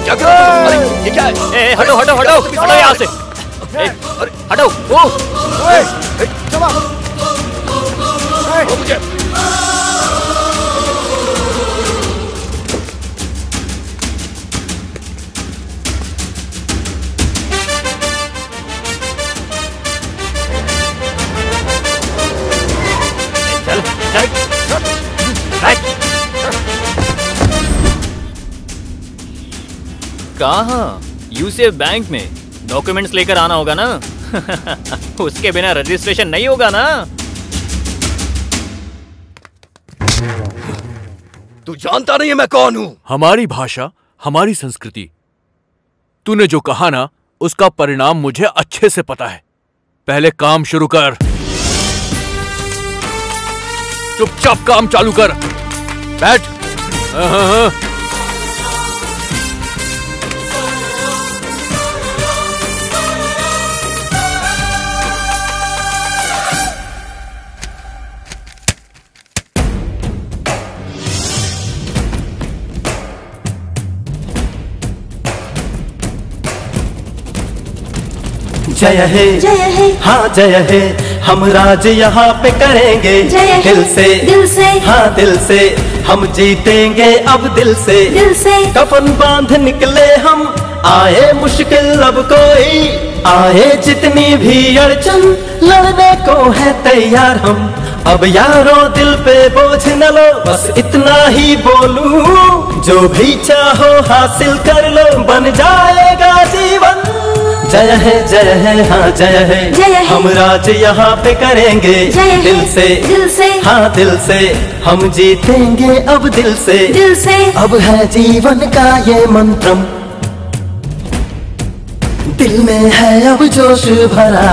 क्या कर रहे हो? अरे ये क्या है? हटो हटो हटो हटो यहाँ से। हटो वो मुझे कहाँ? यूसीएफ बैंक में डॉक्यूमेंट्स लेकर आना होगा ना। उसके बिना रजिस्ट्रेशन नहीं होगा ना। तू जानता नहीं है मैं कौन हूं? हमारी भाषा, हमारी संस्कृति। तूने जो कहा ना, उसका परिणाम मुझे अच्छे से पता है। पहले काम शुरू कर। चुपचाप काम चालू कर। बैठ। जय है हाँ जय है, हम राज यहाँ पे करेंगे दिल से हाँ दिल से, हम जीतेंगे अब दिल से कफन बांध निकले हम, आए मुश्किल अब कोई आए, जितनी भी अड़चन लड़ने को है तैयार हम। अब यारों दिल पे बोझ न लो, बस इतना ही बोलूं, जो भी चाहो हासिल कर लो, बन जाएगा जीवन। जय है हाँ जय है, हम राज यहाँ पे करेंगे दिल से हाँ दिल से, हम जीतेंगे अब दिल से अब है जीवन का ये मंत्रम, दिल में है अब जोश भरा,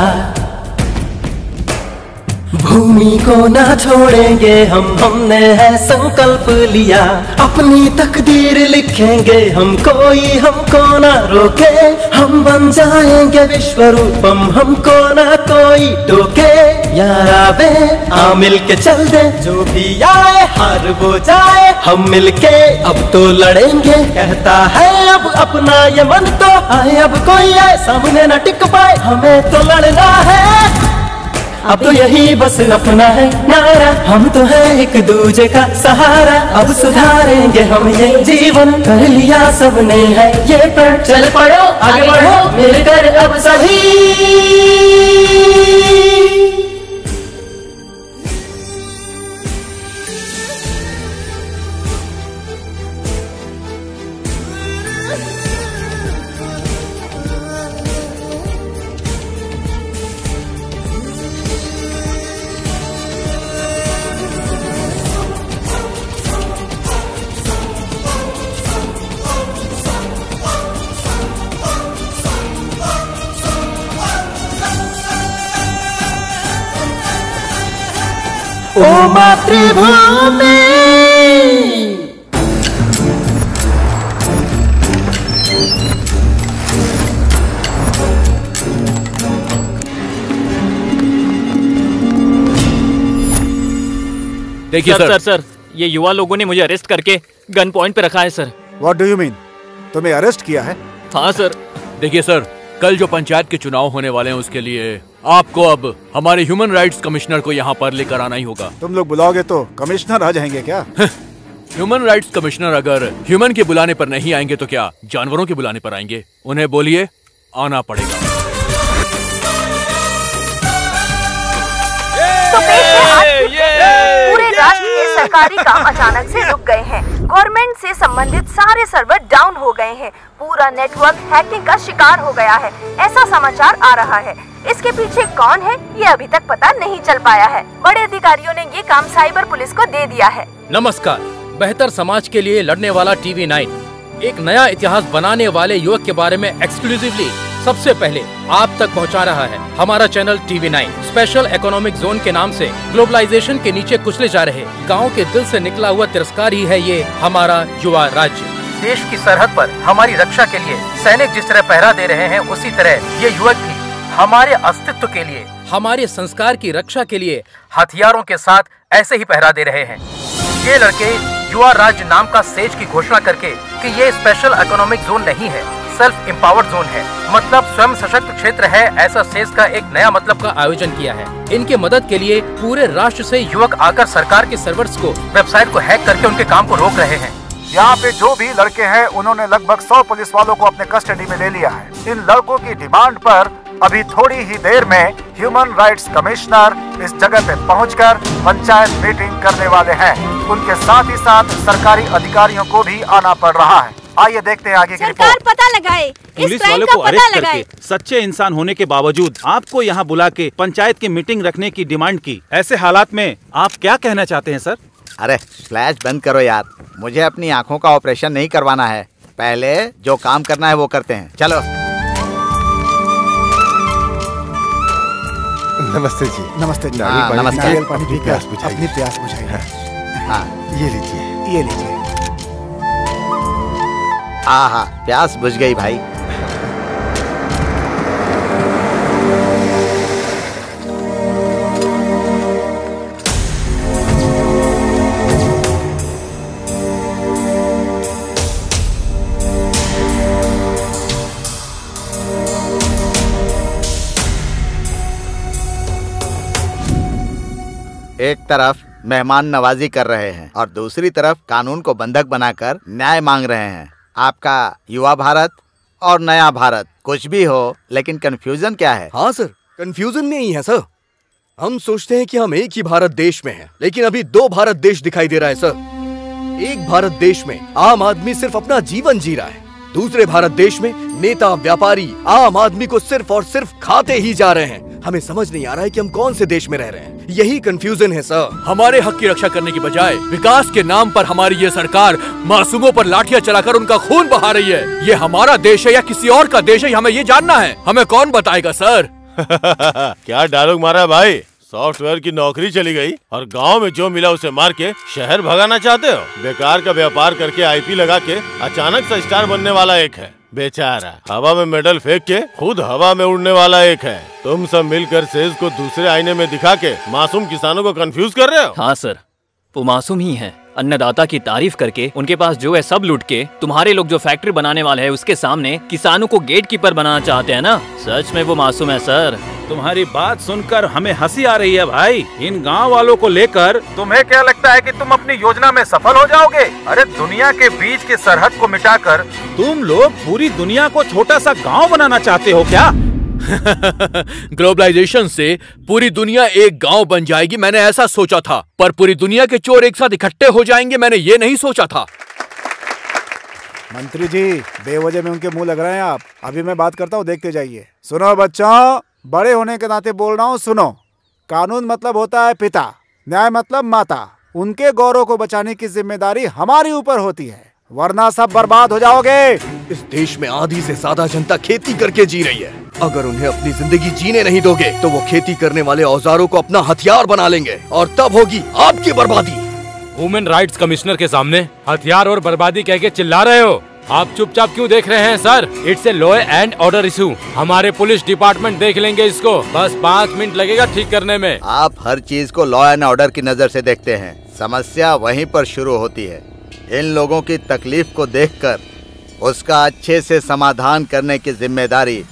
भूमि को ना छोड़ेंगे हमने है संकल्प लिया, अपनी तकदीर लिखेंगे हम, कोई हमको ना रोके, हम बन जाएंगे विश्व रूपम, हमको ना कोई टोके। यार आवे आ मिल के चल दे, जो भी आए हार वो जाए, हम मिलके अब तो लड़ेंगे, कहता है अब अपना ये मन तो आए, अब कोई आए सामने न टिक पाए, हमें तो लड़ना है, अब तो यही बस अपना है नारा, हम तो है एक दूजे का सहारा, अब सुधारेंगे हम ये जीवन, कर लिया सबने है ये पर, चल पड़ो आगे बढ़ो मिलकर अब सभी। ओ मातृभूमि देखिए सर, ये युवा लोगों ने मुझे अरेस्ट करके गन पॉइंट पे रखा है sir. What do you mean? तुम्हें अरेस्ट किया है? हाँ सर। देखिए सर, कल जो पंचायत के चुनाव होने वाले हैं उसके लिए आपको अब हमारे ह्यूमन राइट्स कमिश्नर को यहाँ पर लेकर आना ही होगा। तुम लोग बुलाओगे तो कमिश्नर आ जाएंगे क्या? ह्यूमन राइट्स कमिश्नर अगर ह्यूमन के बुलाने पर नहीं आएंगे तो क्या जानवरों के बुलाने पर आएंगे? उन्हें बोलिए आना पड़ेगा। तो पूरे राष्ट्र के सरकारी काम अचानक से रुक गए हैं, गवर्नमेंट से संबंधित सारे सर्वर डाउन हो गए हैं, पूरा नेटवर्क हैकिंग का शिकार हो गया है, ऐसा समाचार आ रहा है। इसके पीछे कौन है ये अभी तक पता नहीं चल पाया है। बड़े अधिकारियों ने ये काम साइबर पुलिस को दे दिया है। नमस्कार, बेहतर समाज के लिए लड़ने वाला TV9 एक नया इतिहास बनाने वाले युवक के बारे में एक्सक्लूसिवली सबसे पहले आप तक पहुंचा रहा है। हमारा channel TV9 special economic zone के नाम से ग्लोबलाइजेशन के नीचे कुचले जा रहे गांव के दिल से निकला हुआ तिरस्कार ही है ये हमारा युवा राज्य। देश की सरहद पर हमारी रक्षा के लिए सैनिक जिस तरह पहरा दे रहे हैं, उसी तरह ये युवक भी हमारे अस्तित्व के लिए, हमारे संस्कार की रक्षा के लिए हथियारों के साथ ऐसे ही पहरा दे रहे हैं। ये लड़के युवा राज्य नाम का सेज की घोषणा करके कि ये स्पेशल इकोनॉमिक जोन नहीं है, सेल्फ एम्पावर्ड जोन है, मतलब स्वयं सशक्त क्षेत्र है, ऐसा सेज का एक नया मतलब का आयोजन किया है। इनके मदद के लिए पूरे राष्ट्र से युवक आकर सरकार के सर्वर्स को, वेबसाइट को हैक करके उनके काम को रोक रहे हैं। यहाँ पे जो भी लड़के हैं उन्होंने लगभग 100 पुलिस वालों को अपने कस्टडी में ले लिया है। इन लड़कों की डिमांड पर अभी थोड़ी ही देर में ह्यूमन राइट्स कमिश्नर इस जगह पे पहुंचकर पंचायत मीटिंग करने वाले हैं। उनके साथ ही साथ सरकारी अधिकारियों को भी आना पड़ रहा है। आइए देखते हैं आगे की रिपोर्ट। पता लगाए, पुलिस वालों को अरेस्ट करके सच्चे इंसान होने के बावजूद आपको यहाँ बुला के पंचायत की मीटिंग रखने की डिमांड की। ऐसे हालात में आप क्या कहना चाहते हैं सर? अरे फ्लैश बंद करो यार, मुझे अपनी आँखों का ऑपरेशन नहीं करवाना है, पहले जो काम करना है वो करते हैं। चलो। नमस्ते जी। नमस्ते जी। नमस्ते। नारियल पानी पीकर अपनी प्यास बुझाइए। हाँ, ये लीजिए, ये लीजिए। हाँ, प्यास बुझ गई भाई। एक तरफ मेहमान नवाजी कर रहे हैं और दूसरी तरफ कानून को बंधक बनाकर न्याय मांग रहे हैं। आपका युवा भारत और नया भारत कुछ भी हो, लेकिन कंफ्यूजन क्या है? हाँ सर, कंफ्यूजन नहीं है सर। हम सोचते हैं कि हम एक ही भारत देश में हैं, लेकिन अभी 2 भारत देश दिखाई दे रहा है सर। एक भारत देश में आम आदमी सिर्फ अपना जीवन जी रहा है, दूसरे भारत देश में नेता व्यापारी आम आदमी को सिर्फ और सिर्फ खाते ही जा रहे हैं। हमें समझ नहीं आ रहा है कि हम कौन से देश में रह रहे हैं। यही कंफ्यूजन है सर। हमारे हक की रक्षा करने की बजाय विकास के नाम पर हमारी ये सरकार मासूमों पर लाठियां चलाकर उनका खून बहा रही है। ये हमारा देश है या किसी और का देश है, हमें ये जानना है। हमें कौन बताएगा सर? क्या डायलॉग मारा है भाई? सॉफ्टवेयर की नौकरी चली गई और गांव में जो मिला उसे मार के शहर भगाना चाहते हो? बेकार का व्यापार करके आईपी लगा के अचानक से स्टार बनने वाला एक है, बेचारा हवा में मेडल फेंक के खुद हवा में उड़ने वाला एक है। तुम सब मिलकर सेज को दूसरे आईने में दिखा के मासूम किसानों को कंफ्यूज कर रहे हो। हाँ सर, वो मासूम ही है। अन्नदाता की तारीफ करके उनके पास जो है सब लूट के तुम्हारे लोग जो फैक्ट्री बनाने वाले हैं उसके सामने किसानों को गेट कीपर बनाना चाहते हैं ना। सच में वो मासूम है सर। तुम्हारी बात सुनकर हमें हंसी आ रही है भाई। इन गांव वालों को लेकर तुम्हें क्या लगता है कि तुम अपनी योजना में सफल हो जाओगे? अरे दुनिया के बीच के सरहद को मिटाकर तुम लोग पूरी दुनिया को छोटा सा गांव बनाना चाहते हो क्या? ग्लोबलाइजेशन से पूरी दुनिया एक गांव बन जाएगी मैंने ऐसा सोचा था, पर पूरी दुनिया के चोर एक साथ इकट्ठे हो जाएंगे मैंने ये नहीं सोचा था। मंत्री जी, बेवजह में उनके मुंह लग रहे हैं आप। अभी मैं बात करता हूँ, देखते जाइए। सुनो बच्चों, बड़े होने के नाते बोल रहा हूँ, सुनो। कानून मतलब होता है पिता, न्याय मतलब माता। उनके गौरव को बचाने की जिम्मेदारी हमारी ऊपर होती है, वरना सब बर्बाद हो जाओगे। इस देश में आधी से ज्यादा जनता खेती करके जी रही है। अगर उन्हें अपनी जिंदगी जीने नहीं दोगे तो वो खेती करने वाले औजारों को अपना हथियार बना लेंगे और तब होगी आपकी बर्बादी। ह्यूमन राइट्स कमिश्नर के सामने हथियार और बर्बादी कह के चिल्ला रहे हो? आप चुपचाप क्यों देख रहे हैं sir? It's a law and order issue. हमारे पुलिस डिपार्टमेंट देख लेंगे इसको, बस 5 मिनट लगेगा ठीक करने में। आप हर चीज को लॉ एंड ऑर्डर की नजर से देखते हैं, समस्या वहीं पर शुरू होती है। इन लोगों की तकलीफ को देखकर उसका अच्छे से समाधान करने की जिम्मेदारी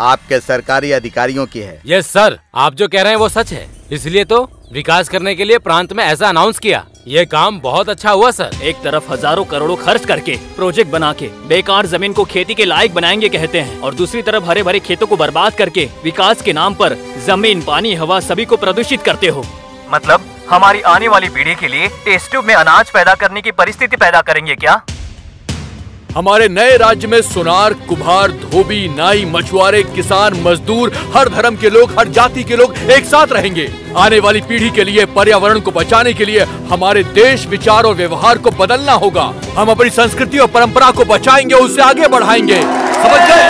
आपके सरकारी अधिकारियों की है। यस सर, आप जो कह रहे हैं वो सच है। इसलिए तो विकास करने के लिए प्रांत में ऐसा अनाउंस किया। ये काम बहुत अच्छा हुआ सर। एक तरफ हजारों करोड़ों खर्च करके प्रोजेक्ट बना के बेकार जमीन को खेती के लायक बनाएंगे कहते हैं, और दूसरी तरफ हरे भरे खेतों को बर्बाद करके विकास के नाम पर जमीन, पानी, हवा सभी को प्रदूषित करते हो। मतलब हमारी आने वाली पीढ़ी के लिए टेस्ट ट्यूब में अनाज पैदा करने की परिस्थिति पैदा करेंगे क्या? हमारे नए राज्य में सुनार, कुम्हार, धोबी, नाई, मछुआरे, किसान, मजदूर, हर धर्म के लोग, हर जाति के लोग एक साथ रहेंगे। आने वाली पीढ़ी के लिए, पर्यावरण को बचाने के लिए हमारे देश, विचार और व्यवहार को बदलना होगा। हम अपनी संस्कृति और परंपरा को बचाएंगे, उससे आगे बढ़ाएंगे। समझ गए?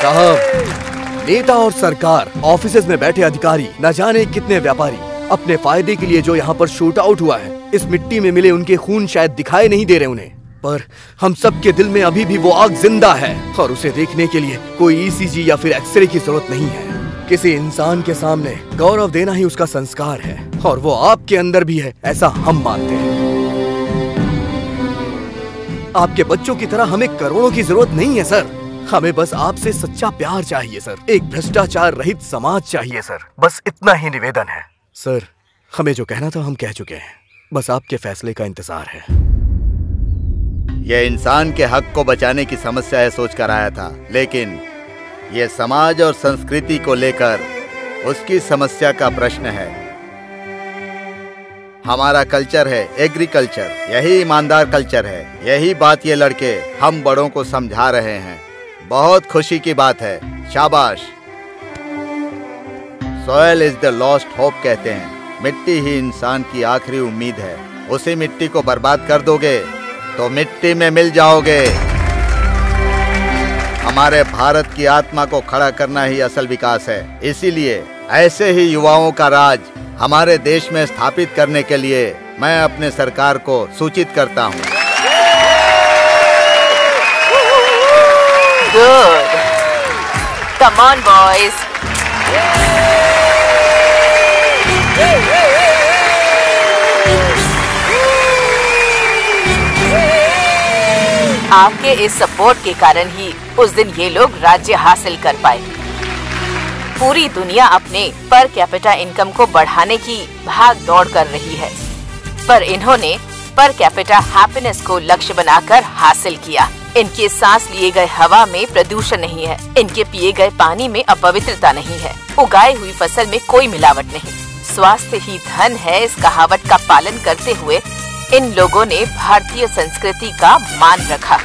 साहब, नेता और सरकार, ऑफिसेज में बैठे अधिकारी, न जाने कितने व्यापारी अपने फायदे के लिए जो यहाँ पर शूट आउट हुआ है, इस मिट्टी में मिले उनके खून शायद दिखाई नहीं दे रहे उन्हें, पर हम सबके दिल में अभी भी वो आग जिंदा है और उसे देखने के लिए कोई ईसीजी या फिर एक्सरे की जरूरत नहीं है। किसी इंसान के सामने गौरव देना ही उसका संस्कार है और वो आपके अंदर भी है, ऐसा हम मानते हैं। आपके बच्चों की तरह हमें करोड़ों की जरूरत नहीं है सर, हमें बस आपसे सच्चा प्यार चाहिए सर, एक भ्रष्टाचार रहित समाज चाहिए सर, बस इतना ही निवेदन है। सर, हमें जो कहना था हम कह चुके हैं, बस आपके फैसले का इंतजार है। यह इंसान के हक को बचाने की समस्या है सोचकर आया था, लेकिन यह समाज और संस्कृति को लेकर उसकी समस्या का प्रश्न है। हमारा कल्चर है एग्रीकल्चर, यही ईमानदार कल्चर है। यही बात ये लड़के हम बड़ों को समझा रहे हैं। बहुत खुशी की बात है, शाबाश। Soil is the lost hope कहते हैं, मिट्टी ही इंसान की आखिरी उम्मीद है। उसी मिट्टी को बर्बाद कर दोगे तो मिट्टी में मिल जाओगे। हमारे भारत की आत्मा को खड़ा करना ही असल विकास है। इसीलिए ऐसे ही युवाओं का राज हमारे देश में स्थापित करने के लिए मैं अपने सरकार को सूचित करता हूँ। Good. Come on, boys. आपके इस सपोर्ट के कारण ही उस दिन ये लोग राज्य हासिल कर पाए। पूरी दुनिया अपने पर कैपिटा इनकम को बढ़ाने की भाग दौड़ कर रही है, पर इन्होंने पर कैपिटा हैप्पीनेस को लक्ष्य बनाकर हासिल किया। इनके सांस लिए गए हवा में प्रदूषण नहीं है, इनके पिए गए पानी में अपवित्रता नहीं है, उगाई हुई फसल में कोई मिलावट नहीं। स्वास्थ्य ही धन है, इस कहावत का पालन करते हुए इन लोगों ने भारतीय संस्कृति का मान रखा।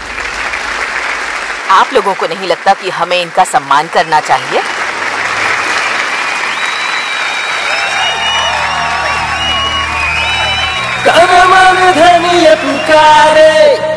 आप लोगों को नहीं लगता कि हमें इनका सम्मान करना चाहिए? मन धनिया पुकारे